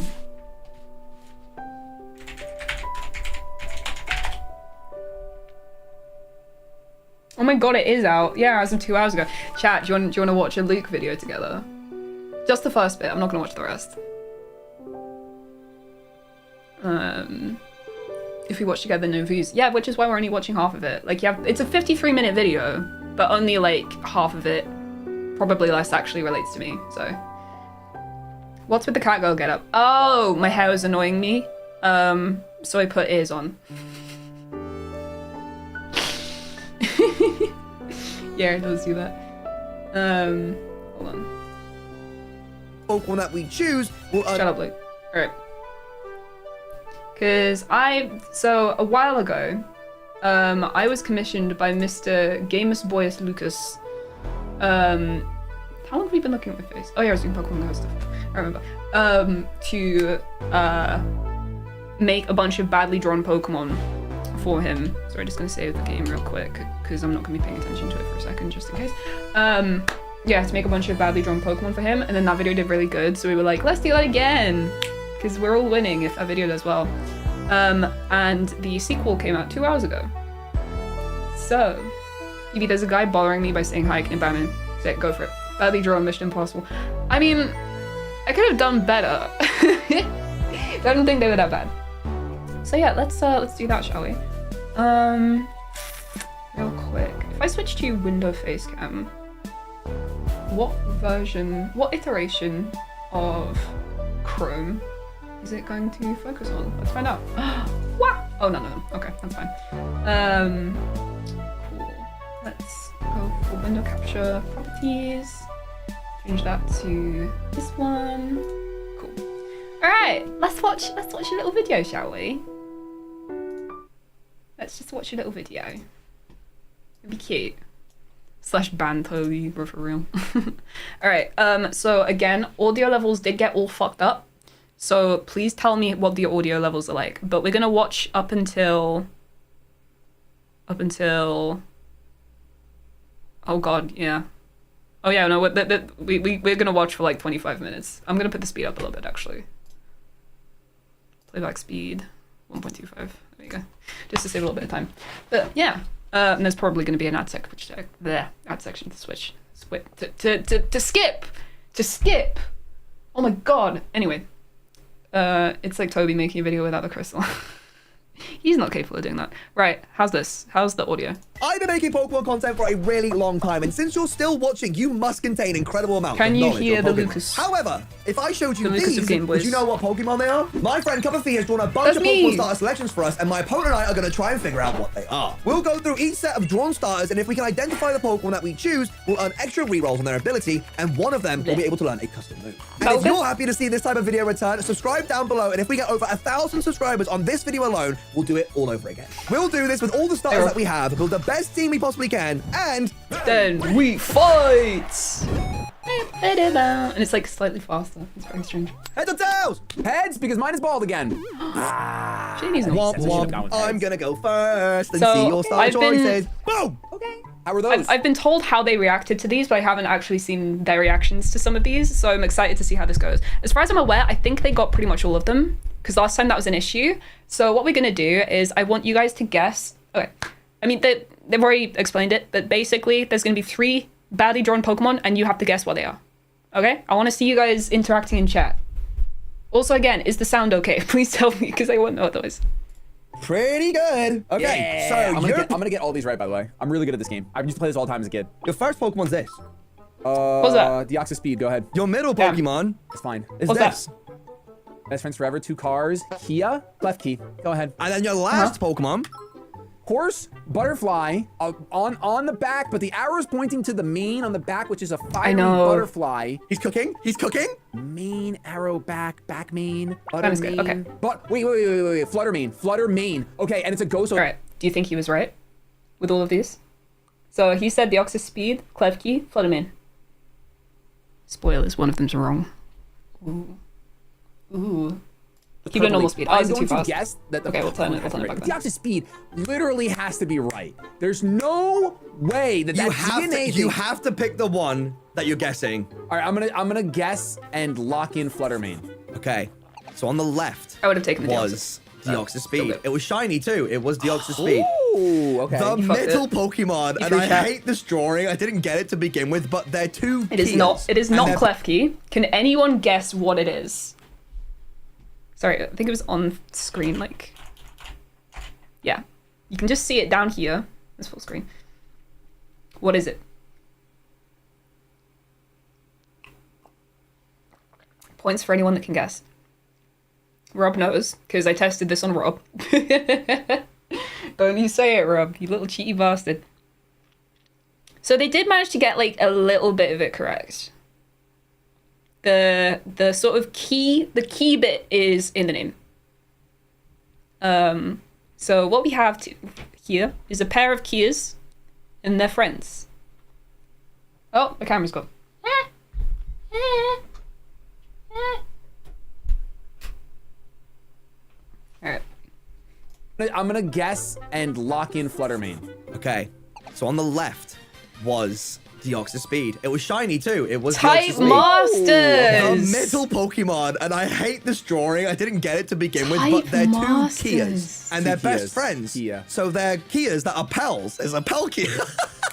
Speaker 1: Oh my god, it is out. Yeah, as of 2 hours ago. Chat, do you want to watch a Luke video together? Just the first bit, I'm not gonna watch the rest. If we watch together, no views. Yeah, which is why we're only watching half of it. Like, yeah, it's a 53-minute video, but only like half of it, probably less, actually relates to me, so. What's with the cat girl getup? Oh, my hair is annoying me. So I put ears on. Yeah, it does do that. Hold on.
Speaker 2: Pokemon that we choose will...
Speaker 1: Shut up, Luke. Alright. Because so a while ago, I was commissioned by Mr. Gamus Boyus Lucas. How long have we been looking at my face? Oh yeah, I was doing Pokemon Go stuff. I remember. To make a bunch of badly drawn Pokemon for him. Sorry, just gonna save the game real quick, because I'm not gonna be paying attention to it for a second, just in case. Yeah, to make a bunch of badly drawn Pokemon for him, and then that video did really good, so we were like, let's do that again! Because we're all winning if that video does well. And the sequel came out 2 hours ago. So, Evie, there's a guy bothering me by saying hi, can you ban him? Say it, go for it. Badly drawn, Mission Impossible. I mean, I could have done better. I don't think they were that bad. So yeah, let's do that, shall we? Real quick. If I switch to window face cam, what iteration of Chrome is it going to focus on? Let's find out. What? Oh, no. Okay, that's fine. Cool. Let's go for window capture properties. Change that to this one. Cool. All right, let's watch a little video, shall we? Let's just watch a little video. It'd be cute. / ban Toby, for real. Alright, so again, audio levels did get all fucked up. So please tell me what the audio levels are like. But we're gonna watch up until... Oh god, yeah. Oh yeah, no, we're gonna watch for like 25 minutes. I'm gonna put the speed up a little bit, actually. Playback speed, 1.25. There you go. Just to save a little bit of time. But yeah. And there's probably going to be an ad section to switch. To skip! Oh my god! Anyway. It's like Toby making a video without the crystal. He's not capable of doing that. Right, how's this? How's the audio?
Speaker 2: I've been making Pokemon content for a really long time, and since you're still watching, you must contain incredible amounts of knowledge. Can you hear the Lucas? However, if I showed you these, would you know what Pokemon they are? My friend Cup of Fee has drawn a bunch of Pokemon starter selections for us, and my opponent and I are going to try and figure out what they are. We'll go through each set of drawn starters, and if we can identify the Pokemon that we choose, we'll earn extra rerolls on their ability, and one of them will be able to learn a custom move. And if you're happy to see this type of video return, subscribe down below, and if we get over 1,000 subscribers on this video alone, we'll do it all over again. We'll do this with all the starters that we have, build the best team we possibly can, and
Speaker 1: then we fight! And it's like slightly faster. It's very strange.
Speaker 3: Heads or tails? Heads, because mine is bald again.
Speaker 1: Shady's not.
Speaker 2: I'm gonna go first and see your star choices. Boom!
Speaker 3: Okay. How were those?
Speaker 1: I've been told how they reacted to these, but I haven't actually seen their reactions to some of these, so I'm excited to see how this goes. As far as I'm aware, I think they got pretty much all of them, because last time that was an issue. So what we're gonna do is I want you guys to guess. Okay. I mean, they've already explained it, but basically there's gonna be 3 badly drawn Pokemon, and you have to guess what they are. Okay? I want to see you guys interacting in chat. Also, again, is the sound okay? Please tell me, because I won't know otherwise.
Speaker 2: Pretty good. Okay, so
Speaker 3: I'm gonna get all these right, by the way. I'm really good at this game. I used to play this all the time as a kid.
Speaker 2: Your first Pokemon's this.
Speaker 1: What's that?
Speaker 3: Deoxys Speed, go ahead.
Speaker 2: Your middle Pokemon
Speaker 3: it's fine.
Speaker 2: is this.
Speaker 3: Best friends forever, 2 cars. Kia, left key. Go ahead.
Speaker 2: And then your last Pokemon.
Speaker 3: Horse, butterfly, on the back, but the arrow's pointing to the mane on the back, which is a fiery butterfly.
Speaker 2: He's cooking. He's cooking.
Speaker 3: Mane, arrow, back mane, butter mane.
Speaker 1: Okay.
Speaker 3: But wait. Flutter mane. Okay, and it's a ghost.
Speaker 1: All right. Do you think he was right with all of these? So he said Deoxys Speed, Klefki, Flutter Mane. Spoilers, one of them's wrong. Ooh. Keep it at normal speed. Oh, is it too fast?
Speaker 3: Guess that the
Speaker 1: we'll turn it back then.
Speaker 3: Deoxys Speed literally has to be right. There's no way that
Speaker 2: you have to pick the one that you're guessing.
Speaker 3: All right, I'm gonna guess and lock in Flutter Mane.
Speaker 2: Okay. So on the left,
Speaker 1: I would have taken the
Speaker 2: Deoxys Speed. It was shiny too. It was Deoxys Speed.
Speaker 3: Ooh, okay.
Speaker 2: The middle Pokemon, and I hate this drawing. I didn't get it to begin with, but they're 2
Speaker 1: It is not. It is not Klefki. Can anyone guess what it is? Sorry, I think it was on screen, like... Yeah. You can just see it down here. It's full screen. What is it? Points for anyone that can guess. Rob knows, because I tested this on Rob. Don't you say it, Rob, you little cheaty bastard. So they did manage to get, like, a little bit of it correct. The sort of key bit is in the name. So what we have here is a pair of Kias and their friends. Oh, the camera's gone. Alright.
Speaker 3: I'm gonna guess and lock in Flutter Mane.
Speaker 2: Okay. So on the left was Deoxys Speed. It was shiny too. It was
Speaker 1: Type Masters!
Speaker 2: The middle Pokemon, and I hate this drawing. I didn't get it to begin with, but they're 2 Kias, and they're best friends.
Speaker 3: Kia.
Speaker 2: So they're Kias that are pals. There's a pal Kia.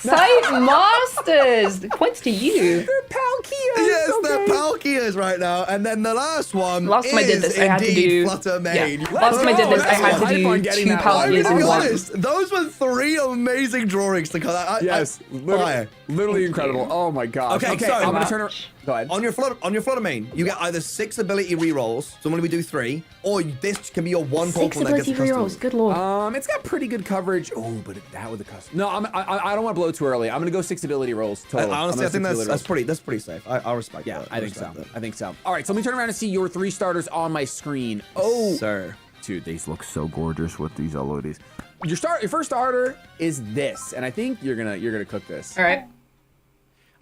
Speaker 1: Type Masters! Points to you.
Speaker 3: They're Palkias!
Speaker 2: Yes, they're Palkias right now. And then the last one
Speaker 1: last time I did this, I had to do
Speaker 2: Flutter Mane.
Speaker 1: Yeah. Last time I did this, I had to do 2 Palkias in one.
Speaker 2: Honest, those were 3 amazing drawings to cut.
Speaker 3: Yes, literally incredible. Oh my gosh.
Speaker 2: Okay, so
Speaker 3: I'm gonna turn around. Go ahead.
Speaker 2: On your Flutter Mane, you get either 6 ability rerolls, so when we do 3, or this can be your 1 Pokemon that gets a custom.
Speaker 1: Good lord.
Speaker 3: It's got pretty good coverage. Oh, but that with a custom. No, I don't want to blow too early. I'm gonna go 6 ability rolls total.
Speaker 2: Honestly, I think that's pretty safe. I'll respect that.
Speaker 3: I think so. I think so. All right, so let me turn around and see your 3 starters on my screen. Oh,
Speaker 2: sir.
Speaker 3: Dude, these look so gorgeous with these LODs. Your first starter is this, and I think you're gonna cook this.
Speaker 1: All right.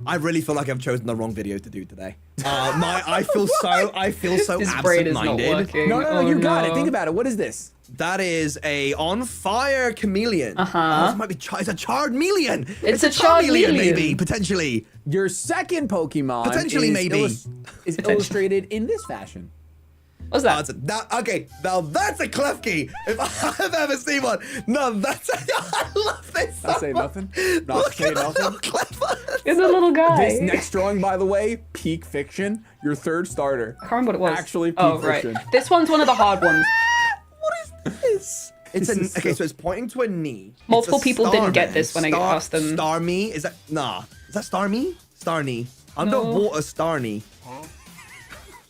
Speaker 2: I really feel like I've chosen the wrong video to do today. I feel so absent-minded.
Speaker 3: No, you got it. Think about it. What is this?
Speaker 2: That is a on fire chameleon.
Speaker 1: Uh-huh.
Speaker 2: It might be it's a Charmeleon.
Speaker 1: It's a Charmeleon,
Speaker 2: maybe potentially.
Speaker 3: Your second Pokemon is illustrated in this fashion.
Speaker 1: What's that?
Speaker 2: Okay, now that's a Klefki. If I've ever seen one. No, I love this.
Speaker 3: Not say nothing. Not say nothing.
Speaker 1: It's a little guy.
Speaker 3: This next drawing, by the way, peak fiction. Your 3rd starter.
Speaker 1: I can't remember what it was.
Speaker 3: Actually, peak fiction.
Speaker 1: Right. This one's one of the hard ones.
Speaker 2: What is this? It's okay, so it's pointing to a knee.
Speaker 1: Multiple people didn't get this when I asked them.
Speaker 2: Starmie? Is that Is that Starmie? Starny. Underwater Starny.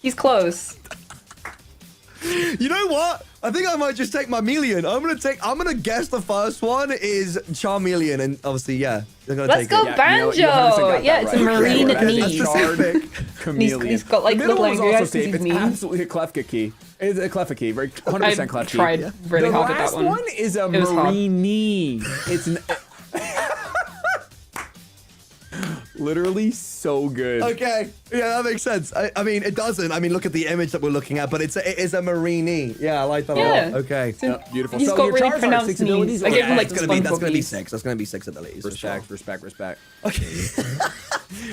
Speaker 1: He's close.
Speaker 2: You know what? I think I might just take my Melian. I'm gonna guess the first one is Charmeleon, and obviously, yeah, they're gonna
Speaker 1: Let's go Banjo. Yeah, it's a marine knee. He's got like little angry eyes.
Speaker 3: It's absolutely a Klefka key. It's a Klefka key, right? 100% Klefka key.
Speaker 1: I tried really hard at that one.
Speaker 3: The last one is a marine knee. It's an... Literally so good.
Speaker 2: Okay, yeah, that makes sense. I mean, it doesn't. I mean, look at the image that we're looking at, but it is a marine. Yeah, I like that a lot. Okay.
Speaker 3: Beautiful.
Speaker 1: He's
Speaker 3: so
Speaker 1: got
Speaker 3: your
Speaker 1: really
Speaker 3: Charizard
Speaker 1: pronounced
Speaker 3: 6
Speaker 1: knees.
Speaker 3: abilities.
Speaker 1: I gave him like
Speaker 2: that's gonna be 6. That's gonna be 6 abilities.
Speaker 3: Respect.
Speaker 2: Okay.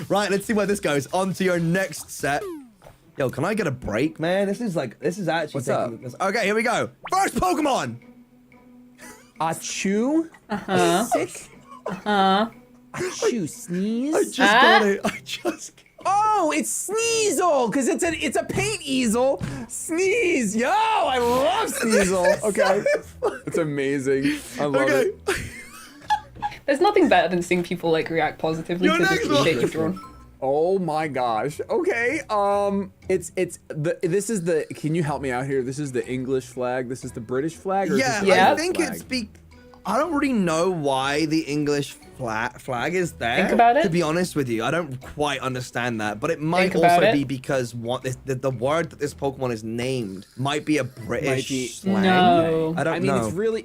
Speaker 2: Right, let's see where this goes. On to your next set. Yo, can I get a break, man? This is actually.
Speaker 3: What's up?
Speaker 2: Okay, here we go. First Pokemon.
Speaker 3: Achu. Sick. Achu sneeze.
Speaker 2: I just got it.
Speaker 3: Oh, it's Sneasel, because it's a paint easel. Sneeze. Yo, I love Sneasel. Okay. It's amazing. I love it.
Speaker 1: There's nothing better than seeing people like react positively to the shit you've drawn.
Speaker 3: Oh my gosh. Okay. This is the. Can you help me out here? This is the English flag. This is the British flag. Or
Speaker 2: Yeah, I think it's I don't really know why the English flag is there.
Speaker 1: Think about it.
Speaker 2: To be honest with you, I don't quite understand that, but it might also be because the word that this Pokemon is named might be a British slang.
Speaker 1: No,
Speaker 2: I mean,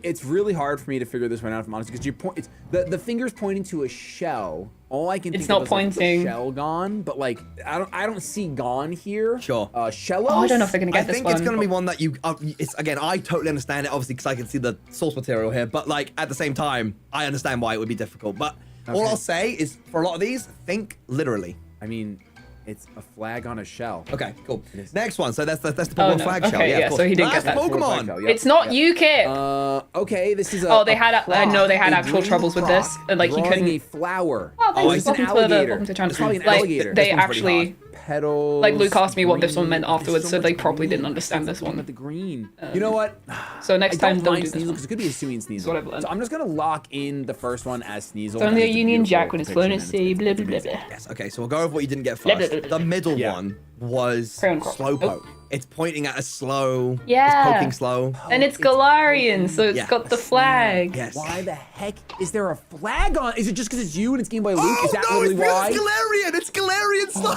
Speaker 3: it's really hard for me to figure this one out, if I'm honest, because the finger's pointing to a shell. All I can think of is like shell gone, but like I don't see gone here.
Speaker 2: Sure.
Speaker 1: Shellos? Oh, I don't know if they're gonna get this one.
Speaker 2: I think it's gonna be one that you. It's again, I totally understand it, obviously, because I can see the source material here. But like at the same time, I understand why it would be difficult. But all I'll say is, for a lot of these, think literally.
Speaker 3: I mean, it's a flag on a shell.
Speaker 2: Okay, cool. Next one. So that's the Pokemon flag shell.
Speaker 1: Yeah, so he didn't get that.
Speaker 2: Pokemon.
Speaker 1: It's not you, Kit.
Speaker 3: Okay, this is a.
Speaker 1: Oh, they had. I know they had actual troubles with this, and like he couldn't.
Speaker 3: A flower.
Speaker 1: Oh, it's an alligator. It's probably an alligator. They actually.
Speaker 3: Petals.
Speaker 1: Like Luke asked me what this one meant afterwards, so they probably didn't understand this one.
Speaker 3: With the green. You know what?
Speaker 1: So next time don't do this one.
Speaker 3: Because it could be Hisuian Sneasel. So I'm just gonna lock in the first one as Sneasel.
Speaker 1: It's only a Union Jack when it's fluency. Blah blah blah blah.
Speaker 2: Yes. Okay. So we'll go over what you didn't get first. The middle one was Slowpoke. It's pointing at a slow.
Speaker 1: Yeah.
Speaker 2: It's poking slow.
Speaker 1: And it's Galarian, so it's got the flag.
Speaker 2: Yes.
Speaker 3: Why the heck is there a flag on? Is it just because it's you and it's Game Boy Luke? Is that really why?
Speaker 2: It's Galarian. It's Galarian slow.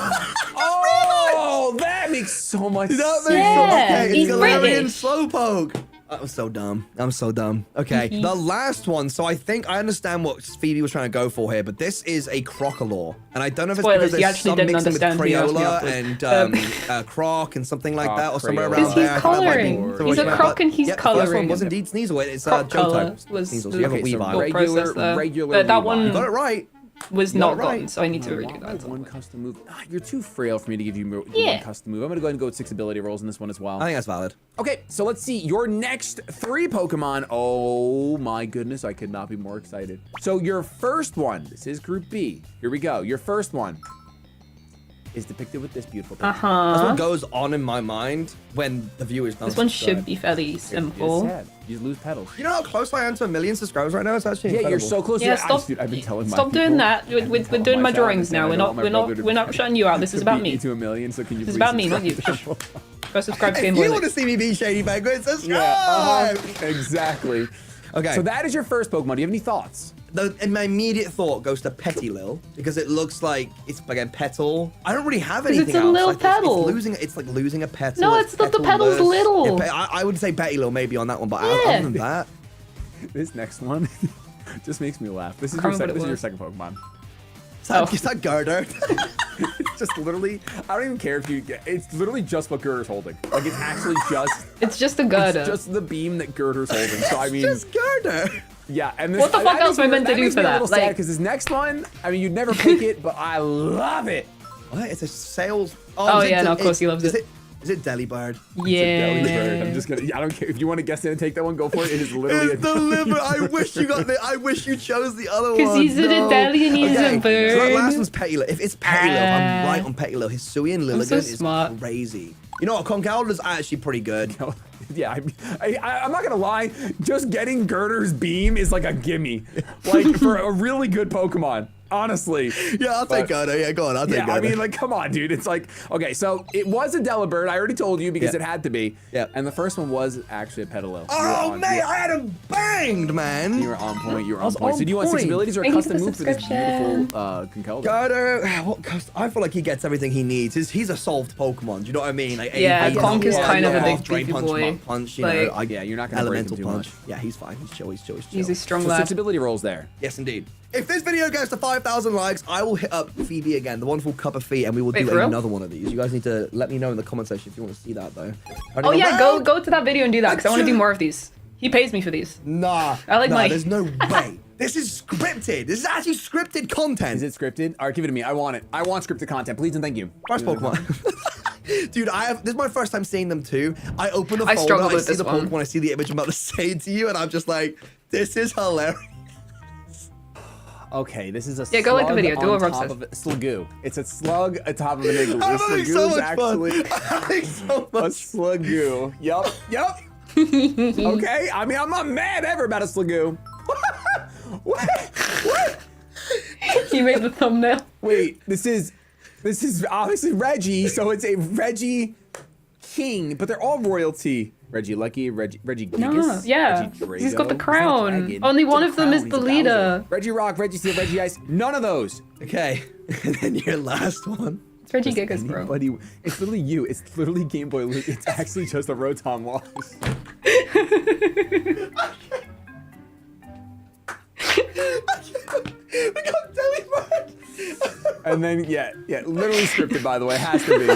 Speaker 3: Oh, that makes so much sense.
Speaker 2: Okay, it's
Speaker 1: he's
Speaker 2: Galarian
Speaker 1: British.
Speaker 2: Slowpoke. That was so dumb. I'm so dumb. Okay, the last one. So I think I understand what Phoebe was trying to go for here, but this is a Crocolore. And I don't know if it's because there's some mixing with Crayola and Croc and something like that, or somewhere around there.
Speaker 1: He's coloring. He's a Croc and he's coloring.
Speaker 2: The first one was indeed Sneasel. It's Johto.
Speaker 1: Was
Speaker 2: you have a Weavile.
Speaker 3: Regular
Speaker 1: that one.
Speaker 2: You got it right.
Speaker 1: Was not gotten, so I need to redo that.
Speaker 3: One custom move. You're too frail for me to give you one custom move. I'm gonna go ahead and go with 6 ability rolls in this one as well.
Speaker 2: I think that's valid.
Speaker 3: Okay, so let's see your next 3 Pokemon. Oh my goodness, I could not be more excited. So your first one, this is Group B. Here we go. Your first one is depicted with this beautiful picture.
Speaker 2: That's what goes on in my mind when the viewers don't.
Speaker 1: This one should be fairly simple.
Speaker 3: You lose petals.
Speaker 2: You know how close I am to 1 million subscribers right now? It's actually incredible.
Speaker 3: You're so close.
Speaker 1: Yeah, stop.
Speaker 3: I've been telling
Speaker 1: stop doing that. We're doing my drawings now. We're not shutting you out. This is about me.
Speaker 3: To 1 million. So can you?
Speaker 1: This is about me, not you. Go subscribe to Game Boy.
Speaker 2: If you want to see me be Shady Penguin, subscribe.
Speaker 3: Yeah, exactly.
Speaker 2: Okay.
Speaker 3: So that is your first Pokemon. Do you have any thoughts?
Speaker 2: My immediate thought goes to Petilil because it looks like it's again petal. I don't really have anything else.
Speaker 1: It's a little petal.
Speaker 2: It's like losing a petal.
Speaker 1: No, it's not. The petal's little.
Speaker 2: Yeah, I would say Petilil maybe on that one, but other than that,
Speaker 3: this next one just makes me laugh. This is your second Pokemon.
Speaker 2: Is that Girder?
Speaker 3: It's just literally, I don't even care if you get, it's literally just what Girder's holding. Like it's actually just.
Speaker 1: It's just a Girder.
Speaker 3: It's just the beam that Girder's holding. So I mean.
Speaker 2: It's just Girder.
Speaker 3: Yeah, and this,
Speaker 1: what the fuck else am I meant to do for that?
Speaker 3: Like, because this next one, I mean, you'd never pick it, but I love it.
Speaker 2: What? It's a sales.
Speaker 1: Oh yeah, no, of course he loves it.
Speaker 2: Is it Delibird?
Speaker 1: Yeah.
Speaker 3: It's a Delibird. I'm just gonna. I don't care if you want to guess it and take that one. Go for it. It is literally.
Speaker 2: It's the liver. I wish you got the. I wish you chose the other one.
Speaker 1: Because he's a Dedalli and he's a bird.
Speaker 2: So that last one's Petilo. If it's Petilo, I'm right on Petilo. Hisuian Lilligant is crazy. You know what? Conkeldurr's actually pretty good.
Speaker 3: Yeah, I'm not gonna lie. Just getting Girder's beam is like a gimme, like for a really good Pokemon. Honestly.
Speaker 2: Yeah, I'll take Girder. Yeah, go on. I'll take Girder.
Speaker 3: I mean, like, come on, dude. It's like, okay, so it was a Delibird. I already told you because it had to be.
Speaker 2: Yeah.
Speaker 3: And the first one was actually a Petalo.
Speaker 2: Oh, mate, I had him banged, man.
Speaker 3: You were on point. You were on point. So do you want 6 abilities or a custom move for this beautiful Conkeldurr?
Speaker 2: Girder, I feel like he gets everything he needs. He's a solved Pokemon. Do you know what I mean? Like,
Speaker 1: yeah, Conk is kind of a big
Speaker 2: Drain
Speaker 1: beefy
Speaker 2: punch,
Speaker 1: boy.
Speaker 2: Punch, you
Speaker 3: know,
Speaker 2: like,
Speaker 3: yeah, you're not gonna break him too much.
Speaker 2: Yeah, he's fine. He's chill.
Speaker 1: He's a strong
Speaker 3: so
Speaker 1: lad.
Speaker 3: 6 ability rolls there.
Speaker 2: Yes, indeed. If this video goes to 5,000 likes, I will hit up Phoebe again, the wonderful Cup of Fee, and we will do another one of these. You guys need to let me know in the comment section if you want to see that, though.
Speaker 1: Oh yeah, go to that video and do that, because I want to do more of these. He pays me for these.
Speaker 2: Nah.
Speaker 1: I like money.
Speaker 2: There's no way. This is scripted. This is actually scripted content.
Speaker 3: Is it scripted? All right, give it to me. I want it. I want scripted content, please and thank you.
Speaker 2: First Pokemon. Dude, this is my first time seeing them too. I open the folder, I see the Pokemon, I see the image I'm about to say to you, and I'm just like, this is hilarious.
Speaker 3: Okay, this is a
Speaker 1: slug go like the video. Do what Rob says.
Speaker 3: Slugoo. It's a slug atop of an igloo.
Speaker 2: I'm having so much fun. I'm having so much
Speaker 3: a slugoo. Yup. Okay, I mean, I'm not mad ever about a slugoo. What?
Speaker 1: You made the thumbnail.
Speaker 3: Wait, this is obviously Reggie, so it's a Reggie King, but they're all royalty. Reggie Lucky, Reggie Gigas,
Speaker 1: no, yeah.
Speaker 3: Reggie Drago.
Speaker 1: He's got the crown. Only one of them is the leader.
Speaker 3: Reggie Rock, Reggie Steel, Reggie Ice, none of those.
Speaker 2: Okay, and then your last one.
Speaker 1: It's Reggie Gigas, bro.
Speaker 3: It's literally you. It's literally Game Boy Luke. It's actually just a Rotom wash.
Speaker 2: We got Delibird.
Speaker 3: And then, yeah, literally scripted, by the way. Has to be.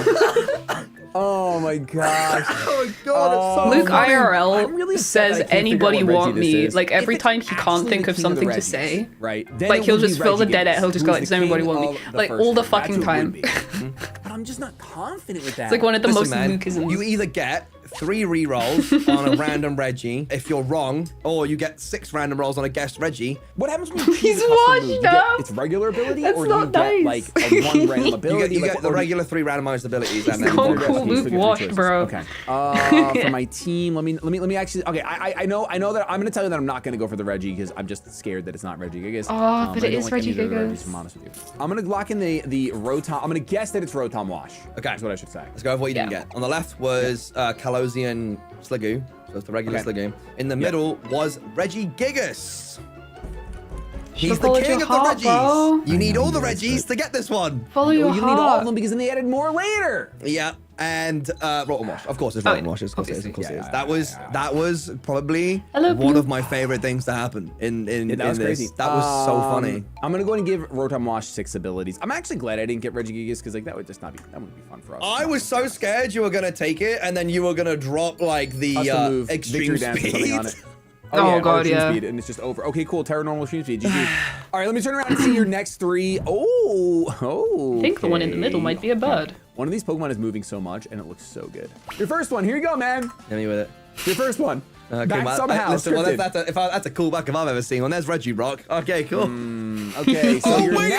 Speaker 3: Oh my gosh.
Speaker 2: Oh my god, it's so
Speaker 1: Luke
Speaker 2: funny.
Speaker 1: IRL
Speaker 3: really
Speaker 1: says anybody want me. Like every time he can't think of something to say.
Speaker 3: Right.
Speaker 1: Like he'll just fill the dead air. He'll just go like, does anybody want me? Like all the fucking time.
Speaker 3: But I'm just not confident with that.
Speaker 1: It's like one of the most
Speaker 2: man,
Speaker 1: Lukeisms.
Speaker 2: you either get 3 rerolls on a random Reggie if you're wrong, or you get 6 random rolls on a guest Reggie.
Speaker 3: What happens when you choose
Speaker 1: He's
Speaker 3: a custom
Speaker 1: washed
Speaker 3: move?
Speaker 1: up.
Speaker 3: It's regular ability,
Speaker 1: That's
Speaker 3: or do you
Speaker 1: not
Speaker 3: get
Speaker 1: nice.
Speaker 3: like a 1 random ability?
Speaker 2: You get the regular 3 randomized abilities. And
Speaker 1: It's
Speaker 2: then
Speaker 1: called cool Luke washed, bro.
Speaker 3: Okay. For my team, let me actually. Okay, I know that I'm gonna tell you that I'm not gonna go for the Reggie because I'm just scared that it's not Reggie Gigas.
Speaker 1: Oh, but it is Reggie Gigas.
Speaker 3: I'm honest with you. I'm gonna lock in the Rotom. I'm gonna guess that it's Rotom Wash.
Speaker 2: Okay,
Speaker 3: that's what I should say.
Speaker 2: Let's go with what you didn't get. On the left was Kalosian Sligoo, so it's the regular Sligoo. In the middle was Reggie Gigas. He's the king of the Reggies.
Speaker 1: Bro.
Speaker 2: You need all the Reggies to get this one.
Speaker 1: Follow your
Speaker 3: You
Speaker 1: heart.
Speaker 3: need all of them because then they added more later.
Speaker 2: Yeah. And Rotom Wash. Of course it's Rotom Wash. Of course it is. Of course it is. That was probably one of my favorite things to happen in this.
Speaker 3: Crazy.
Speaker 2: That was so funny.
Speaker 3: I'm gonna go ahead and give Rotom Wash 6 abilities. I'm actually glad I didn't get Reggie Gigas because like that would just not be fun for us.
Speaker 2: I was so scared you were gonna take it and then you were gonna drop like the extreme speed.
Speaker 3: On it.
Speaker 1: Oh god, yeah.
Speaker 3: Speed, and it's just over. Okay, cool. Terra normal extreme speed. GG. All right, let me turn around and see your next 3. Oh.
Speaker 1: I think the one in the middle might be a bird.
Speaker 3: One of these Pokemon is moving so much, and it looks so good. Your first one. Here you go, man.
Speaker 2: Hit me with it.
Speaker 3: Your first one.
Speaker 2: Back
Speaker 3: somehow.
Speaker 2: Listen, well, that's a cool back if I've ever seen one. There's Reggie Rock. Okay, cool.
Speaker 3: Okay, so
Speaker 2: wait,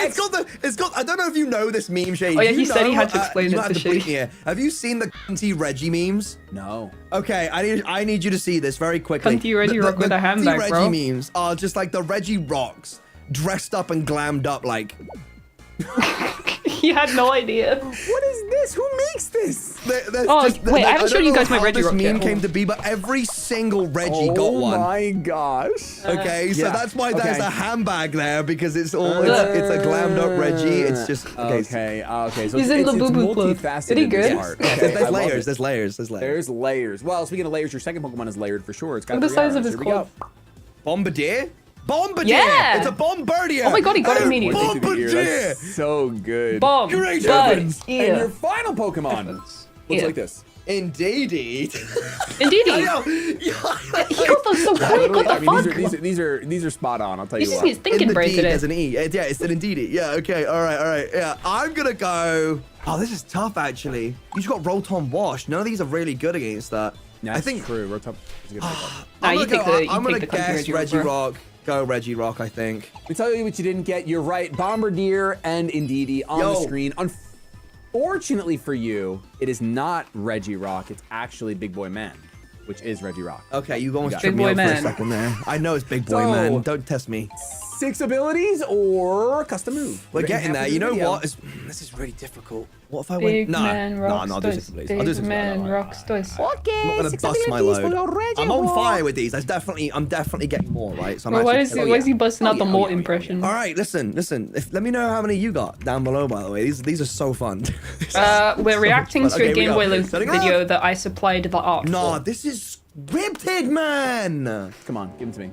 Speaker 2: it's got. I don't know if you know this meme, Shade.
Speaker 1: Oh yeah, he said he had to explain it to Shade.
Speaker 2: Have you seen the cunty Reggie memes?
Speaker 3: No.
Speaker 2: Okay, I need you to see this very quickly.
Speaker 1: Cunty Reggie Rock with a handbag, bro.
Speaker 2: The Reggie memes are just like the Reggie Rocks dressed up and glammed up like.
Speaker 1: He had no idea.
Speaker 3: What is this? Who makes this?
Speaker 1: Wait, I haven't shown you guys my Reggie Rock
Speaker 2: yet. This meme
Speaker 1: yet.
Speaker 2: came to be, but every single Reggie got one.
Speaker 3: Oh my gosh.
Speaker 2: Okay, so that's why there's a handbag there because it's all it's a glammed up Reggie. It's just
Speaker 3: okay. So
Speaker 1: he's in the boo-boo club.
Speaker 3: Multifaceted.
Speaker 1: Did he good?
Speaker 2: There's layers. There's layers.
Speaker 3: There's layers. Well, speaking of layers, your second Pokemon is layered for sure. It's got
Speaker 1: Look at the size of his
Speaker 3: Here we go.
Speaker 2: Bombardier.
Speaker 1: Yeah!
Speaker 2: It's a Bombardier!
Speaker 1: Oh my god, he got it immediately.
Speaker 2: Bombardier!
Speaker 3: So good.
Speaker 2: Great
Speaker 1: Bud.
Speaker 2: heavens!
Speaker 3: And your final Pokemon looks like this.
Speaker 2: Indeed.
Speaker 1: Indeed. He got those so quick. What the fuck?
Speaker 3: These are spot on. I'll tell you what.
Speaker 1: This is his thinking brain today.
Speaker 2: There's an E. Yeah, it's an indeed. Yeah. Okay. All right. Yeah. I'm gonna go. Oh, this is tough actually. You just got Rotom Wash. None of these are really good against that.
Speaker 3: Yeah, I think true. Rotom is a good pickup.
Speaker 2: I'm gonna guess Regirock. Go Regirock, I think.
Speaker 3: Let me tell you what you didn't get. You're right. Bombardier and Indeedee on the screen. Unfortunately for you, it is not Regirock. It's actually Big Boy Man, which is Regirock.
Speaker 2: Okay, you almost tripped me up for a second there. I know it's Big Boy Man. Don't test me.
Speaker 3: 6 abilities or custom move.
Speaker 2: We're getting there. You know what? This is really difficult. What if I went? No, I'll do 6 abilities. I'll do 6 abilities.
Speaker 1: Okay,
Speaker 2: I'm not gonna bust my load. I'm on fire with these. I'm definitely getting more, right? So
Speaker 1: why is he busting out the more impression?
Speaker 2: All right, listen. Let me know how many you got down below. By the way, these are so fun.
Speaker 1: We're reacting to a Game Boy video that I supplied the art.
Speaker 2: No, this is Riptide, man.
Speaker 3: Come on, give them to me.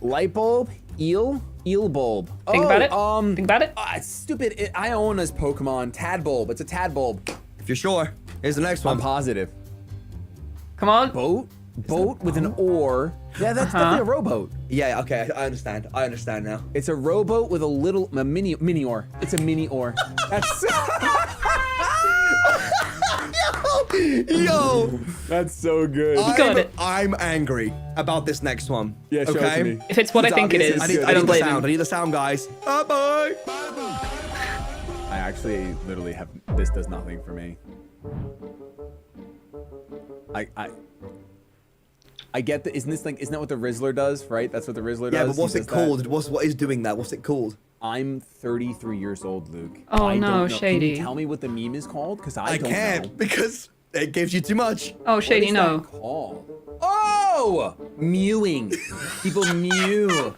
Speaker 3: Light bulb, eel bulb.
Speaker 1: Think about it. Think about it.
Speaker 3: It's stupid. Iona's Pokemon. Tadbulb. It's a Tadbulb.
Speaker 2: If you're sure, here's the next one.
Speaker 3: I'm positive.
Speaker 1: Come on.
Speaker 3: Boat with an oar. Yeah, that's definitely a rowboat.
Speaker 2: Yeah. Okay. I understand. I understand now.
Speaker 3: It's a rowboat with a mini oar. It's a mini oar. That's.
Speaker 2: Yo,
Speaker 3: that's so good.
Speaker 1: You got it.
Speaker 2: I'm angry about this next one.
Speaker 3: Yeah, show it to me.
Speaker 1: If it's what I think it is,
Speaker 2: I don't blame him. I need the sound, guys. Bye.
Speaker 3: I actually literally have. This does nothing for me. I get that. Isn't that what the Rizzler does? Right? That's what the Rizzler does.
Speaker 2: Yeah, but what's it called? What is doing that? What's it called?
Speaker 3: I'm 33 years old, Luke.
Speaker 1: Oh no, Shady.
Speaker 3: Can you tell me what the meme is called? Because I don't know.
Speaker 2: Can't because it gives you too much.
Speaker 1: Oh, Shady, no.
Speaker 3: What is that called? Oh, mewing. People mew.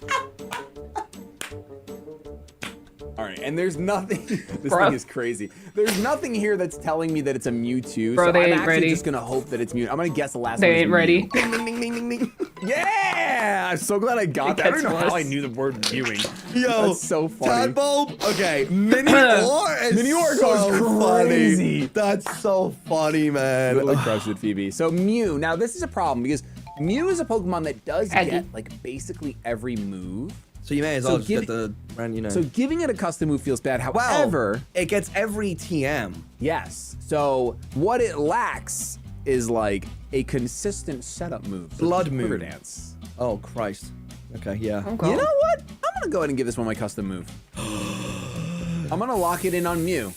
Speaker 3: All right, and there's nothing. This thing is crazy. There's nothing here that's telling me that it's a Mewtwo.
Speaker 1: Bro,
Speaker 3: so I'm actually just gonna hope that it's Mew. I'm gonna guess the last one.
Speaker 1: They ain't ready.
Speaker 2: Ding, ding, ding, ding, ding, ding.
Speaker 3: Yeah! I'm so glad I got that. I don't know how I knew the word mewing.
Speaker 2: Yo,
Speaker 3: that's so funny.
Speaker 2: Tadbulb. Okay, Mini-Or
Speaker 3: goes crazy.
Speaker 2: That's so funny, man.
Speaker 3: Really crushed it, Phoebe. So Mew. Now this is a problem because Mew is a Pokemon that does get like basically every move.
Speaker 2: So you may as well just get the brand, you know.
Speaker 3: So giving it a custom move feels bad. However,
Speaker 2: it gets every TM.
Speaker 3: Yes. So what it lacks is like a consistent setup move.
Speaker 2: Bloodmoon.
Speaker 3: Dance.
Speaker 2: Oh Christ. Okay, yeah.
Speaker 3: Okay. You know what? I'm gonna go ahead and give this one my custom move. I'm gonna lock it in on Mew.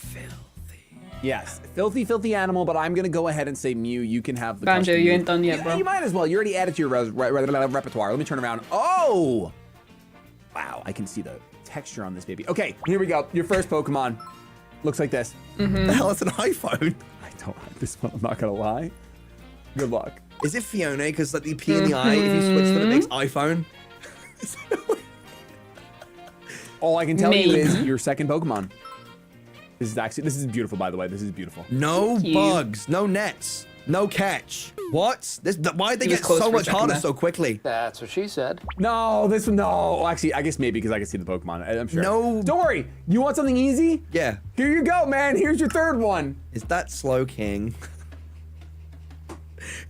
Speaker 3: Yes, filthy animal, but I'm gonna go ahead and say Mew, you can have the
Speaker 1: Banjo, you ain't done yet, bro.
Speaker 3: You might as well. You already added to your repertoire. Let me turn around. Oh! Wow, I can see the texture on this baby. Okay, here we go. Your first Pokemon looks like this.
Speaker 2: The hell, it's an iPhone.
Speaker 3: I don't like this one, I'm not gonna lie. Good luck.
Speaker 2: Is it Fiona? Because like the P in the eye, if you switch them, it makes iPhone.
Speaker 3: All I can tell you is your second Pokemon. This is beautiful, by the way. This is beautiful.
Speaker 2: No bugs, no nets, no catch. What? Why did they get so much harder so quickly?
Speaker 4: That's what she said.
Speaker 3: No, this one, no. Actually, I guess maybe because I can see the Pokemon. I'm sure.
Speaker 2: No.
Speaker 3: Don't worry. You want something easy?
Speaker 2: Yeah.
Speaker 3: Here you go, man. Here's your third one.
Speaker 2: Is that Slowking?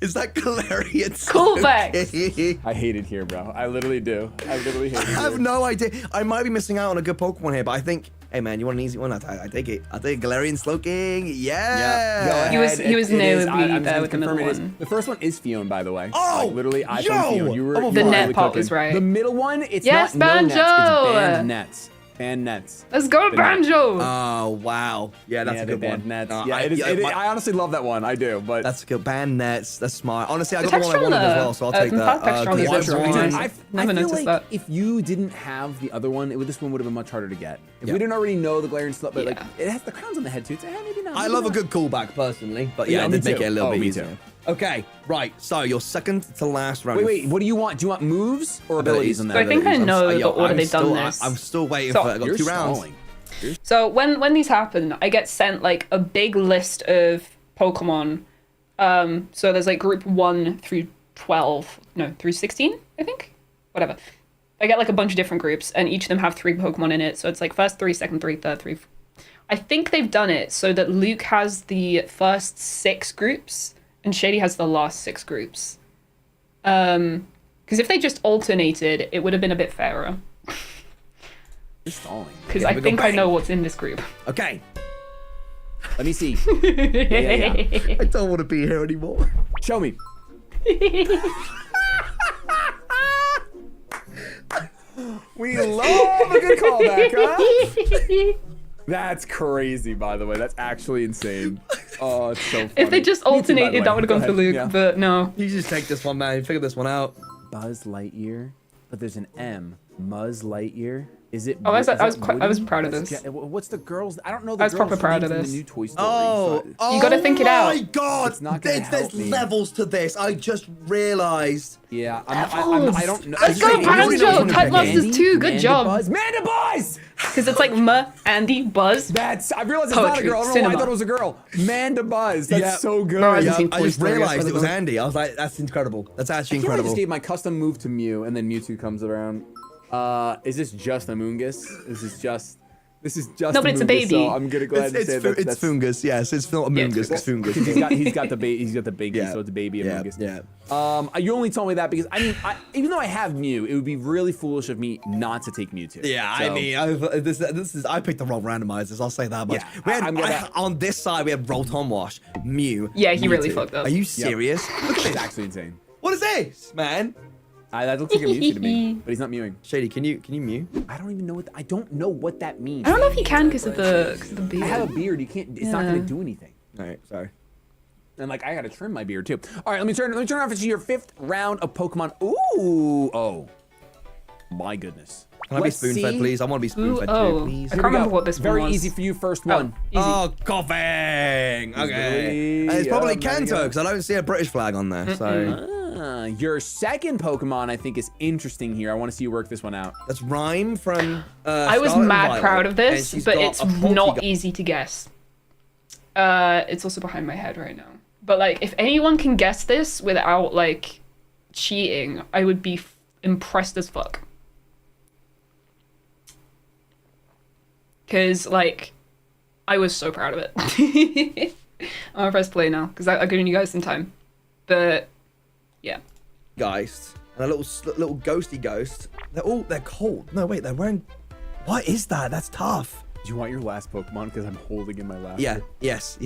Speaker 2: Is that Galarian?
Speaker 1: Coolback.
Speaker 3: I hate it here, bro. I literally do. I literally hate it here.
Speaker 2: I have no idea. I might be missing out on a good Pokemon here, but I think, hey man, you want an easy one? I take it. I'll take Galarian Slowking. Yeah.
Speaker 1: He was nailably there with the middle one.
Speaker 3: The first one is Fion, by the way.
Speaker 2: Oh,
Speaker 3: like, literally, iPhone Fion. You were
Speaker 1: the net part was right.
Speaker 3: The middle one, it's
Speaker 1: not
Speaker 3: Banjo.
Speaker 1: No nets,
Speaker 3: it's banned nets. Banned nets.
Speaker 1: Let's go, Banjo.
Speaker 2: Oh wow. Yeah, that's a good one.
Speaker 3: Nets. I honestly love that one. I do, but
Speaker 2: that's a good banned nets. That's smart. Honestly, I got the one I wanted as well, so I'll take that.
Speaker 3: I feel like if you didn't have the other one, this one would have been much harder to get. If we didn't already know the Galarian Slug, but like it has the crowns on the head too. So maybe not.
Speaker 2: I love a good callback personally, but yeah, it did make it a little bit easier. Okay, right. So your second to last round.
Speaker 3: Wait. What do you want? Do you want moves or abilities on that?
Speaker 1: So I think I know the order they've done this.
Speaker 2: I'm still waiting for it. I got 2 rounds.
Speaker 1: So when these happen, I get sent like a big list of Pokemon. So there's like group 1 through 12, no, through 16, I think. Whatever. I get like a bunch of different groups, and each of them have 3 Pokemon in it. So it's like first 3, second 3, third 3. I think they've done it so that Luke has the first 6 groups and Shady has the last 6 groups. Because if they just alternated, it would have been a bit fairer.
Speaker 3: You're stalling.
Speaker 1: Because I think I know what's in this group.
Speaker 2: Okay.
Speaker 3: Let me see. Yeah.
Speaker 2: I don't want to be here anymore.
Speaker 3: Show me. We love a good callback, huh? That's crazy, by the way. That's actually insane. Oh, it's so funny.
Speaker 1: If they just alternated, that would have gone for Luke, but no.
Speaker 2: You just take this one, man. Figure this one out.
Speaker 3: Buzz Lightyear, but there's an M. Muzz Lightyear. Is it?
Speaker 1: Oh, I was proud of this.
Speaker 3: What's the girls? I don't know the
Speaker 1: I was proper proud of this.
Speaker 3: The new Toy Story.
Speaker 2: Oh,
Speaker 1: you gotta think it out.
Speaker 2: Oh my God!
Speaker 3: It's not gonna
Speaker 2: There's levels to this. I just realized.
Speaker 3: Yeah, I don't know.
Speaker 1: Let's go, Banjo! Type Monsters 2, good job.
Speaker 3: Manda Buzz!
Speaker 1: Because it's like Andy, Buzz.
Speaker 3: I realized it's not a girl. I don't know why I thought it was a girl. Manda Buzz. That's so good.
Speaker 1: Bro,
Speaker 2: I just realized it was Andy. I was like, that's incredible. That's actually incredible.
Speaker 3: I just gave my custom move to Mew, and then Mewtwo comes around. Is this just Amoongus? This is just
Speaker 1: no, but it's a baby.
Speaker 3: So I'm gonna go ahead and say that
Speaker 2: it's Fungus. Yes, it's not Amoongus. It's Fungus.
Speaker 3: He's got the baby, so it's a baby Amoongus.
Speaker 2: Yeah.
Speaker 3: You only told me that because I mean, even though I have Mew, it would be really foolish of me not to take Mewtwo.
Speaker 2: Yeah, so. I mean, this is I picked the wrong randomizers. I'll say that much.
Speaker 3: Yeah,
Speaker 2: on this side we have Rotom Wash, Mew.
Speaker 1: Yeah, he
Speaker 2: Mewtwo.
Speaker 1: really fucked up.
Speaker 2: Are you serious? Look at
Speaker 3: It's
Speaker 2: this.
Speaker 3: actually insane.
Speaker 2: What is this, man?
Speaker 3: That looks like a Mewtwo to me, but he's not mewing.
Speaker 2: Shady, can you mew?
Speaker 3: I don't even know I don't know what that means.
Speaker 1: I don't know if you can because of the beard.
Speaker 3: I have a beard. You can't. It's not gonna do anything.
Speaker 2: All right, sorry.
Speaker 3: And like I gotta trim my beard too. All right, let me turn off to your 5th round of Pokemon. Ooh, oh, my goodness.
Speaker 2: Can I be spoon-fed, please? I want to be spoon-fed too, please.
Speaker 1: I can't remember what this one was.
Speaker 3: Very easy for you, first one.
Speaker 2: Oh, coughing. Okay. And it's probably Kanto because I don't see a British flag on there. So.
Speaker 3: Your 2nd Pokemon, I think, is interesting here. I want to see you work this one out.
Speaker 2: That's Rhyme from
Speaker 1: I was mad proud of this, but it's not easy to guess. It's also behind my head right now. But, like, if anyone can guess this without, like, cheating, I would be impressed as fuck. Because, like, I was so proud of it. I'm gonna press play now, because I've given you guys some time. But... yeah.
Speaker 2: Geist and a little ghosty ghost. They're cold. No, wait, they're wearing. What is that? That's tough.
Speaker 3: Do you want your last Pokemon? Because I'm holding in my last.
Speaker 2: Yeah. Yes.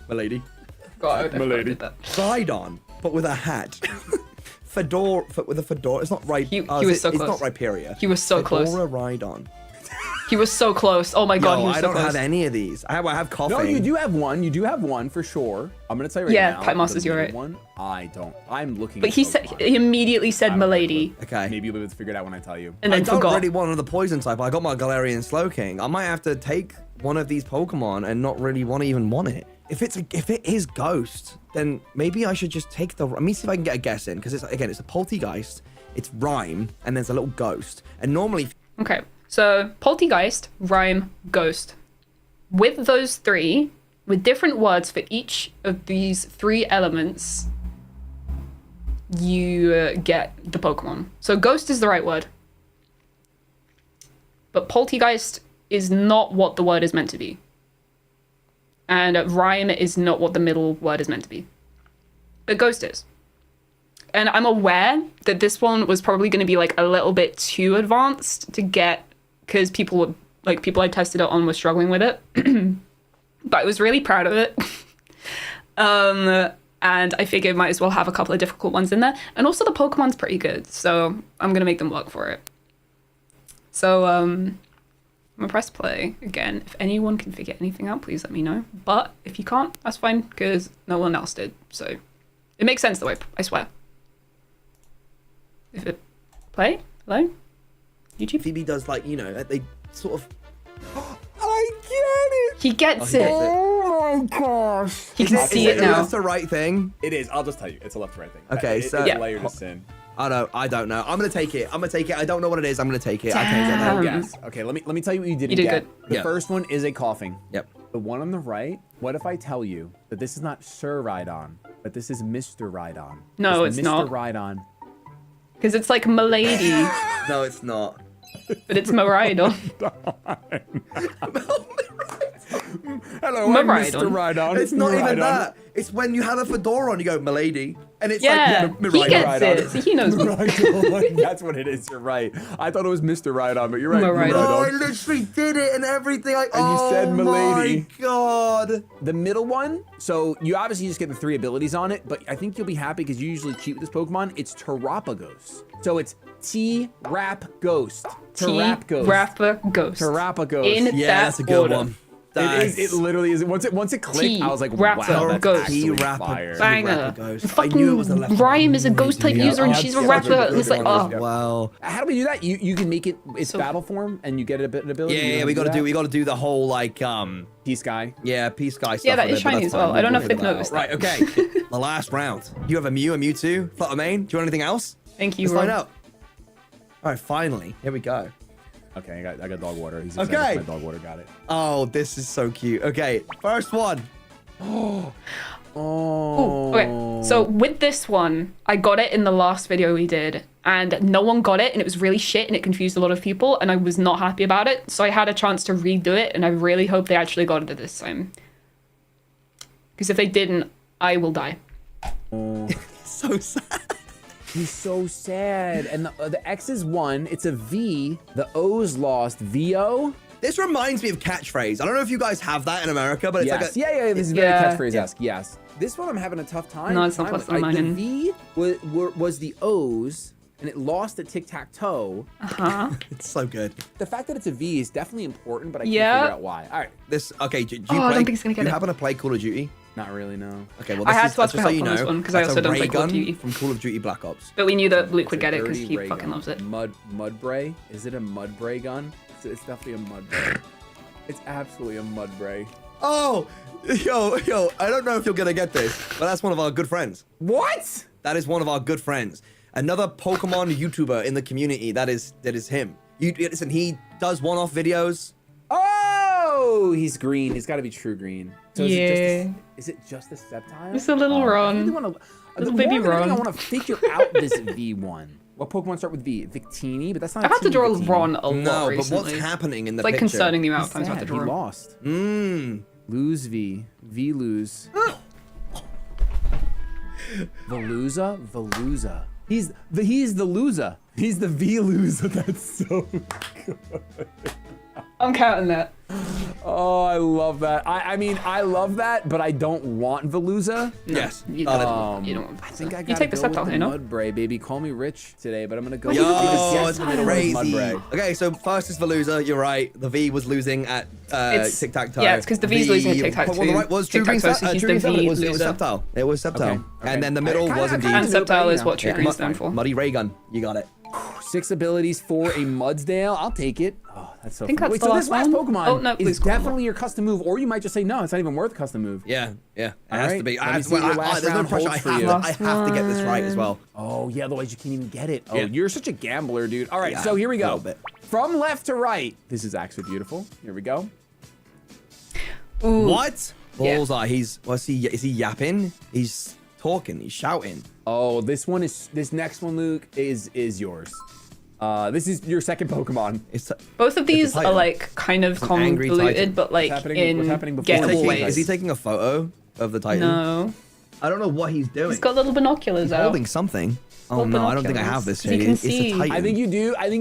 Speaker 2: Milady.
Speaker 1: God,
Speaker 3: Milady.
Speaker 2: Rhydon, but with a hat. Fedora with a fedora. It's not right.
Speaker 1: He was so close.
Speaker 2: It's not Rhyperia.
Speaker 1: He was so close.
Speaker 2: Fedora Rhydon.
Speaker 1: He was so close. Oh my God, he was so close.
Speaker 2: I don't have any of these. I have coughing.
Speaker 3: No, you do have one. You do have one for sure. I'm gonna tell you right now.
Speaker 1: Yeah, Type Masters, you're right.
Speaker 3: One, I don't. I'm looking.
Speaker 1: But he immediately said Milady.
Speaker 2: Okay.
Speaker 3: Maybe you'll be able to figure it out when I tell you.
Speaker 1: And then forgot.
Speaker 2: I don't really want another poison type. I got my Galarian Slowking. I might have to take one of these Pokemon and not really want it. If it is Ghost, then maybe I should just take the. Let me see if I can get a guess in, because it's a Poltegeist, it's Rhyme, and there's a little Ghost. And normally.
Speaker 1: Okay. So, Poltegeist, Rhyme, Ghost. With those 3, with different words for each of these 3 elements, you get the Pokemon. So, Ghost is the right word. But Poltegeist is not what the word is meant to be. And Rhyme is not what the middle word is meant to be. But Ghost is. And I'm aware that this one was probably going to be like a little bit too advanced to get, because people I tested it on were struggling with it. But I was really proud of it. And I figured might as well have a couple of difficult ones in there. And also the Pokemon's pretty good, so I'm going to make them work for it. So I'm going to press play again. If anyone can figure anything out, please let me know. But if you can't, that's fine, because no one else did. So it makes sense though, I swear. If it play? Hello? YouTube?
Speaker 2: Phoebe does they sort of.
Speaker 3: I get it.
Speaker 1: He gets it.
Speaker 3: Oh my gosh.
Speaker 1: He can see it now.
Speaker 2: That's the right thing.
Speaker 3: It is. I'll just tell you. It's a left to right thing.
Speaker 2: Okay,
Speaker 3: it's
Speaker 2: so
Speaker 3: a layer to sin.
Speaker 2: I don't know. I'm gonna take it. I don't know what it is. I'm gonna take it. I
Speaker 1: Damn.
Speaker 2: can't
Speaker 3: Yes. Okay. Let me tell you what you didn't
Speaker 1: You did
Speaker 3: get.
Speaker 1: good.
Speaker 3: The first one is a coughing.
Speaker 2: Yep.
Speaker 3: The one on the right. What if I tell you that this is not Sir Rhydon, but this is Mr. Rhydon?
Speaker 1: No, it's not.
Speaker 3: Mr. Rhydon.
Speaker 1: Because it's like Milady.
Speaker 2: No, it's not.
Speaker 1: But it's Miraidon.
Speaker 3: Hello, I'm Mr. Rhydon.
Speaker 2: It's not even that. It's when you have a fedora on, you go, "Milady," and it's
Speaker 1: yeah,
Speaker 2: like,
Speaker 1: he gets it. So he knows.
Speaker 3: That's what it is. You're right. I thought it was Mr. Rhydon, but you're right.
Speaker 1: Miraidon.
Speaker 2: No, I literally did it and everything. Like,
Speaker 3: and you said Milady.
Speaker 2: My God.
Speaker 3: The middle one, so you obviously just get the 3 abilities on it, but I think you'll be happy because you usually cheat with this Pokemon. It's Terapagos. So it's T-Rap-Ghost. Terapagos.
Speaker 1: Terapagos.
Speaker 3: Terapagos.
Speaker 1: In
Speaker 2: Yeah,
Speaker 1: that
Speaker 2: that's a good
Speaker 1: order.
Speaker 2: one.
Speaker 3: It literally is. Once it clicked, I was like, wow, that's actually fire.
Speaker 1: Banger. Fucking Rhyme is a ghost type user and she's a rapper. It's like, oh.
Speaker 2: Wow.
Speaker 3: How do we do that? You can make it its battle form and you get a bit of ability.
Speaker 2: Yeah, we gotta do the whole like
Speaker 3: P-Sky.
Speaker 2: Yeah, P-Sky stuff.
Speaker 1: Yeah, that is shiny as well. I don't know if they've noticed.
Speaker 2: Right, okay. The last round. You have a Mew, a Mewtwo, Flutter Mane. Do you want anything else?
Speaker 1: Thank you,
Speaker 2: Let's find out. All right, finally. Here we go.
Speaker 3: Okay, I got dog water. He's
Speaker 2: okay.
Speaker 3: My dog water got it.
Speaker 2: Oh, this is so cute. Okay, first one.
Speaker 3: Oh.
Speaker 1: Ooh, okay, so with this one, I got it in the last video we did, and no one got it, and it was really shit, and it confused a lot of people, and I was not happy about it, so I had a chance to redo it, and I really hope they actually got it this time. Because if they didn't, I will die.
Speaker 3: Oh.
Speaker 2: So sad.
Speaker 3: He's so sad. And the X is 1. It's a V. The O's lost. VO?
Speaker 2: This reminds me of catchphrase. I don't know if you guys have that in America, but it's like a...
Speaker 3: Yeah, this is very catchphrase-esque. Yes. This one I'm having a tough time.
Speaker 1: No, it's not plus than mine.
Speaker 3: The V was the O's, and it lost at tic-tac-toe.
Speaker 2: It's so good.
Speaker 3: The fact that it's a V is definitely important, but I can't figure out why. All right.
Speaker 2: This, okay, do you
Speaker 1: I don't think he's gonna get it.
Speaker 2: happen to play Call of Duty?
Speaker 3: Not really, no.
Speaker 2: Okay, well,
Speaker 1: I had
Speaker 2: this
Speaker 1: to
Speaker 2: is
Speaker 1: ask for
Speaker 2: just so
Speaker 1: help
Speaker 2: you
Speaker 1: on this
Speaker 2: know,
Speaker 1: one because I also don't play Call of Duty.
Speaker 2: From Call of Duty Black Ops.
Speaker 1: But we knew that Luke would get it because he fucking loves it.
Speaker 3: Mudbray? Is it a Mudbray gun? It's definitely a Mudbray. It's absolutely a Mudbray.
Speaker 2: Oh, yo, I don't know if you're gonna get this, but that's one of our good friends.
Speaker 3: What?
Speaker 2: That is one of our good friends. Another Pokemon YouTuber in the community. That is him. Listen, he does one-off videos.
Speaker 3: Oh, he's green. He's got to be true green. So is it just a Sceptile?
Speaker 1: It's a little Ron.
Speaker 3: Little baby Ron. I want to figure out this V1. What Pokemon start with V? Victini, but that's not.
Speaker 1: I've had to draw Ron a lot
Speaker 2: No,
Speaker 1: recently.
Speaker 2: but what's happening in the
Speaker 1: picture?
Speaker 2: It's
Speaker 1: like concerning the amount of times I have to draw.
Speaker 3: He lost. Lose V. V lose. Veluza. He's the loser. He's the V loser. That's so good.
Speaker 1: I'm counting that.
Speaker 3: Oh, I love that. I mean, I love that, but I don't want Veluza.
Speaker 2: Yes.
Speaker 1: You don't want Veluza.
Speaker 3: I think I gotta
Speaker 1: you take the Sceptile here, no?
Speaker 3: Mudbray, baby. Call me rich today, but I'm gonna go
Speaker 2: Yo,
Speaker 3: with
Speaker 2: it's crazy. Okay, so first is Veluza. You're right. The V was losing at tic-tac-toe.
Speaker 1: Yeah, it's because the V's losing at tic-tac-toe.
Speaker 2: Well, the right was True Green.
Speaker 1: So he's the V
Speaker 2: it was
Speaker 1: loser.
Speaker 2: Sceptile. It was Sceptile.
Speaker 3: Okay.
Speaker 2: And then the middle was indeed.
Speaker 1: And Sceptile is what True Green stands for.
Speaker 2: Muddy Ray Gun. You got it.
Speaker 3: 6 abilities for a Mudsdale. I'll take it. Oh, that's so fun. Wait,
Speaker 1: so
Speaker 3: this last Pokemon is definitely your custom move, or you might just say, no, it's not even worth custom move.
Speaker 2: Yeah. It has to be.
Speaker 3: There's no
Speaker 2: pressure. I have to get this right as well.
Speaker 3: Oh, yeah, otherwise you can't even get it. Oh, you're such a gambler, dude. All right, so here we go. From left to right. This is actually beautiful. Here we go.
Speaker 1: Ooh.
Speaker 2: What? Bullseye. Is he yapping? He's talking. He's shouting.
Speaker 3: Oh, this next one, Luke, is yours. This is your second Pokemon.
Speaker 1: Both of these are like kind of convoluted, but like in gettable ways.
Speaker 2: Is he taking a photo of the Titan?
Speaker 1: No.
Speaker 2: I don't know what he's doing.
Speaker 1: He's got little binoculars out.
Speaker 2: Holding something. Oh no, I don't think I have this. It's a Titan.
Speaker 3: I think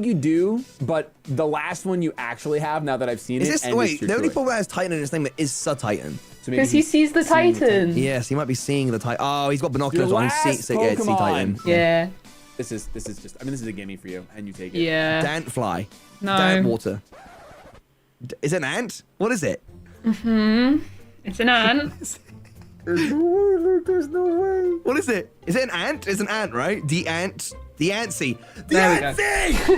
Speaker 3: you do. But the last one you actually have, now that I've seen it.
Speaker 2: Wait, the only Pokemon that has Titan in his name is Titan.
Speaker 1: Because he sees the Titan.
Speaker 2: Yes, he might be seeing the Titan. Oh, he's got binoculars on. He's see Titan.
Speaker 1: Yeah.
Speaker 3: This is just. I mean, this is a gimme for you, and you take it.
Speaker 1: Yeah.
Speaker 2: Dantfly.
Speaker 1: No.
Speaker 2: Dantwater. Is it an ant? What is it?
Speaker 1: It's an ant.
Speaker 2: There's no way, Luke. There's no way. What is it? Is it an ant? It's an ant, right? The Antsy. The Antsy!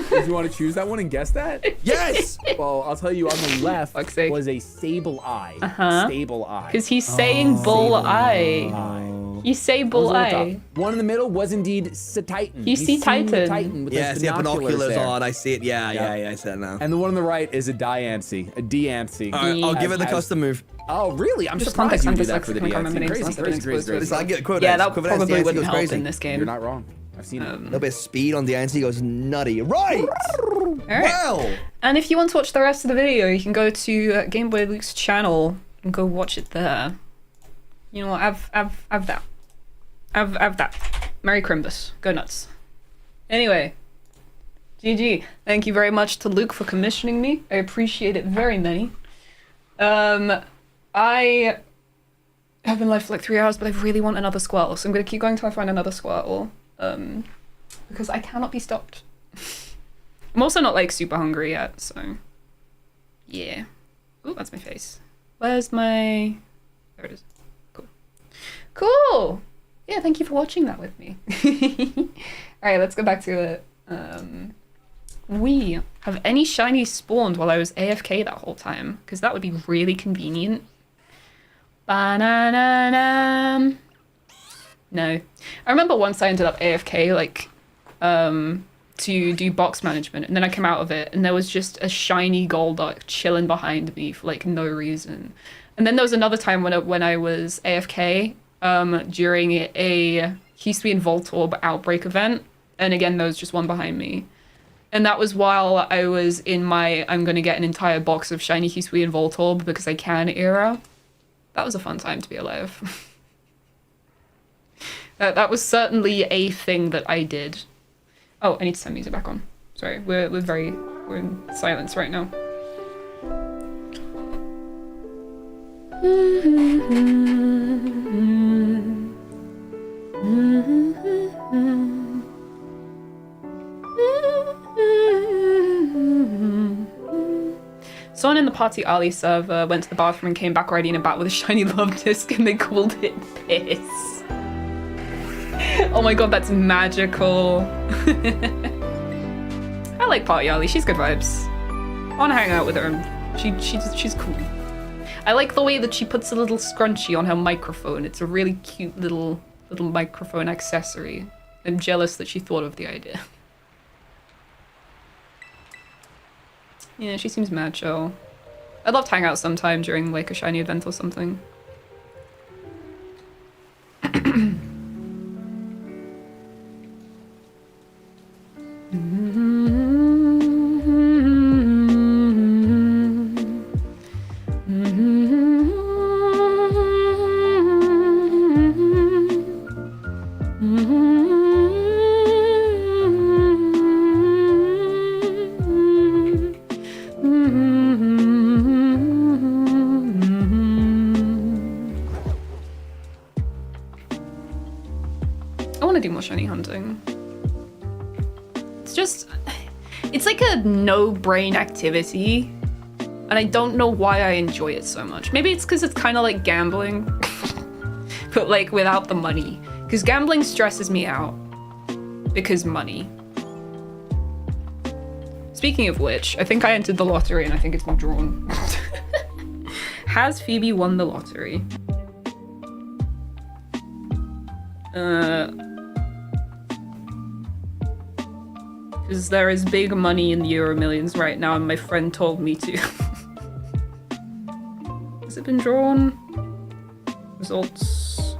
Speaker 3: Did you want to choose that one and guess that?
Speaker 2: Yes!
Speaker 3: Well, I'll tell you, on the left was a Sableye. Sableye.
Speaker 1: Because he's saying bull eye. You say bull eye.
Speaker 3: One in the middle was indeed Titan.
Speaker 1: You see Titan.
Speaker 2: With he had binoculars on. I see it. Yeah, I see it now.
Speaker 3: And the one on the right is a Diancie. A Diancie.
Speaker 2: All right, I'll give it the custom move.
Speaker 3: Oh, really? I'm surprised you do that for the Diancie.
Speaker 2: Crazy. I get
Speaker 1: yeah, that probably wouldn't help in this game.
Speaker 3: You're not wrong. I've seen it.
Speaker 2: A little bit of speed on Diancie goes nutty. Right! do well.
Speaker 1: And if you want to watch the rest of the video, you can go to Game Boy Luke's channel and go watch it there. You know what? Have that. Have that. Merry Crimbus. Go nuts. Anyway, GG. Thank you very much to Luke for commissioning me. I appreciate it very many. I have been live for like 3 hours, but I really want another Squirtle, so I'm gonna keep going till I find another Squirtle. Because I cannot be stopped. I'm also not like super hungry yet, so yeah. Oh, that's my face. Where's my... There it is. Cool. Cool! Yeah, thank you for watching that with me. Alright, let's go back to it. Have any shinies spawned while I was AFK that whole time? Because that would be really convenient. Ba-na-na-na. No. I remember once I ended up AFK, like, to do box management, and then I came out of it, and there was just a shiny Golduck chilling behind me for, like, no reason. And then there was another time when I was AFK, during a Hisuian Voltorb outbreak event, and again, there was just one behind me. And that was while I was in my I'm gonna get an entire box of shiny Hisuian Voltorb because I can era. That was a fun time to be alive. That was certainly a thing that I did. Oh, I need to turn music back on. Sorry, we're in silence right now. Someone in the Party Ali server went to the bathroom and came back riding a bat with a shiny love disc, and they called it piss. Oh my god, that's magical. I like Party Ali, she's good vibes. I wanna hang out with her. She's cool. I like the way that she puts a little scrunchie on her microphone. It's a really cute little microphone accessory. I'm jealous that she thought of the idea. Yeah, she seems mad chill. I'd love to hang out sometime during like a shiny event or something. Shiny hunting. It's like a no-brain activity, and I don't know why I enjoy it so much. Maybe it's because it's kind of like gambling, but like without the money. Because gambling stresses me out because money. Speaking of which, I think I entered the lottery and I think it's been drawn. Has Phoebe won the lottery? Because there is big money in the Euro Millions right now, and my friend told me to. Has it been drawn? Results.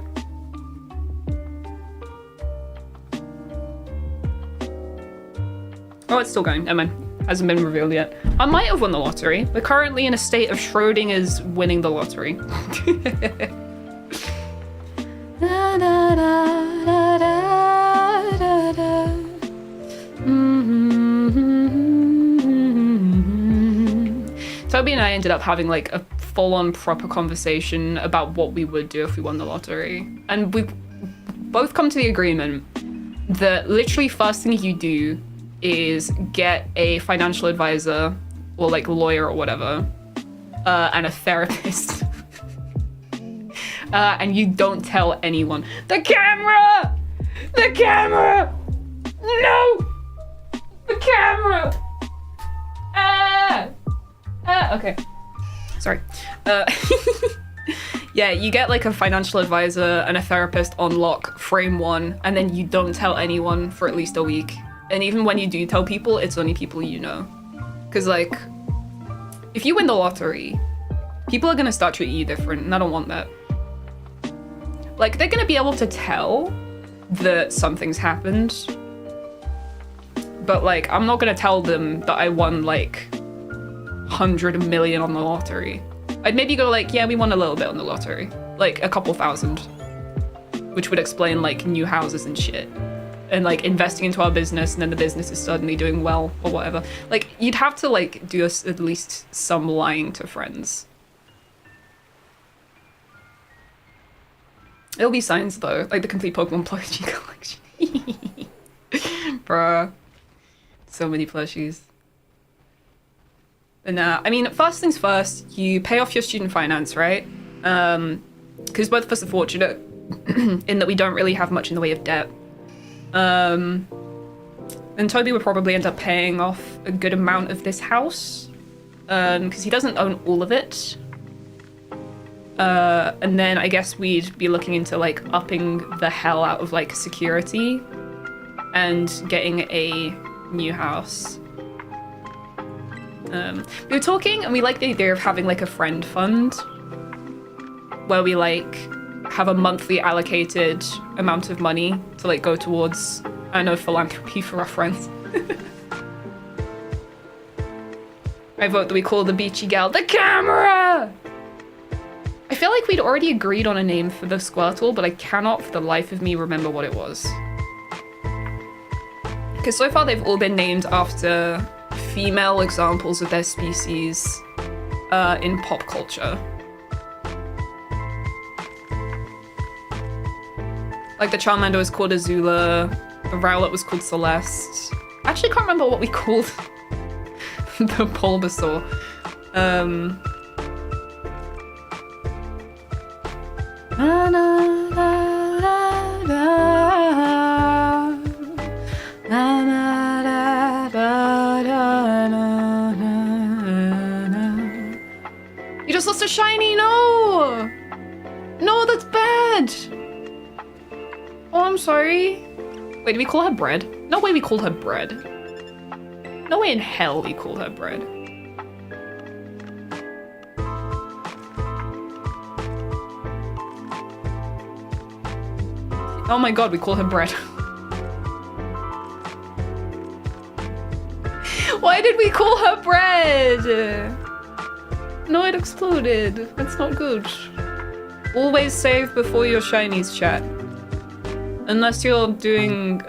Speaker 1: Oh, it's still going. Never mind. Hasn't been revealed yet. I might have won the lottery. We're currently in a state of Schrodinger's winning the lottery. Da, da, da, da, da, da. Toby and I ended up having like a full-on proper conversation about what we would do if we won the lottery. And we both come to the agreement that literally first thing you do is get a financial advisor or like lawyer or whatever, and a therapist. And you don't tell anyone. The camera! The camera! No! The camera! Okay. Sorry. Yeah, you get like a financial advisor and a therapist on lock, frame one, and then you don't tell anyone for at least a week. And even when you do tell people, it's only people you know. Because like, if you win the lottery, people are gonna start treating you different, and I don't want that. Like, they're gonna be able to tell that something's happened, but like, I'm not gonna tell them that I won like 100 million on the lottery. I'd maybe go like, yeah, we won a little bit on the lottery, like a couple thousand, which would explain like new houses and shit, and like investing into our business, and then the business is suddenly doing well or whatever. Like, you'd have to like do at least some lying to friends. It'll be signs though, like the complete Pokemon plushie collection. Bruh. So many plushies. But nah, I mean, first things first, you pay off your student finance, right? Because both of us are fortunate in that we don't really have much in the way of debt. And Toby would probably end up paying off a good amount of this house, because he doesn't own all of it. And then I guess we'd be looking into like upping the hell out of like security and getting a new house. We were talking and we like the idea of having like a friend fund where we like have a monthly allocated amount of money to like go towards, I don't know, philanthropy for our friends. I vote that we call the beachy gal the camera! I feel like we'd already agreed on a name for the Squirtle, but I cannot for the life of me remember what it was. Because so far they've all been named after female examples of their species in pop culture. Like the Charmander was called Azula, the Rowlet was called Celeste. I actually can't remember what we called the Bulbasaur. Na, na, na, na, na. Na, na, na, na, na, na, na. You just lost a shiny, no! No, that's bad! Oh, I'm sorry. Wait, did we call her Bread? No way we called her Bread. No way in hell we called her Bread. Oh my god, we call her Bread. Why did we call her Bread? No, it exploded. That's not good. Always save before your shinies, chat. Unless you're doing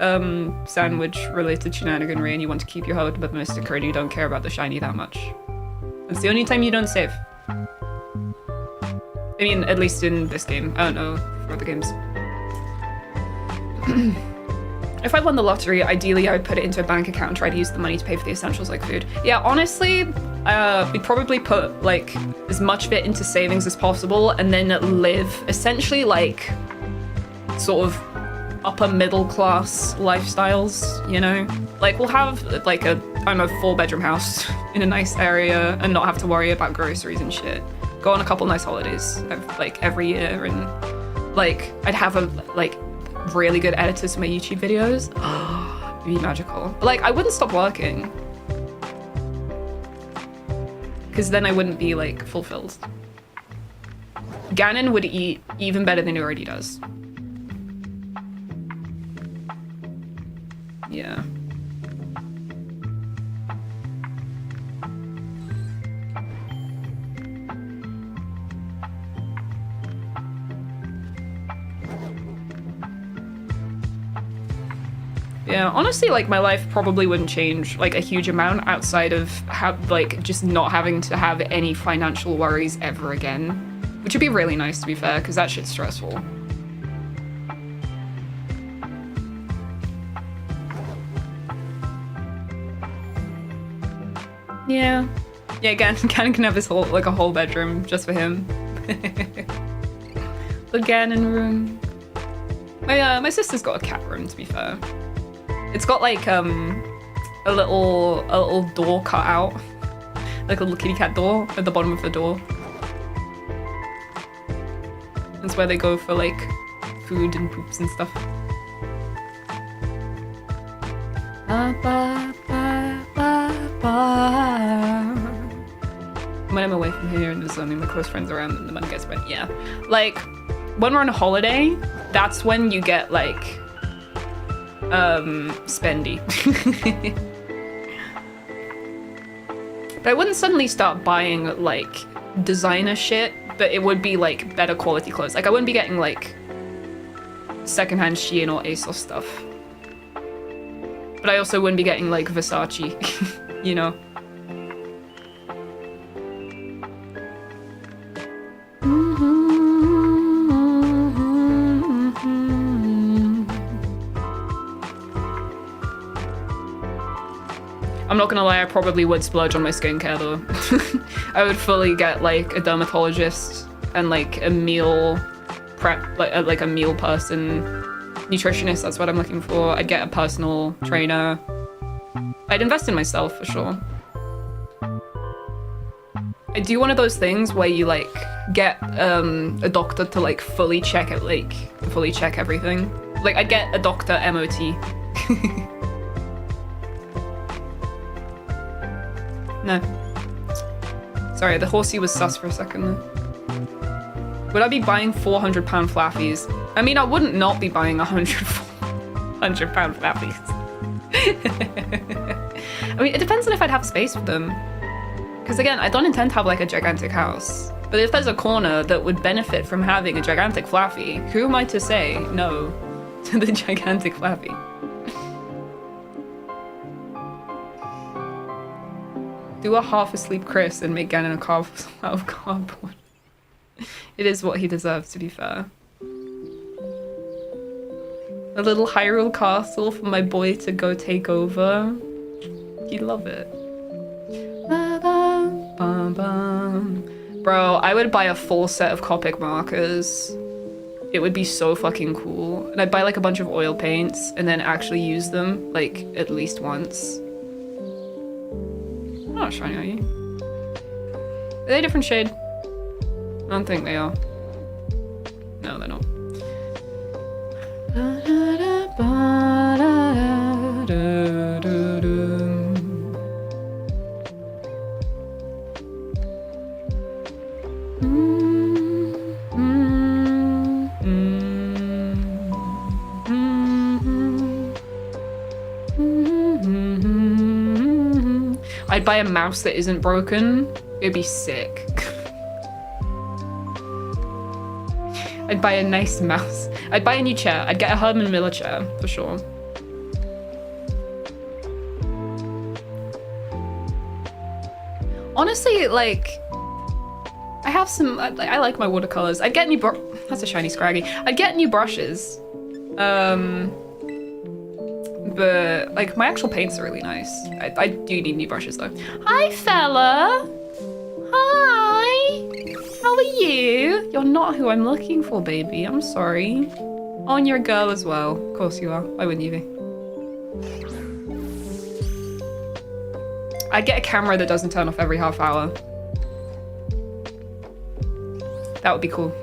Speaker 1: sandwich-related shenaniganry and you want to keep your heart above Mystic and you don't care about the shiny that much. That's the only time you don't save. I mean, at least in this game. I don't know for other games. If I won the lottery, ideally I would put it into a bank account and try to use the money to pay for the essentials like food. Yeah, honestly, we'd probably put like as much of it into savings as possible and then live essentially like sort of upper middle class lifestyles, you know? Like we'll have like a, I don't know, 4-bedroom house in a nice area and not have to worry about groceries and shit. Go on a couple nice holidays like every year and like I'd have a like really good editors for my YouTube videos. It'd be magical. But like I wouldn't stop working. Because then I wouldn't be like fulfilled. Ganon would eat even better than he already does. Yeah. Yeah, honestly, like my life probably wouldn't change like a huge amount outside of like just not having to have any financial worries ever again, which would be really nice to be fair, because that shit's stressful. Yeah. Yeah, Ganon can have his whole, like a whole bedroom just for him. The Ganon room. My sister's got a cat room, to be fair. It's got like a little door cut out, like a little kitty cat door at the bottom of the door. That's where they go for like food and poops and stuff. When I'm away from here and there's only my close friends around and the money gets spent, yeah. Like when we're on a holiday, that's when you get like spendy. But I wouldn't suddenly start buying like designer shit, but it would be like better quality clothes. Like I wouldn't be getting like secondhand Shein or ASOS stuff. But I also wouldn't be getting like Versace, you know? I'm not gonna lie, I probably would splurge on my skincare though. I would fully get like a dermatologist and like a meal prep, like a meal person, nutritionist, that's what I'm looking for. I'd get a personal trainer. I'd invest in myself for sure. I do one of those things where you like get a doctor to like fully check it, like fully check everything. Like I'd get a doctor MOT. No. Sorry, the horsey was sus for a second though. Would I be buying £400 flaffies? I mean, I wouldn't not be buying £100 flaffies. I mean, it depends on if I'd have space for them. Because again, I don't intend to have like a gigantic house. But if there's a corner that would benefit from having a gigantic flaffy, who am I to say no to the gigantic flaffy? Do a half-asleep Chris and make Ganon out of cardboard. It is what he deserves, to be fair. A little Hyrule castle for my boy to go take over. He'd love it. Bro, I would buy a full set of Copic markers. It would be so fucking cool. And I'd buy like a bunch of oil paints and then actually use them like at least once. Not shiny, are you? Are they a different shade? I don't think they are. No, they're not. I'd buy a mouse that isn't broken. It'd be sick. I'd buy a nice mouse. I'd buy a new chair. I'd get a Herman Miller chair, for sure. Honestly, like, I have some, I like my watercolors. I'd get new that's a shiny Scraggy. I'd get new brushes. But like my actual paints are really nice. I do need new brushes though. Hi fella. Hi. How are you? You're not who I'm looking for, baby. I'm sorry. Oh, and you're a girl as well. Of course you are. Why wouldn't you be? I'd get a camera that doesn't turn off every half hour. That would be cool.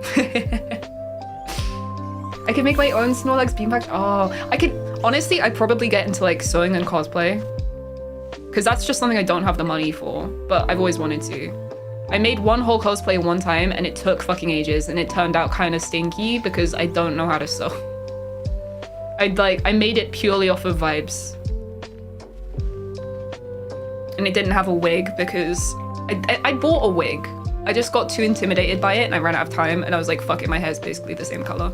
Speaker 1: I could make my own Snorlax beanbag. Oh, I could. Honestly, I'd probably get into like sewing and cosplay. Because that's just something I don't have the money for, but I've always wanted to. I made one whole cosplay one time and it took fucking ages and it turned out kind of stinky because I don't know how to sew. I made it purely off of vibes. And it didn't have a wig because I bought a wig. I just got too intimidated by it and I ran out of time and I was like, fuck it, my hair's basically the same color.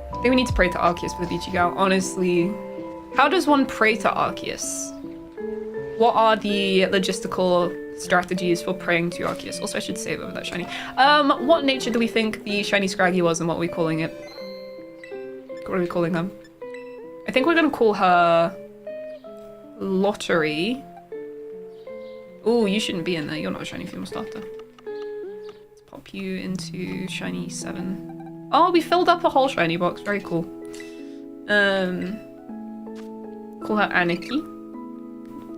Speaker 1: I think we need to pray to Arceus for the Beachy Gal. Honestly, how does one pray to Arceus? What are the logistical strategies for praying to Arceus? Also, I should save over that shiny. What nature do we think the shiny Scraggy was and what are we calling it? What are we calling her? I think we're gonna call her Lottery. Oh, you shouldn't be in there. You're not a shiny female starter. Let's pop you into shiny 7. Oh, we filled up a whole shiny box. Very cool. Call her Aniki.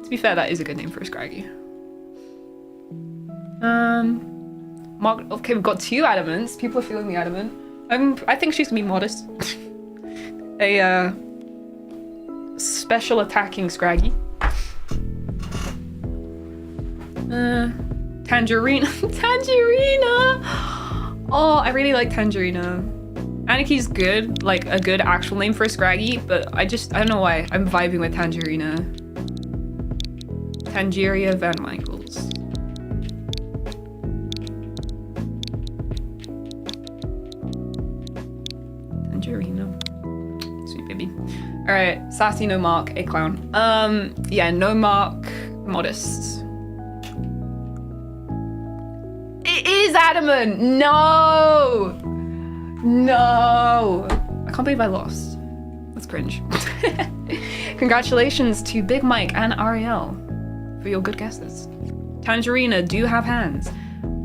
Speaker 1: To be fair, that is a good name for a Scraggy. Okay, we've got 2 adamants. People are feeling the adamant. I think she's gonna be modest. A special attacking Scraggy. Tangerina. Tangerina! Oh, I really like Tangerina. Aniki's good, like a good actual name for a Scraggy, but I don't know why. I'm vibing with Tangerina. Tangeria Van Michaels. Tangerina. Sweet baby. Alright, Sassy, no mark, a clown. Yeah, no mark, modest. It is Adamant! No! No! I can't believe I lost. That's cringe. Congratulations to Big Mike and Ariel for your good guesses. Tangerina do have hands.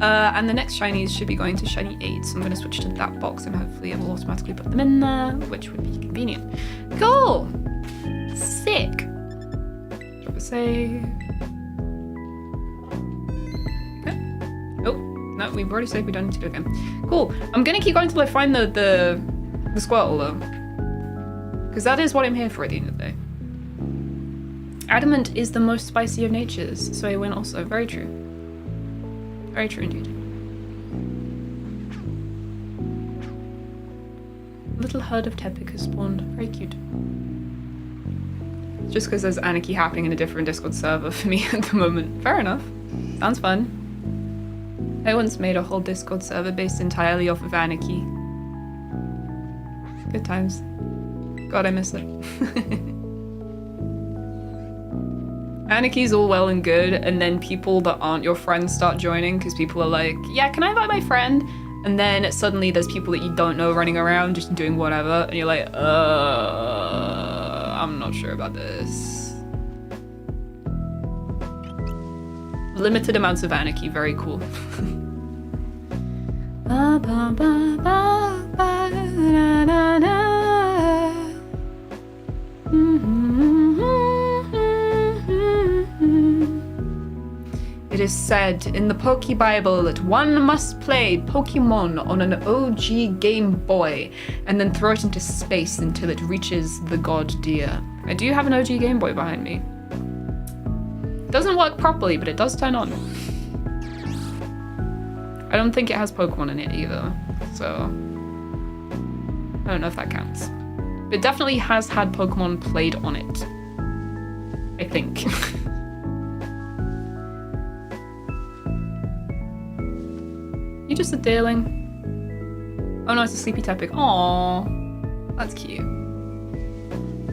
Speaker 1: And the next shinies should be going to shiny 8, so I'm going to switch to that box and hopefully it will automatically put them in there, which would be convenient. Cool! Sick! Drop a save. Okay. Oh, no, we've already saved, we don't need to do it again. Cool. I'm going to keep going until I find the Squirtle though. Because that is what I'm here for at the end of the day. Adamant is the most spicy of natures, so I win also. Very true. Very true indeed. A little herd of Tepig has spawned. Very cute. Just because there's Anarchy happening in a different Discord server for me at the moment. Fair enough. Sounds fun. I once made a whole Discord server based entirely off of Anarchy. Good times. God, I miss it. Anarchy's all well and good, and then people that aren't your friends start joining because people are like, yeah, can I invite my friend? And then suddenly there's people that you don't know running around just doing whatever, and you're like, I'm not sure about this. Limited amounts of Anarchy, very cool. Ba, ba, ba, ba, ba, da, da, da. It is said in the Poke Bible that one must play Pokemon on an OG Game Boy and then throw it into space until it reaches the god deer. I do have an OG Game Boy behind me. It doesn't work properly, but it does turn on. I don't think it has Pokemon in it either, so I don't know if that counts. It definitely has had Pokemon played on it, I think. You just a deerling? Oh no, it's a sleepy Tepig. Aww, that's cute.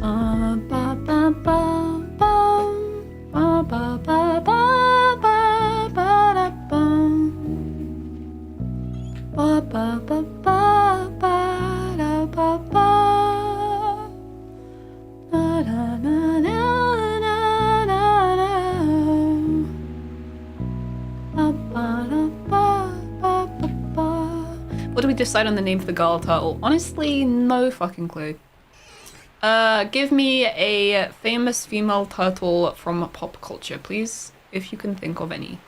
Speaker 1: Ba ba ba ba ba ba ba ba ba ba da bum. Ba ba ba ba ba da ba ba. Da da da da da da da. Ba ba da ba. What do we decide on the name for the girl turtle? Honestly, no fucking clue. Give me a famous female turtle from pop culture, please, if you can think of any.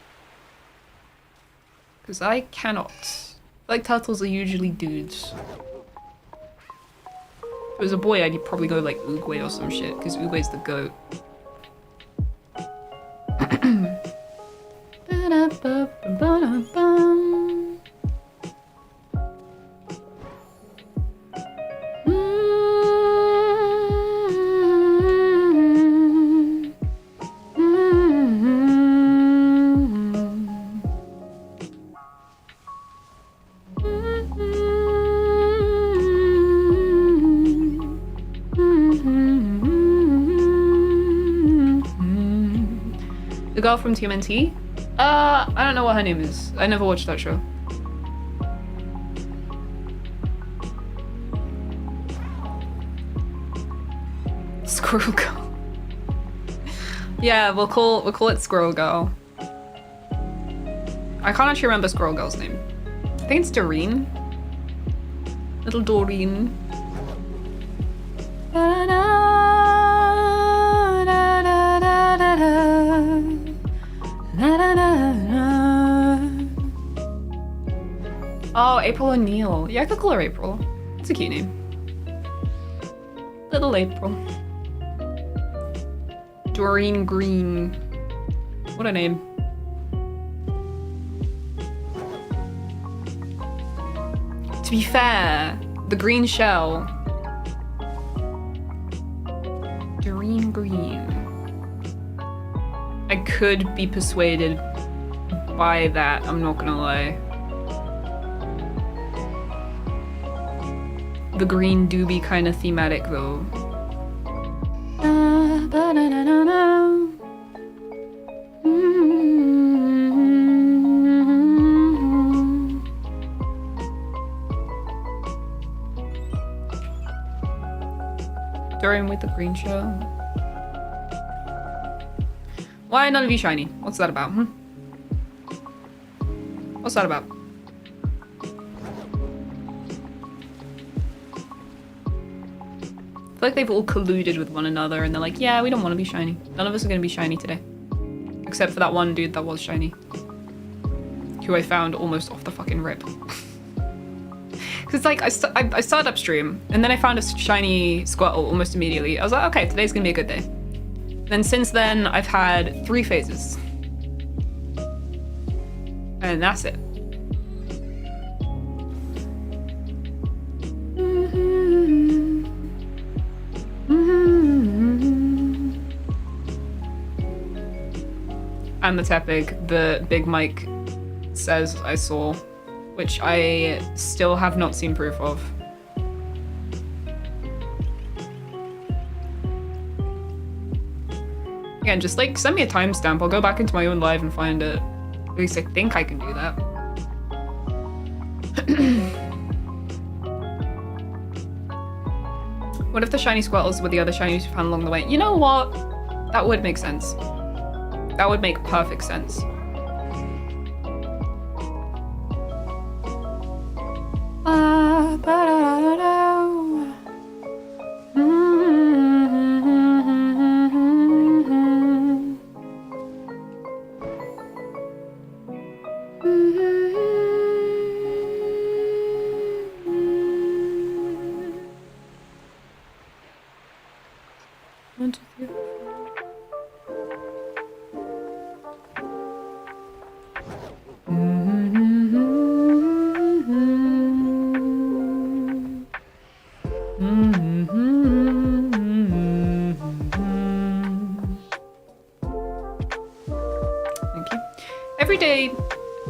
Speaker 1: Because I cannot. Like, turtles are usually dudes. If it was a boy, I'd probably go like Oogway or some shit, because Oogway's the goat. The girl from TMNT? I don't know what her name is. I never watched that show. Squirrel Girl. Yeah, we'll call it Squirrel Girl. I can't actually remember Squirrel Girl's name. I think it's Doreen. Little Doreen. Oh, April O'Neil. Yeah, I could call her April. It's a cute name. Little April. Doreen Green. What a name. be fair, the green shell. Green. I could be persuaded by that, I'm not gonna lie. The green do be kind of thematic though. During with the green show. Why none of you shiny? What's that about? What's that about? I feel like they've all colluded with one another and they're like, yeah, we don't want to be shiny. None of us are going to be shiny today. Except for that one dude that was shiny. Who I found almost off the fucking rip. Because like, I started upstream and then I found a shiny Squirtle almost immediately. I was like, okay, today's going to be a good day. Then since then, I've had 3 phases. And that's it. And the Tepig, the Big Mike says I saw, which I still have not seen proof of. Again, just like send me a timestamp. I'll go back into my own live and find it. At least I think I can do that. What if the shiny Squirtles were the other shinies we found along the way? You know what? That would make sense. That would make perfect sense.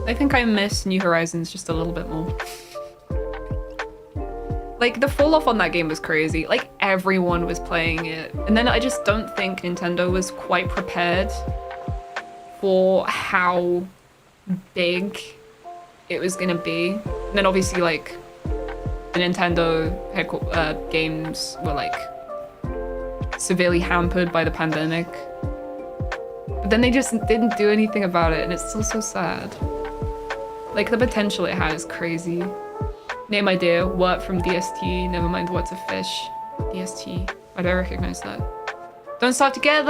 Speaker 1: I think I miss New Horizons just a little bit more. Like, the fall off on that game was crazy. Like, everyone was playing it. And then I just don't think Nintendo was quite prepared for how big it was gonna be. And then obviously, like, the Nintendo games were, like, severely hampered by the pandemic. But then they just didn't do anything about it, and it's still so sad. Like, the potential it has is crazy. Name idea, wort from DST, never mind what's a fish. DST, why do I recognize that? Don't start together,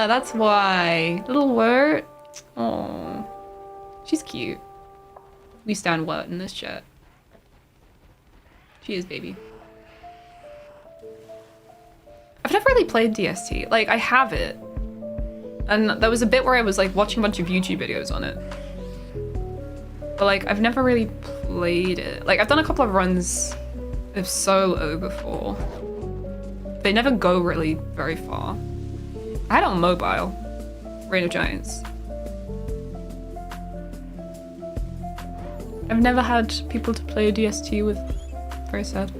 Speaker 1: that's why. Little wort. Oh, she's cute. We stand wort in this chat. She is, baby. I've never really played DST. Like, I have it. And there was a bit where I was like watching a bunch of YouTube videos on it. But like, I've never really played it. Like, I've done a couple of runs of solo before. They never go really very far. I had it on mobile. Reign of Giants. I've never had people to play a DST with. Very sad.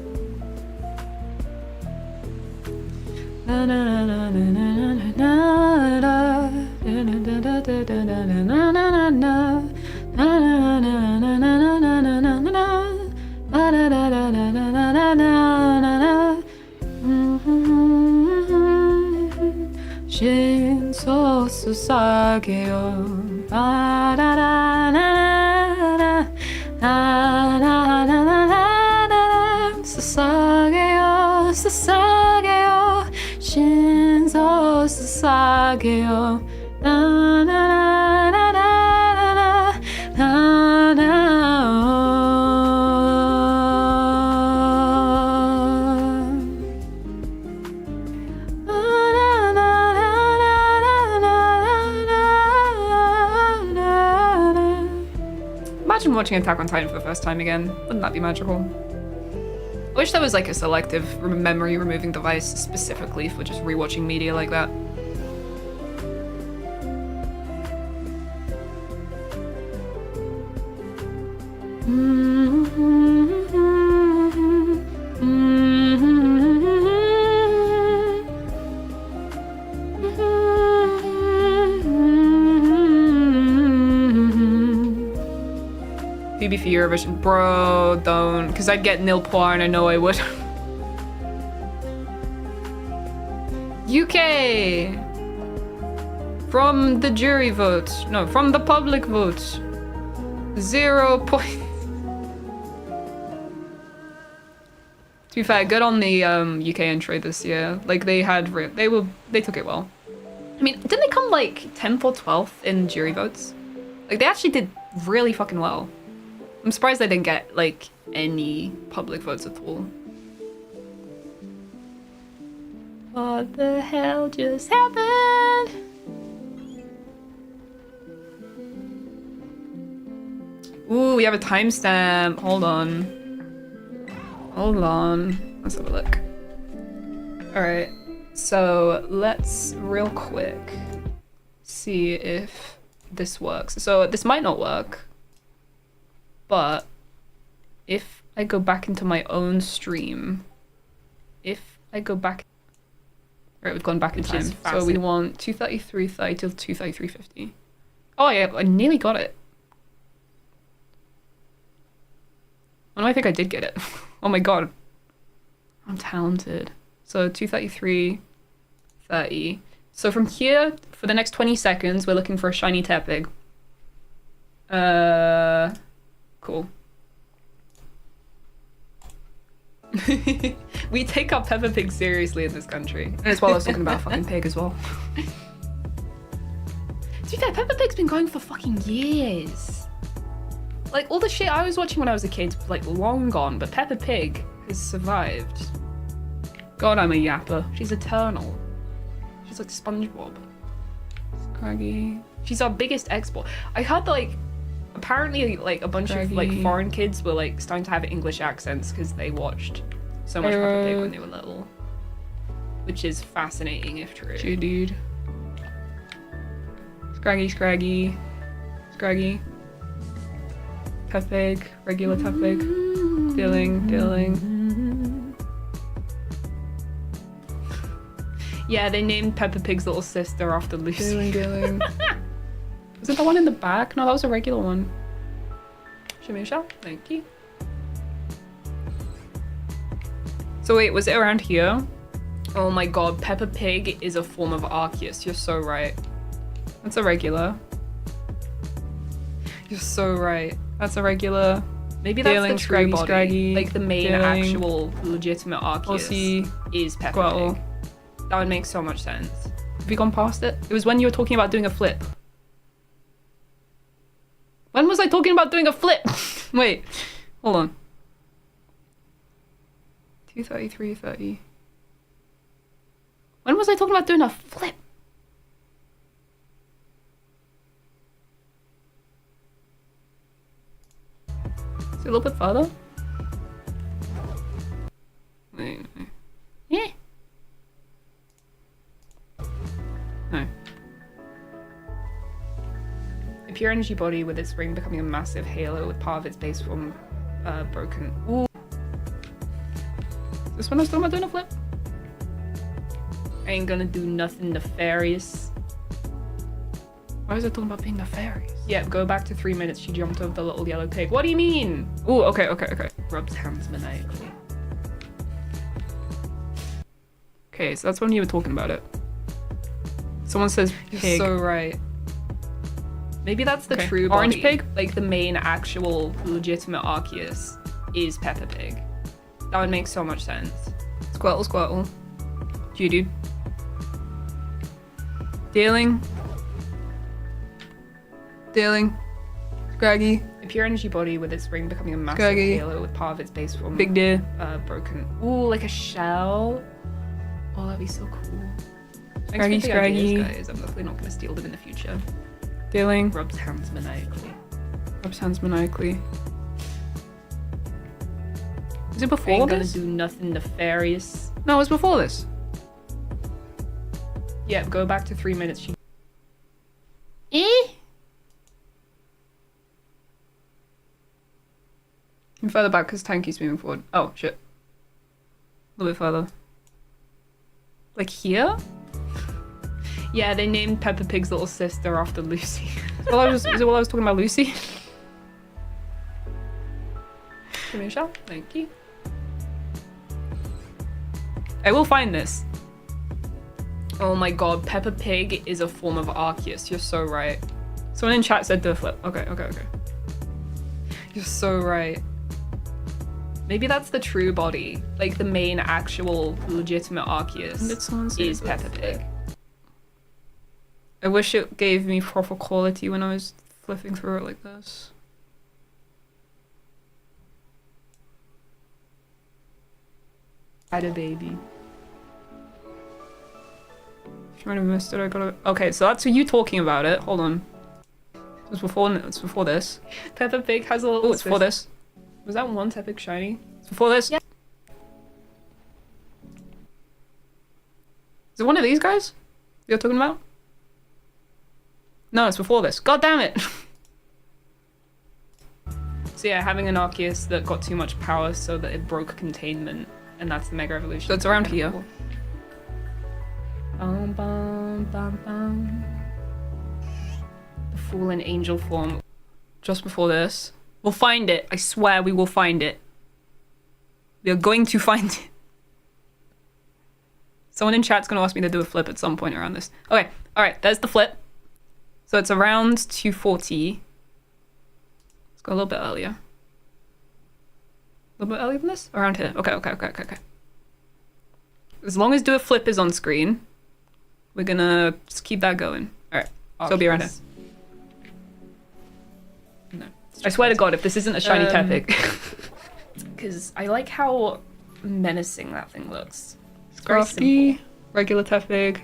Speaker 1: Na na na na na na na na 신소 수사게요 수사게요 수사게요 신소 수사게요 Imagine watching Attack on Titan for the first time again. Wouldn't that be magical? Wish there was like a selective memory removing device specifically for just rewatching media like that. PB for Eurovision. Bro, don't. Because I'd get nil point, I know I would. UK! From the jury vote. No, from the public vote. 0 point. To be fair, good on the UK entry this year. Like they took it well. I mean, didn't they come like 10th or 12th in jury votes? Like they actually did really fucking well. I'm surprised they didn't get like any public votes at all. What the hell just happened? Ooh, we have a timestamp. Hold on. Hold on. Let's have a look. Alright. So let's real quick see if this works. So this might not work. But if I go back into my own stream, if I go back, right, we've gone back in time. So we want 2:33:30 till 2:33:50. Oh yeah, I nearly got it. When do I think I did get it? Oh my god, I'm talented. So 2:33:30. So from here, for the next 20 seconds, we're looking for a shiny Tepig. Cool. We take our Peppa Pig seriously in this country. And as well as talking about a fucking pig as well. To be fair, Peppa Pig's been going for fucking years. Like, all the shit I was watching when I was a kid, like, long gone, but Peppa Pig has survived. God, I'm a yapper. She's eternal. She's like SpongeBob. Scraggy. She's our biggest export. I heard that, like, apparently, like, a bunch of, like, foreign kids were, like, starting to have English accents because they watched so much Peppa Pig when they were little. Which is fascinating if true. True, dude. Scraggy, Scraggy. Scraggy. Peppa Pig. Regular Peppa Pig. Dealing. Yeah, they named Peppa Pig's little sister after Lucy. Dealing. Was it the one in the back? No, that was a regular one. Shamisha, thank you. So wait, was it around here? Oh my god, Peppa Pig is a form of Arceus. You're so right. That's a regular. You're so right. That's a regular. Maybe that's the true body. Scraggy, like the main actual legitimate Arceus is Peppa Pig. That would make so much sense. Have you gone past it? It was when you were talking about doing a flip. When was I talking about doing a flip? Wait, hold on. 2:33:30. When was I talking about doing a flip? Is it a little bit further? Wait. Yeah. No. A pure energy body with its ring becoming a massive halo with part of its base form broken. Ooh. Is this when I was talking about doing a flip? I ain't gonna do nothing nefarious. Why was I talking about being nefarious? Yeah, go back to 3 minutes. She jumped over the little yellow pig. What do you mean? Ooh, okay. Rubs hands maniacally. Okay, so that's when you were talking about it. Someone says pig. You're so right. Maybe that's the true body. Orange pig? Like the main actual legitimate Arceus is Peppa Pig. That would make so much sense. Squirtle, Squirtle. Dude. Dealing. Scraggy. A pure energy body with its ring becoming a massive halo with part of its base form big deer. Broken. Ooh, like a shell. Oh, that'd be so cool. Scraggy. Ideas, guys. I'm definitely not gonna steal them in the future. Dealing. Rubs hands maniacally. Is Is it before
Speaker 4: Ain't
Speaker 1: this?
Speaker 4: gonna do nothing nefarious.
Speaker 1: No, it was before this.
Speaker 4: Yeah, go back to 3 minutes.
Speaker 1: And further back because time keeps moving forward. Oh, shit. A little bit further. Like here?
Speaker 4: Yeah, they named Peppa Pig's little sister after Lucy.
Speaker 1: Well, is it while I was talking about Lucy? Give me a shot. Thank you. I will find this.
Speaker 4: Oh my god, Peppa Pig is a form of Arceus. You're so right.
Speaker 1: Someone in chat said do a flip. Okay.
Speaker 4: You're so right. Maybe that's the true body. Like the main actual legitimate Arceus is Peppa Pig.
Speaker 1: I wish it gave me proper quality when I was flipping through it like this.
Speaker 4: Had a baby.
Speaker 1: I might have missed it. I got it. Okay, so that's you talking about it. Hold on. It's before this.
Speaker 4: Peppa Pig has a little.
Speaker 1: Oh, it's before this.
Speaker 4: Was that one epic shiny?
Speaker 1: It's before this.
Speaker 4: Yeah.
Speaker 1: Is it one of these guys you're talking about? No, it's before this. God damn it!
Speaker 4: So yeah, having an Arceus that got too much power so that it broke containment, and that's the Mega Evolution.
Speaker 1: So it's around here.
Speaker 4: Bum, bum, bum, bum. The fallen angel form.
Speaker 1: Just before this. We'll find it. I swear we will find it. We are going to find it. Someone in chat's going to ask me to do a flip at some point around this. Okay. All right. There's the flip. So it's around 240. Let's go a little bit earlier. A little bit earlier than this? Around here. Okay. As long as do a flip is on screen, we're going to just keep that going. All right. So it'll be around here.
Speaker 4: No.
Speaker 1: I swear to God, if this isn't a shiny Tepig.
Speaker 4: Because I like how menacing that thing looks.
Speaker 1: Scrafty, regular Tepig.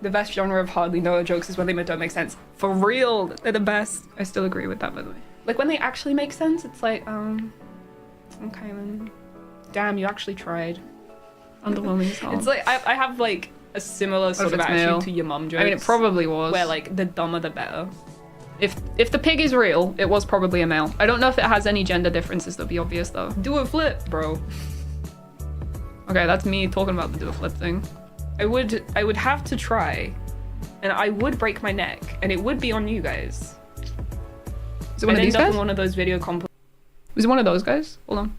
Speaker 4: The best genre of hardly know jokes is when they don't make sense. For real, they're the best.
Speaker 1: I still agree with that, by the way.
Speaker 4: Like when they actually make sense, it's like, okay then. Damn, you actually tried.
Speaker 1: Underwhelming as hell.
Speaker 4: It's like, I have like a similar sort of attitude to your mum jokes.
Speaker 1: I mean, it probably was.
Speaker 4: Where like, the dumber the better.
Speaker 1: If the pig is real, it was probably a male. I don't know if it has any gender differences that'll be obvious though.
Speaker 4: Do a flip, bro.
Speaker 1: Okay, that's me talking about the do a flip thing.
Speaker 4: I would have to try, and I would break my neck, and it would be on you guys.
Speaker 1: Is it one of these guys?
Speaker 4: In one of those video comp.
Speaker 1: Was it one of those guys? Hold on.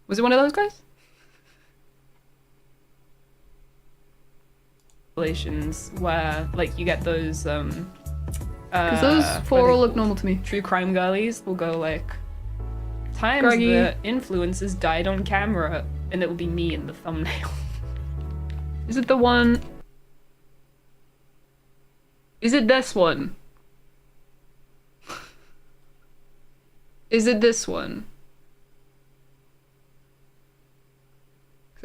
Speaker 1: Was it one of those guys?
Speaker 4: Where like you get those
Speaker 1: because those four all look normal to me.
Speaker 4: True crime girlies will go like times
Speaker 1: Greggy.
Speaker 4: the influencers died on camera, and it will be me in the thumbnail.
Speaker 1: Is it the one? Is it this one? Is it this one?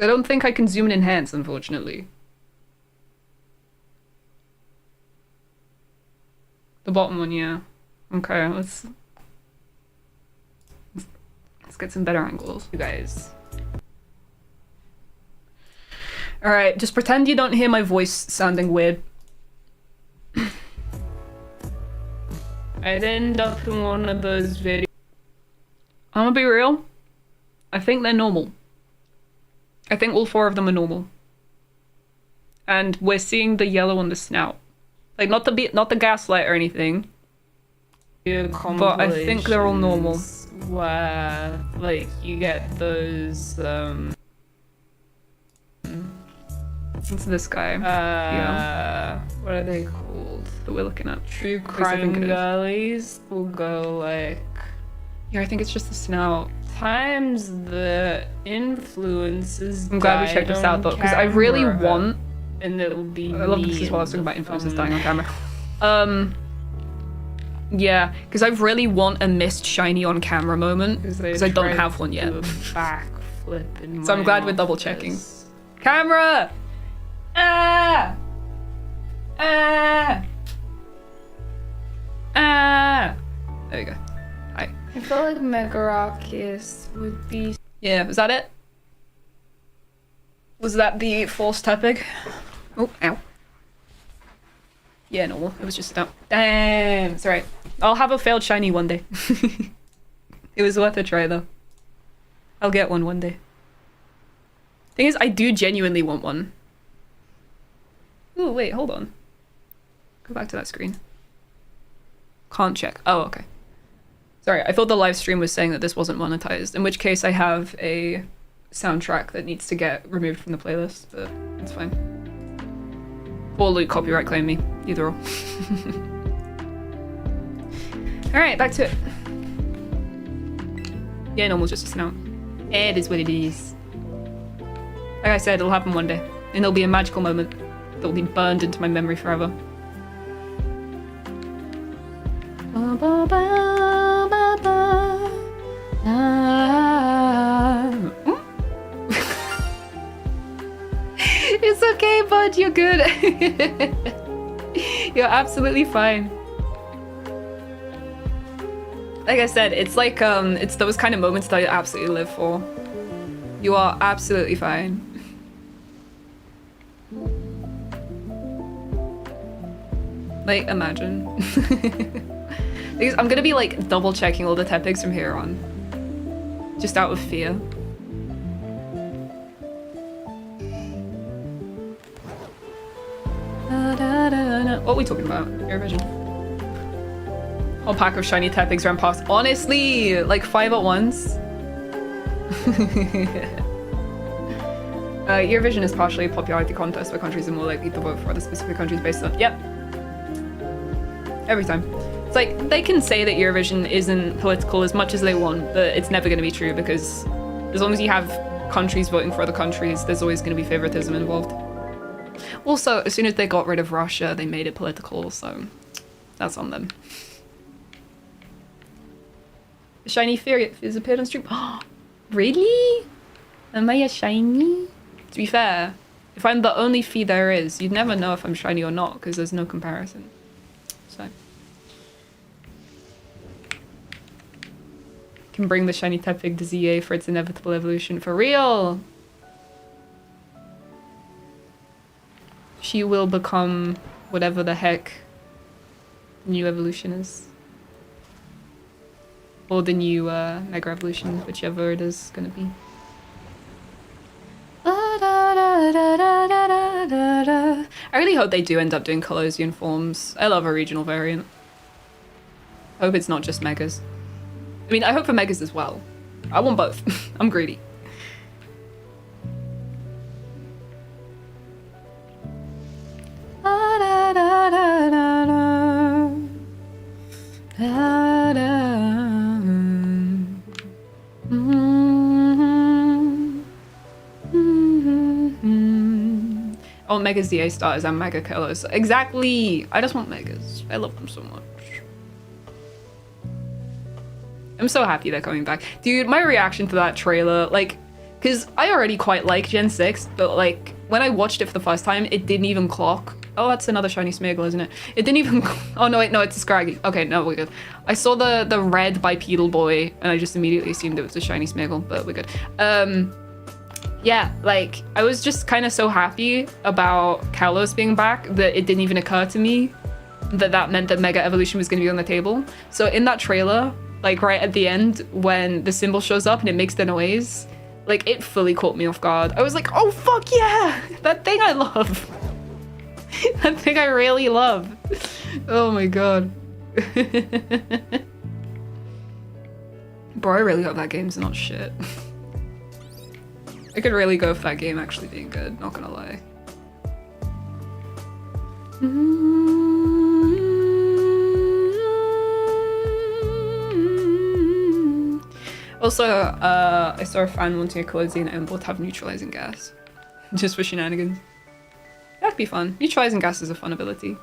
Speaker 1: I don't think I can zoom and enhance, unfortunately. The bottom one, yeah. Okay, let's get some better angles, you guys. All right, just pretend you don't hear my voice sounding weird.
Speaker 4: I'd end up in one of those videos.
Speaker 1: I'm gonna be real. I think they're normal. I think all four of them are normal. And we're seeing the yellow on the snout. Like, not the gaslight or anything. But I think they're all normal.
Speaker 4: Where, like, you get those,
Speaker 1: What's this guy?
Speaker 4: What are they called?
Speaker 1: That we're looking at.
Speaker 4: True crime girlies will go, like...
Speaker 1: Yeah, I think it's just the snout.
Speaker 4: Times the influences.
Speaker 1: I'm glad we checked this out, though, because I really want...
Speaker 4: And it'll be
Speaker 1: I love this as well. I was talking about influencers dying on camera. Yeah, because I really want a missed shiny on camera moment, because I don't have one yet.
Speaker 4: Backflip in
Speaker 1: So I'm glad we're double checking. Camera! Ah! Ah!
Speaker 4: Ah! There we go. Hi.
Speaker 1: I feel like Mega Arceus would be...
Speaker 4: Yeah, was that it? Was that the false Tepig? Oh, ow. Yeah, normal. It was just that. Damn, it's alright. I'll have a failed shiny one day. It was worth a try though. I'll get one day. Thing is, I do genuinely want one. Ooh, wait, hold on. Go back to that screen. Can't check. Oh, okay. Sorry, I thought the live stream was saying that this wasn't monetized, in which case I have a soundtrack that needs to get removed from the playlist, but it's fine. Or Luke copyright claim me, either or. Alright, back to it. Yeah, normal, just a snout. It is what it is. Like I said, it'll happen one day, and it'll be a magical moment that will be burned into my memory forever. It's okay, bud, you're good. You're absolutely fine. Like I said, it's like, it's those kind of moments that I absolutely live for. You are absolutely fine. Like, imagine. Because I'm gonna be like double checking all the Tepigs from here on. Just out of fear. What are we talking about? Your vision. Whole pack of shiny Tepigs ran past. Honestly, like 5 at once. Your vision is partially a popularity contest where countries are more likely to vote for other specific countries based on... Yep. Every time. It's like, they can say that Eurovision isn't political as much as they want, but it's never going to be true because as long as you have countries voting for other countries, there's always going to be favoritism involved. Also, as soon as they got rid of Russia, they made it political, so that's on them. The shiny fairy has appeared on stream. Really? Am I a shiny? To be fair, if I'm the only fee there is, you'd never know if I'm shiny or not because there's no comparison. So. Can bring the shiny Tepig to ZA for its inevitable evolution. For real! She will become whatever the heck the new evolution is. Or the new Mega Evolution, whichever it is gonna be. I really hope they do end up doing Colosian forms. I love a regional variant. I hope it's not just Megas. I mean, I hope for Megas as well. I want both. I'm greedy. Oh, Mega ZA starters and Mega Killers. Exactly! I just want Megas. I love them so much. I'm so happy they're coming back. Dude, my reaction to that trailer, like, because I already quite like Gen 6, but like, when I watched it for the first time, it didn't even clock. Oh, that's another shiny Smeargle, isn't it? It didn't even... Oh, no, wait, no, it's a Scraggy. Okay, no, we're good. I saw the red bipedal boy, and I just immediately assumed it was a shiny Smeargle, but we're good. Yeah, like, I was just kind of so happy about Kalos being back that it didn't even occur to me that that meant that Mega Evolution was going to be on the table. So in that trailer, like right at the end, when the symbol shows up and it makes the noise, like, it fully caught me off guard. I was like, oh, fuck yeah! That thing I love! That thing I really love. Oh my god. Bro, I really hope that game's not shit. I could really go for that game actually being good, not gonna lie. Also, I saw a fan wanting a Colosian Emblem to have neutralizing gas. Just for shenanigans. That'd be fun. Neutralizing gas is a fun ability.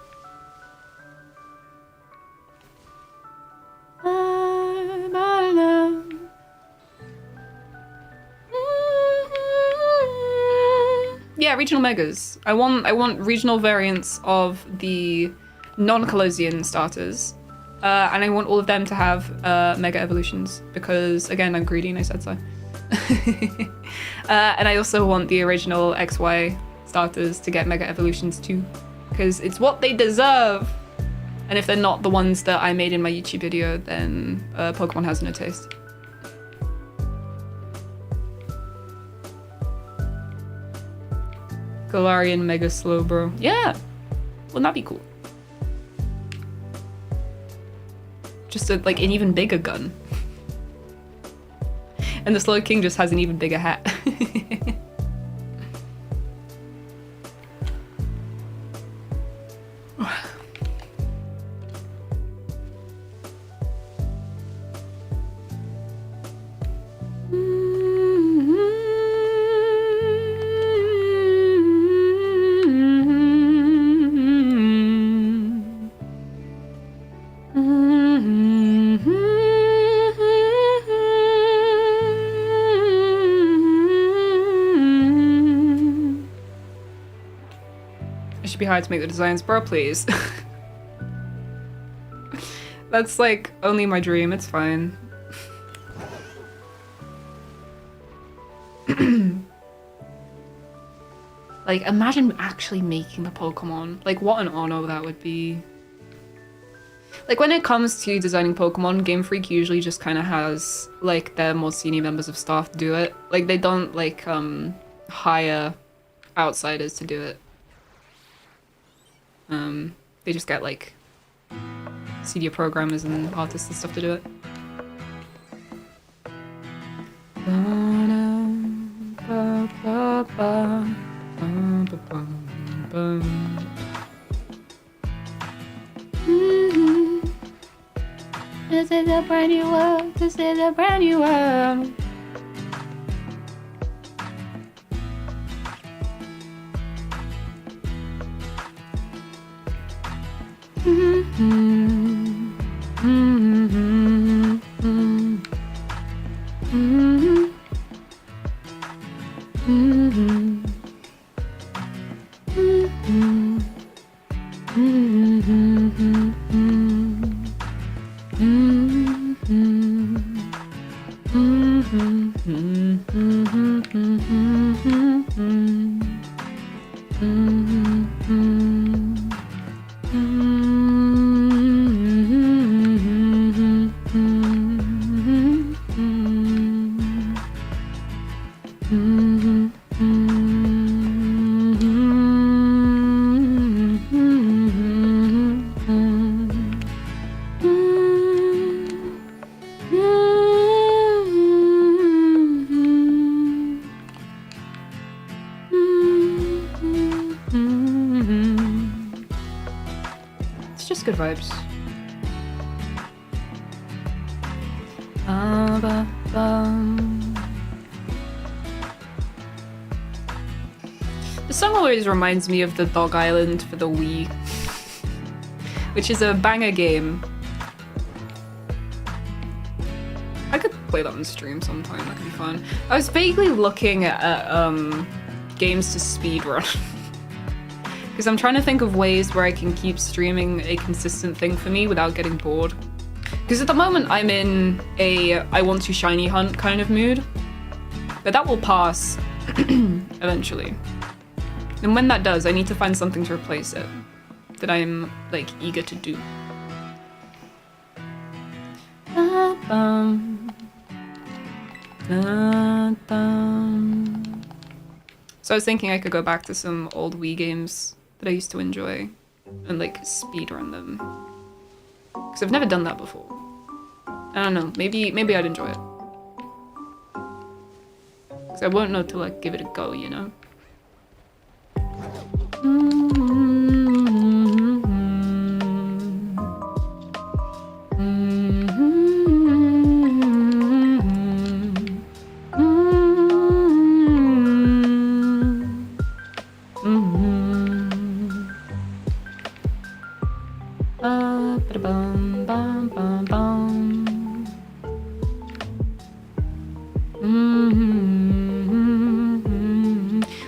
Speaker 4: Yeah, regional megas. I want regional variants of the non-Colosian starters. And I want all of them to have Mega Evolutions because, again, I'm greedy and I said so. And I also want the original XY starters to get Mega Evolutions too, because it's what they deserve. And if they're not the ones that I made in my YouTube video, then Pokemon has no taste. Galarian Mega Slowbro. Yeah! Wouldn't that be cool? Just like an even bigger gun. And the Slow King just has an even bigger hat. Be hard to make the designs, bro, please. That's like only my dream, it's fine. Like, imagine actually making the Pokemon. Like, what an honor that would be. Like, when it comes to designing Pokemon, Game Freak usually just kind of has, like, their more senior members of staff do it. Like, they don't, like, hire outsiders to do it. They just get like senior programmers and artists and stuff to do it. This is a brand new world. This is a brand new world. Good vibes. The song always reminds me of the Dog Island for the Wii, which is a banger game. I could play that on stream sometime, that could be fun. I was vaguely looking at games to speedrun. Because I'm trying to think of ways where I can keep streaming a consistent thing for me without getting bored. Because at the moment I'm in a I want to shiny hunt kind of mood. But that will pass eventually. And when that does, I need to find something to replace it that I'm like eager to do. So I was thinking I could go back to some old Wii games that I used to enjoy and like speedrun them, because I've never done that before. I don't know, maybe I'd enjoy it, because I won't know till I give it a go, you know.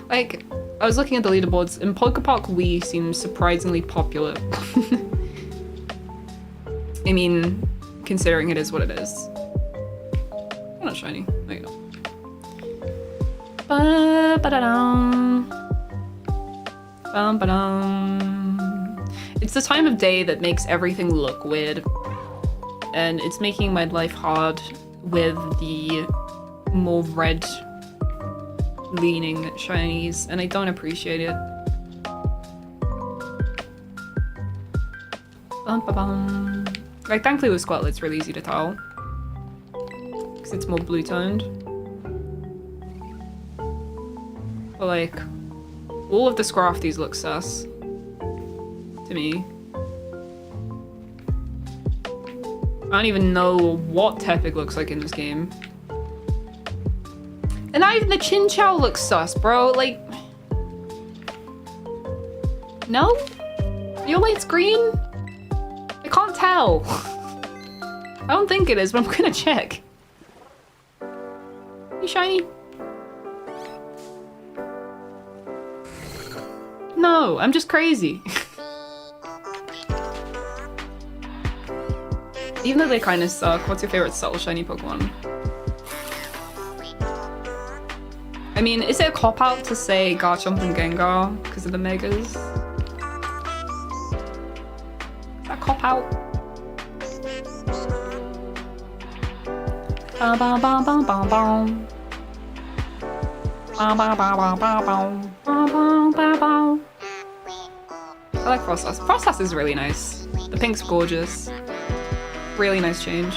Speaker 4: Like, I was looking at the leaderboards, and Pokepark Wii seems surprisingly popular. I mean, considering it is what it is. Not shiny. There you go. Ba-ba-da-dum. Bum-ba-dum. It's the time of day that makes everything look weird. And it's making my life hard with the more red leaning shinies, and I don't appreciate it. Bum-ba-bum. Like, thankfully with Squirtle it's really easy to tell. Because it's more blue toned. But like, all of the Scrafties look sus. To me. I don't even know what Tepig looks like in this game. And not even the Chinchou looks sus, bro. Like, no? Your light's green? I can't tell. I don't think it is, but I'm gonna check. You shiny? No, I'm just crazy. Even though they kind of suck, what's your favorite subtle shiny Pokemon? I mean, is it a cop-out to say Garchomp and Gengar because of the Megas? Is that cop-out? I like Frostas. Frostas is really nice. The pink's gorgeous. Really nice change.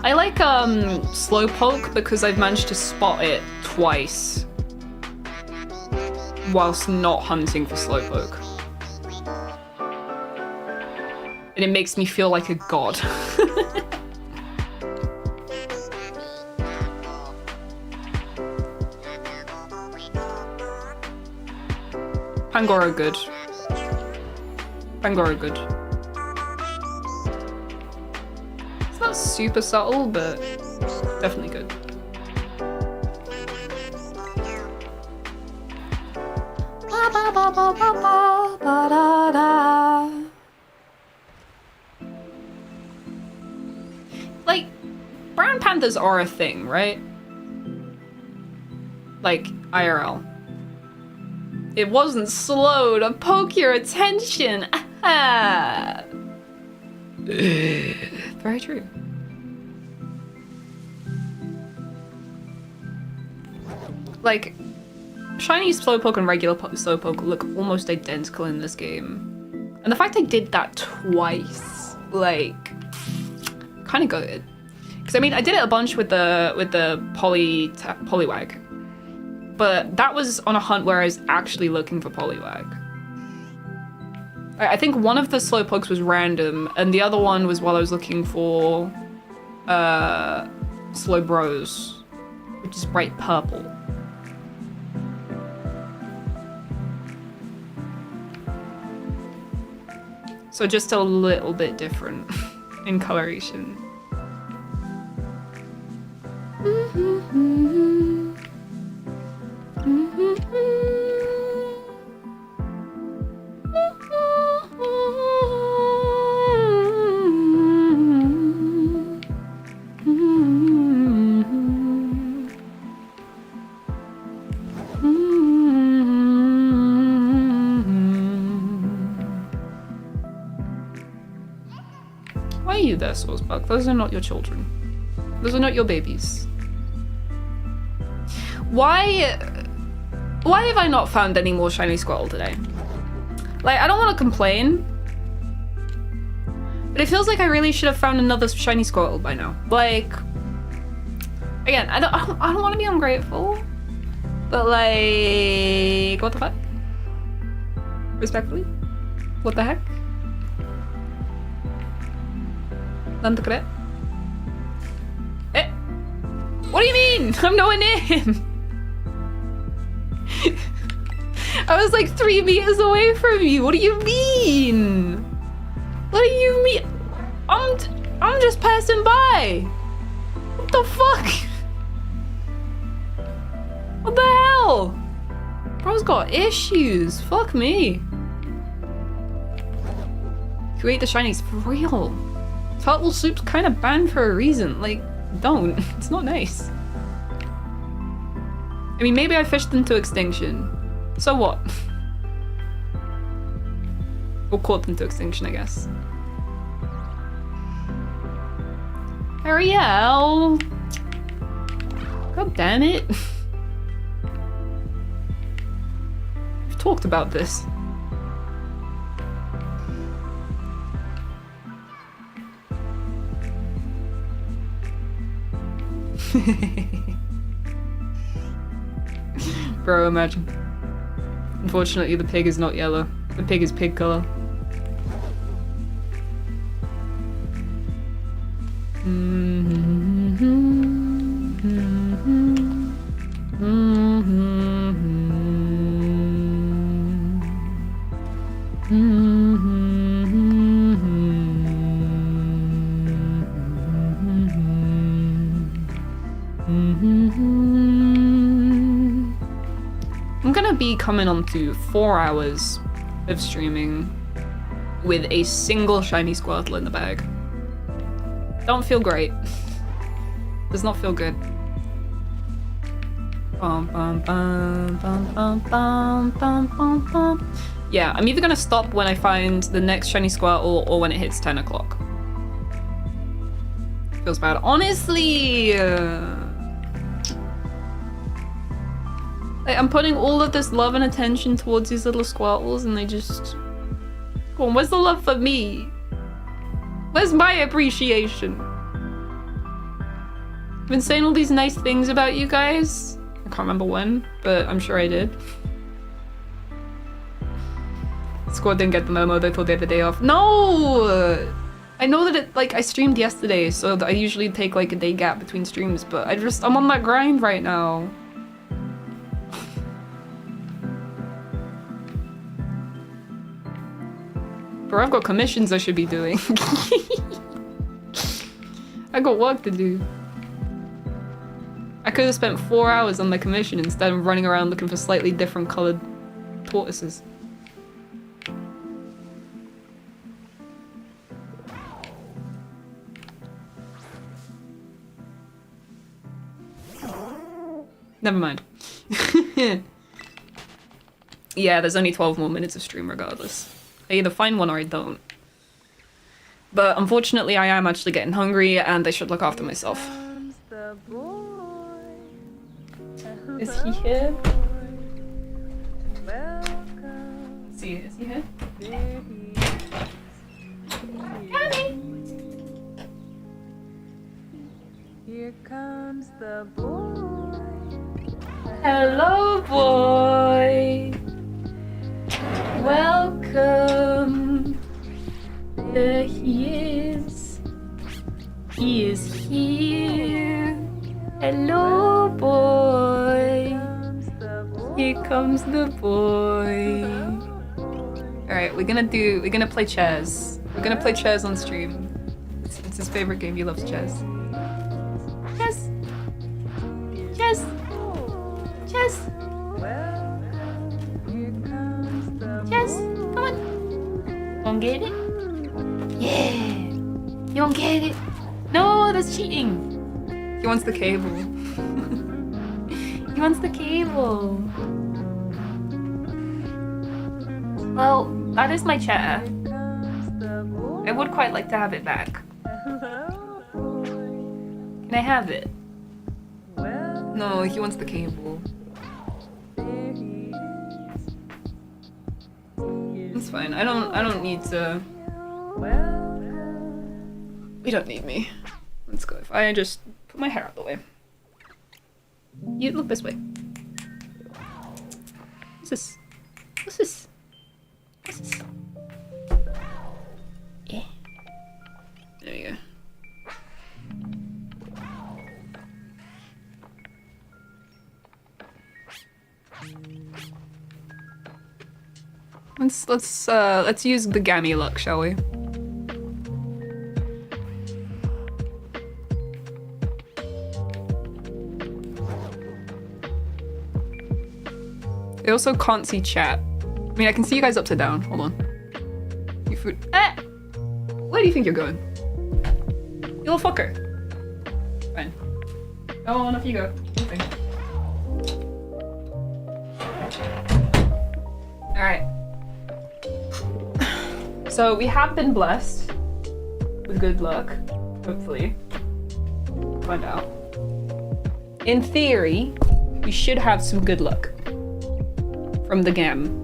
Speaker 4: I like Slowpoke because I've managed to spot it twice whilst not hunting for Slowpoke. And it makes me feel like a god. Pangoro good. Pangoro good. It's not super subtle, but definitely good. Like, brown pandas are a thing, right? Like, IRL. It wasn't slow to poke your attention. Very true. Like, shiny Slowpoke and regular Slowpoke look almost identical in this game. And the fact I did that twice, like, kind of goated. Because I mean, I did it a bunch with the Poliwag. But that was on a hunt where I was actually looking for Poliwag. I think one of the Slowpokes was random, and the other one was while I was looking for Slowbros, which is bright purple. So just a little bit different in coloration. Why are you there, Sourcebuck? Those are not your children. Those are not your babies. Why have I not found any more shiny Squirtle today? Like, I don't want to complain, but it feels like I really should have found another shiny Squirtle by now. Like, again, I don't want to be ungrateful, but like, what the fuck? Respectfully, what the heck? Nante cre? Eh? What do you mean? I'm nowhere near him. I was like 3 meters away from you. What do you mean? What do you mean? I'm just passing by. What the fuck? What the hell? Bro's got issues. Fuck me. Who ate the shinies? For real. Turtle soup's kind of banned for a reason. Like, don't. It's not nice. I mean, maybe I fished them to extinction. So what? Or caught them to extinction, I guess. Ariel! God damn it. We've talked about this. Bro, imagine. Unfortunately, the pig is not yellow. The pig is pig color. I'm gonna be coming on to 4 hours of streaming with a single shiny Squirtle in the bag. Don't feel great. Does not feel good. Yeah, I'm either gonna stop when I find the next shiny Squirtle or when it hits 10 o'clock. Feels bad. Honestly! Like, I'm putting all of this love and attention towards these little Squirtles and they just... Come on, where's the love for me? Where's my appreciation? I've been saying all these nice things about you guys. I can't remember when, but I'm sure I did. Squad didn't get the memo, they thought they had the day off. No! I know that it, like, I streamed yesterday, so I usually take like a day gap between streams, but I'm on that grind right now. Bro, I've got commissions I should be doing. I got work to do. I could have spent 4 hours on my commission instead of running around looking for slightly different colored tortoises. Never mind. Yeah, there's only 12 more minutes of stream regardless. I either find one or I don't. But unfortunately, I am actually getting hungry and I should look after myself. Is he here? Is he here? Daddy! Here comes the boy. Hello, boy. Welcome. There he is. He is here. Hello, boy. Here comes the boy. Alright, we're gonna play chess. We're gonna play chess on stream. It's his favorite game, he loves chess. Chess! Chess! Chess! Chess! Come on! Don't get it? Yeah! You don't get it? No, that's cheating! He wants the cable. He wants the cable. Well, that is my chair. I would quite like to have it back. Can I have it? No, he wants the cable. It's fine. I don't need to. You don't need me. Let's go. If I just put my hair out the way. You look this way. What's this? What's this? What's this? Yeah. There you go. Let's use the gammy luck, shall we? I also can't see chat. I mean, I can see you guys upside down. Hold on. You food. Ah! Where do you think you're going? You little fucker. Fine. Go on, off you go. Alright. So we have been blessed with good luck, hopefully. Find out. In theory, we should have some good luck from the game.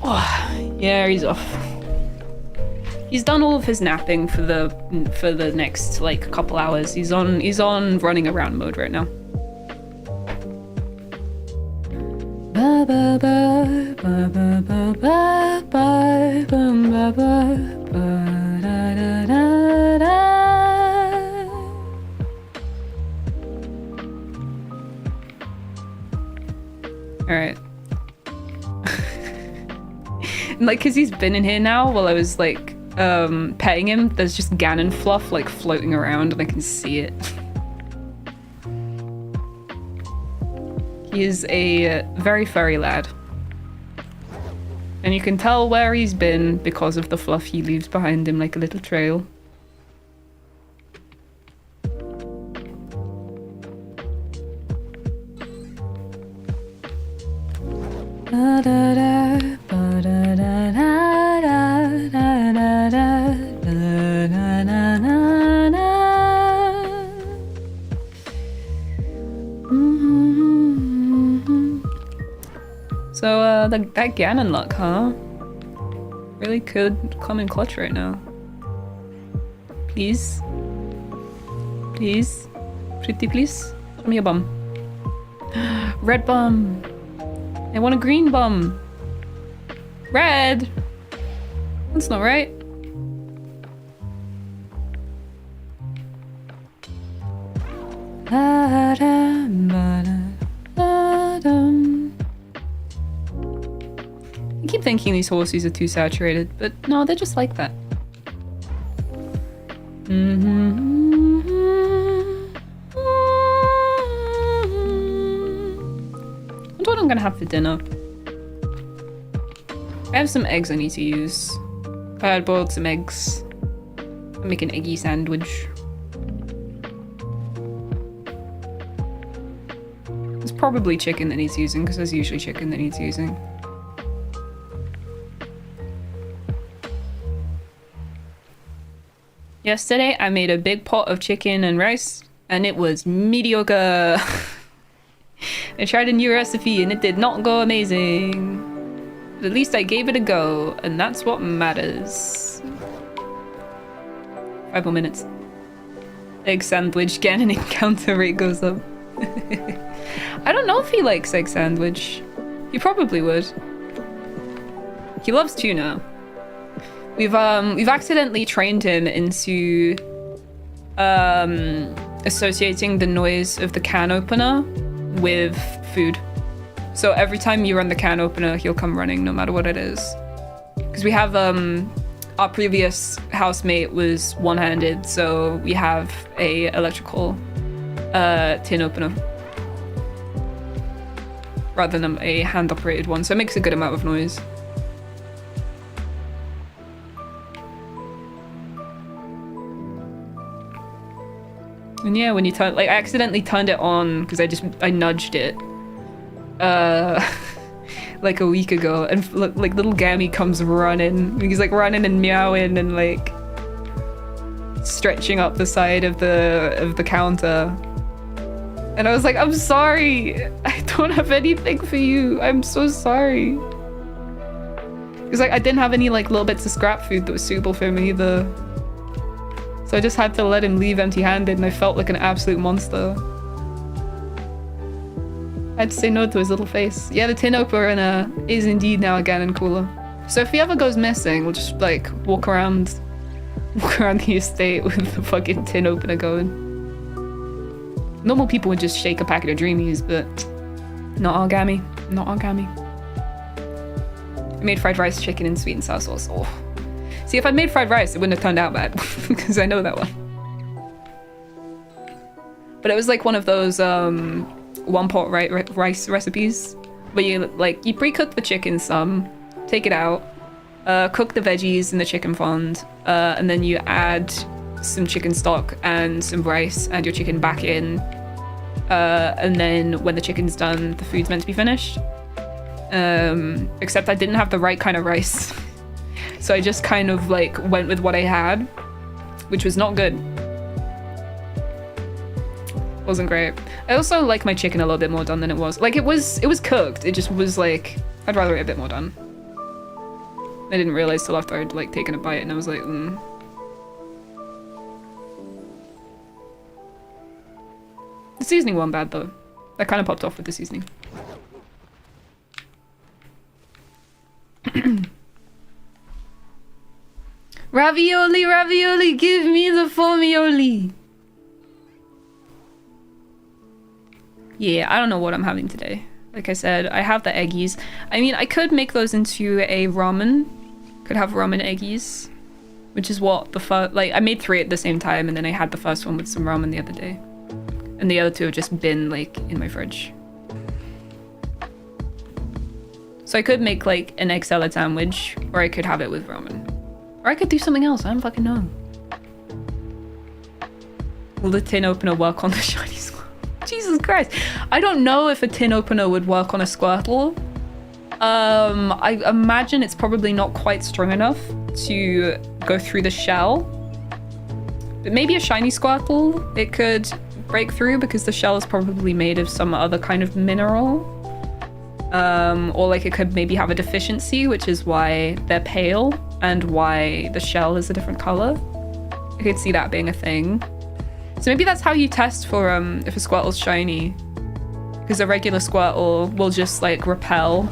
Speaker 4: Oh, yeah, he's off. He's done all of his napping for the next like couple hours. He's on running around mode right now. Ba ba ba ba ba ba ba ba ba ba ba da da da da. All right. Like, cause he's been in here now while I was like petting him. There's just Ganon fluff like floating around, and I can see it. He is a very furry lad. And you can tell where he's been because of the fluff he leaves behind him like a little trail. Da da da ba da da da da da da da da da da da. So, that Ganon luck, huh? Really could come in clutch right now. Please? Please? Pretty please? Show me a bum. Red bum! I want a green bum! Red! That's not right. I keep thinking these horses are too saturated, but no, they're just like that. I wonder what I'm gonna have for dinner. I have some eggs I need to use. I had boiled some eggs. I'll make an eggy sandwich. It's probably chicken that needs using, because there's usually chicken that needs using. Yesterday, I made a big pot of chicken and rice, and it was mediocre. I tried a new recipe, and it did not go amazing. But at least I gave it a go, and that's what matters. 5 more minutes. Egg sandwich, Ganon encounter rate goes up. I don't know if he likes egg sandwich. He probably would. He loves tuna. We've accidentally trained him into associating the noise of the can opener with food. So every time you run the can opener, he'll come running no matter what it is. Because we have our previous housemate was one-handed, so we have a electrical tin opener rather than a hand-operated one, so it makes a good amount of noise. And yeah, when you turn, like, I accidentally turned it on because I nudged it like a week ago, and like little Gammy comes running. He's like running and meowing and like stretching up the side of the counter. And I was like, I'm sorry, I don't have anything for you. I'm so sorry. Because like I didn't have any like little bits of scrap food that was suitable for him either. So I just had to let him leave empty-handed, and I felt like an absolute monster. I had to say no to his little face. Yeah, the tin opener is indeed now a Ganon cooler. So if he ever goes missing, we'll just like walk around the estate with the fucking tin opener going. Normal people would just shake a packet of Dreamies, but not our Gammy. Not our Gammy. I made fried rice, chicken, and sweet and sour sauce. Oh. See, if I'd made fried rice, it wouldn't have turned out bad, because I know that one. But it was like one of those one-pot rice recipes, where you pre-cook the chicken some, take it out, cook the veggies in the chicken fond, and then you add some chicken stock and some rice, add your chicken back in, and then when the chicken's done, the food's meant to be finished. Except I didn't have the right kind of rice. So I just kind of like went with what I had, which was not good. Wasn't great. I also like my chicken a little bit more done than it was. Like it was cooked. It just was like, I'd rather it a bit more done. I didn't realize till after I'd like taken a bite and I was like, The seasoning wasn't bad though. I kind of popped off with the seasoning. Ravioli, ravioli, give me the formioli. Yeah, I don't know what I'm having today. Like I said, I have the eggies. I mean, I could make those into a ramen. Could have ramen eggies, which is what the first, like I made 3 at the same time and then I had the first one with some ramen the other day. And the other 2 have just been like in my fridge. So I could make like an egg salad sandwich, or I could have it with ramen. Or I could do something else, I don't fucking know. Will the tin opener work on the shiny Squirtle? Jesus Christ. I don't know if a tin opener would work on a Squirtle. I imagine it's probably not quite strong enough to go through the shell. But maybe a shiny Squirtle, it could break through because the shell is probably made of some other kind of mineral. Or like it could maybe have a deficiency, which is why they're pale and why the shell is a different color. I could see that being a thing. So maybe that's how you test for if a Squirtle's shiny. Because a regular Squirtle will just like repel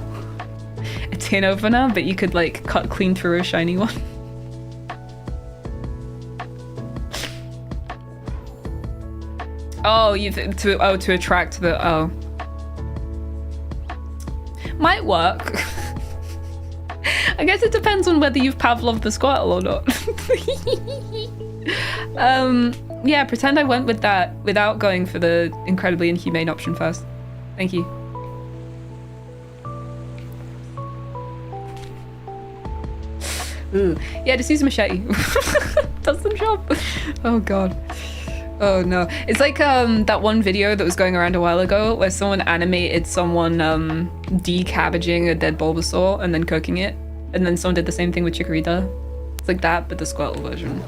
Speaker 4: a tin opener, but you could like cut clean through a shiny one. Oh, to attract the, oh. Might work. I guess it depends on whether you've Pavloved the Squirtle or not. Yeah, pretend I went with that without going for the incredibly inhumane option first. Thank you. Ooh. Yeah, just use a machete. Does some job. Oh god. Oh no. It's like that one video that was going around a while ago where someone animated someone decabbaging a dead Bulbasaur and then cooking it. And then someone did the same thing with Chikorita. It's like that, but the Squirtle version.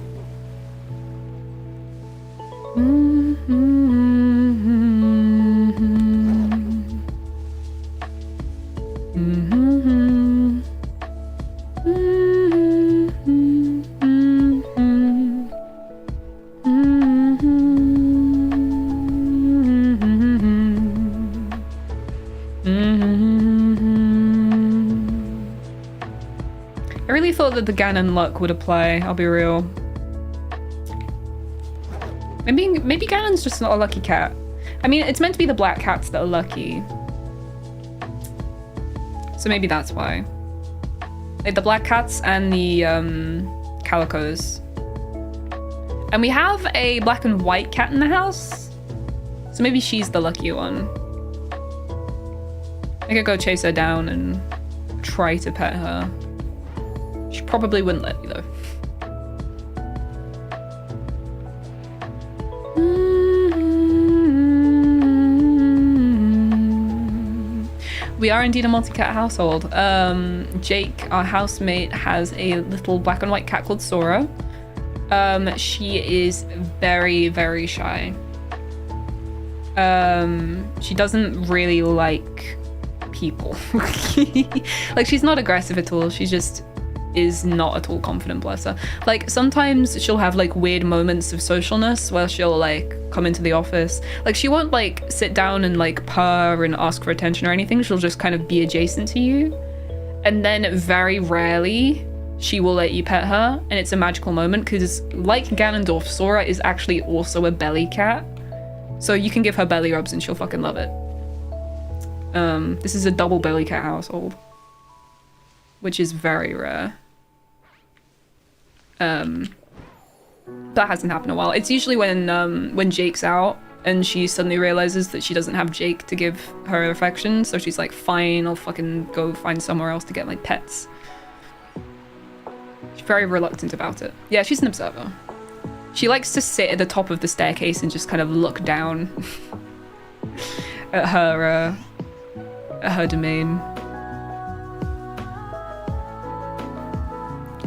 Speaker 4: I really thought that the Ganon luck would apply, I'll be real. Maybe Ganon's just not a lucky cat. I mean, it's meant to be the black cats that are lucky. So maybe that's why. Like the black cats and the calicos. And we have a black and white cat in the house. So maybe she's the lucky one. I could go chase her down and try to pet her. She probably wouldn't let me though. We are indeed a multi-cat household. Jake, our housemate, has a little black and white cat called Sora. She is very, very shy. She doesn't really like people. Like, she's not aggressive at all. She just is not at all confident, bless her. Like, sometimes she'll have like weird moments of socialness where she'll like come into the office. Like, she won't like sit down and like purr and ask for attention or anything. She'll just kind of be adjacent to you. And then very rarely she will let you pet her, and it's a magical moment because, like Ganondorf, Sora is actually also a belly cat. So you can give her belly rubs and she'll fucking love it. This is a double belly cat household, which is very rare. That hasn't happened in a while. It's usually when Jake's out and she suddenly realizes that she doesn't have Jake to give her affection, so she's like, fine, I'll fucking go find somewhere else to get my pets. She's very reluctant about it. Yeah, she's an observer. She likes to sit at the top of the staircase and just kind of look down at her domain.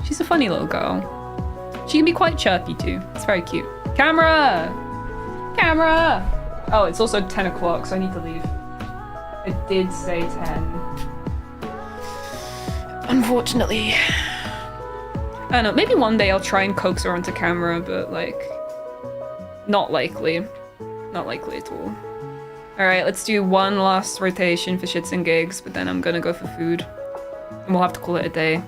Speaker 4: She's a funny little girl. She can be quite chirpy too. It's very cute. Camera! Camera! Oh, it's also 10 o'clock, so I need to leave. It did say 10. Unfortunately. I don't know, maybe one day I'll try and coax her onto camera, but like, not likely. Not likely at all. Alright, let's do one last rotation for shits and gigs, but then I'm gonna go for food. And we'll have to call it a day.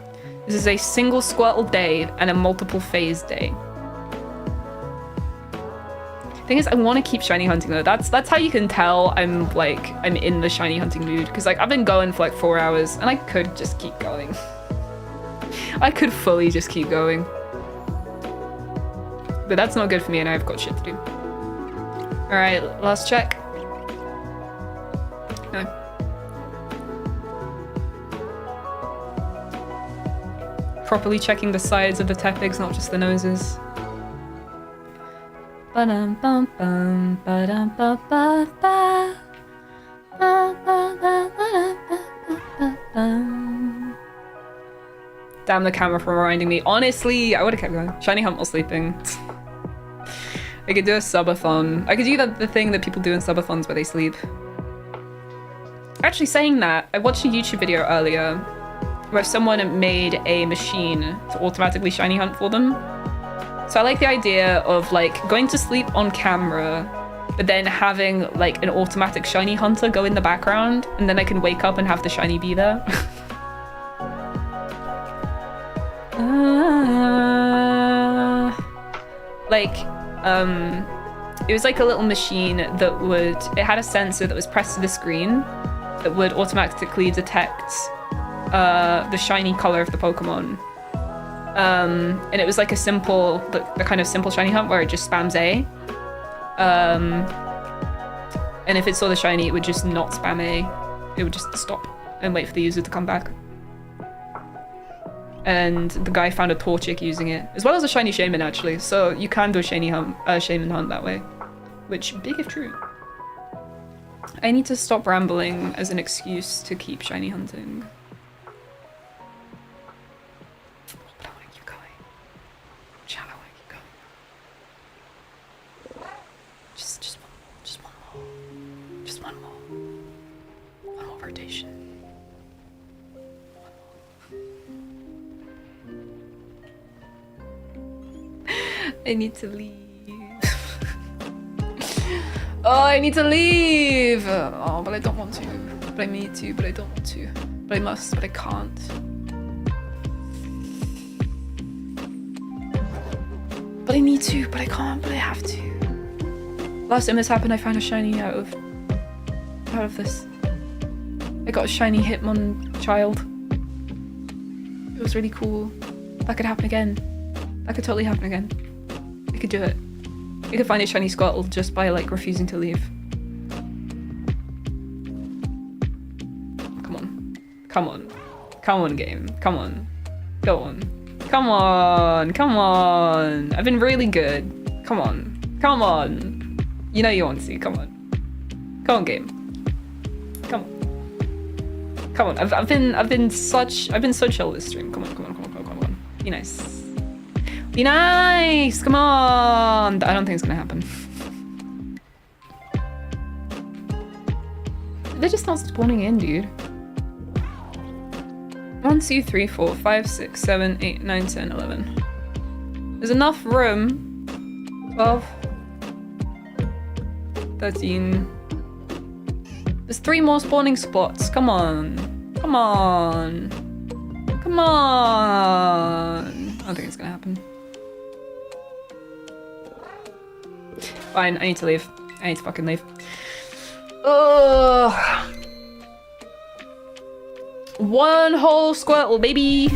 Speaker 4: This is a single Squirtle day and a multiple phase day. Thing is, I want to keep shiny hunting though. That's how you can tell I'm in the shiny hunting mood. Because like I've been going for like 4 hours and I could just keep going. I could fully just keep going. But that's not good for me and I've got shit to do. Alright, last check. No. Properly checking the sides of the tepigs, not just the noses. Damn, the camera for reminding me. Honestly, I would have kept going. Shiny hunt while sleeping. I could do a subathon. I could do the thing that people do in subathons where they sleep. Actually, saying that, I watched a YouTube video earlier where someone made a machine to automatically shiny hunt for them. So I like the idea of like going to sleep on camera, but then having like an automatic shiny hunter go in the background, and then I can wake up and have the shiny be there. It was like a little machine that it had a sensor that was pressed to the screen that would automatically detect the shiny color of the Pokemon. And it was like a simple, the kind of simple shiny hunt where it just spams A. And if it saw the shiny, it would just not spam A. It would just stop and wait for the user to come back. And the guy found a Torchic using it, as well as a shiny Shaman actually. So you can do a Shaman hunt that way, which big if true. I need to stop rambling as an excuse to keep shiny hunting. But I want to keep going. Chat, I want to keep going. Just one more. Just one more. One more rotation. I need to leave. Oh, I need to leave! Oh, but I don't want to. But I need to, but I don't want to. But I must, but I can't. But I need to, but I can't, but I have to. Last time this happened, I found a shiny out of this. I got a shiny Hitmon child. It was really cool. That could happen again. That could totally happen again. I could do it. I could find a shiny Squirtle just by like refusing to leave. Come on. Come on. Come on, game. Come on. Go on. Come on. Come on. I've been really good. Come on. Come on. You know you want to. Come on. Come on, game. Come on. Come on. I've been so chill this stream. Come on. Come on. Come on. Come on. Come on. Be nice. Be nice! Come on! I don't think it's gonna happen. They're just not spawning in, dude. 1, 2, 3, 4, 5, 6, 7, 8, 9, 10, 11. There's enough room. 12. 13. There's 3 more spawning spots. Come on. Come on. Come on. I don't think it's gonna happen. Fine, I need to leave. I need to fucking leave. Ugh. 1 whole Squirtle, baby.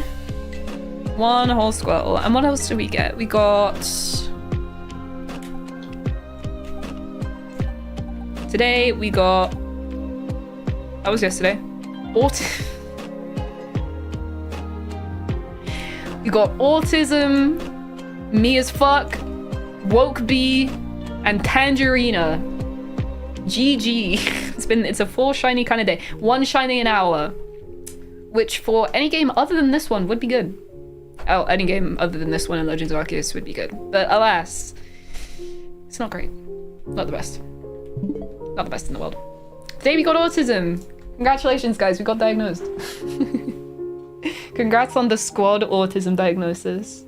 Speaker 4: 1 whole Squirtle. And what else did we get? We got... Today, we got... That was yesterday. We got Autism, Me as Fuck, Woke Bee, and Tangerina. GG. It's a 4 shiny kind of day. 1 shiny an hour. Which for any game other than this one would be good. Oh, any game other than this one in Legends of Arceus would be good. But alas, it's not great. Not the best. Not the best in the world. Today we got autism. Congratulations, guys. We got diagnosed. Congrats on the squad autism diagnosis.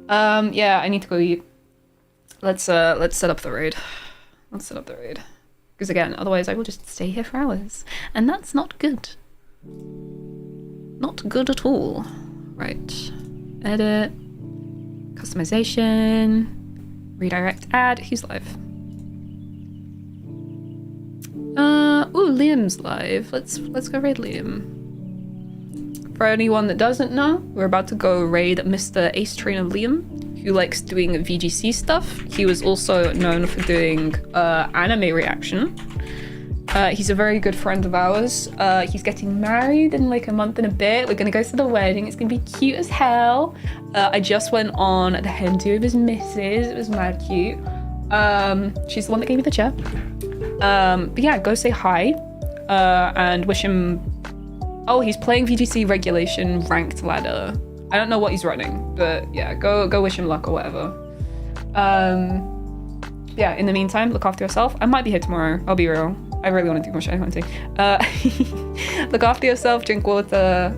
Speaker 4: Yeah, I need to go eat. Let's set up the raid. Let's set up the raid. Because again, otherwise I will just stay here for hours. And that's not good. Not good at all. Right. Edit. Customization. Redirect ad. Who's live? Ooh, Liam's live. Let's go raid Liam. For anyone that doesn't know, we're about to go raid Mr. Ace Trainer Liam, who likes doing VGC stuff. He was also known for doing anime reaction. He's a very good friend of ours. He's getting married in like a month and a bit. We're gonna go to the wedding. It's gonna be cute as hell. I just went on the hen do of his missus. It was mad cute. She's the one that gave me the chair. But yeah, go say hi and wish him. Oh, he's playing VGC regulation ranked ladder. I don't know what he's running, but yeah, go wish him luck or whatever. Yeah, in the meantime, look after yourself. I might be here tomorrow, I'll be real. I really want to do more shiny hunting. Look after yourself, drink water,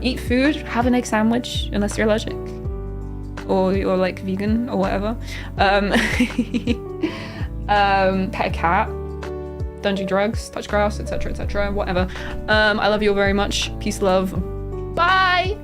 Speaker 4: eat food, have an egg sandwich, unless you're allergic. Or you're like vegan or whatever. Pet a cat. Don't do drugs, touch grass, etc, etc, whatever. I love you all very much. Peace, love. Bye!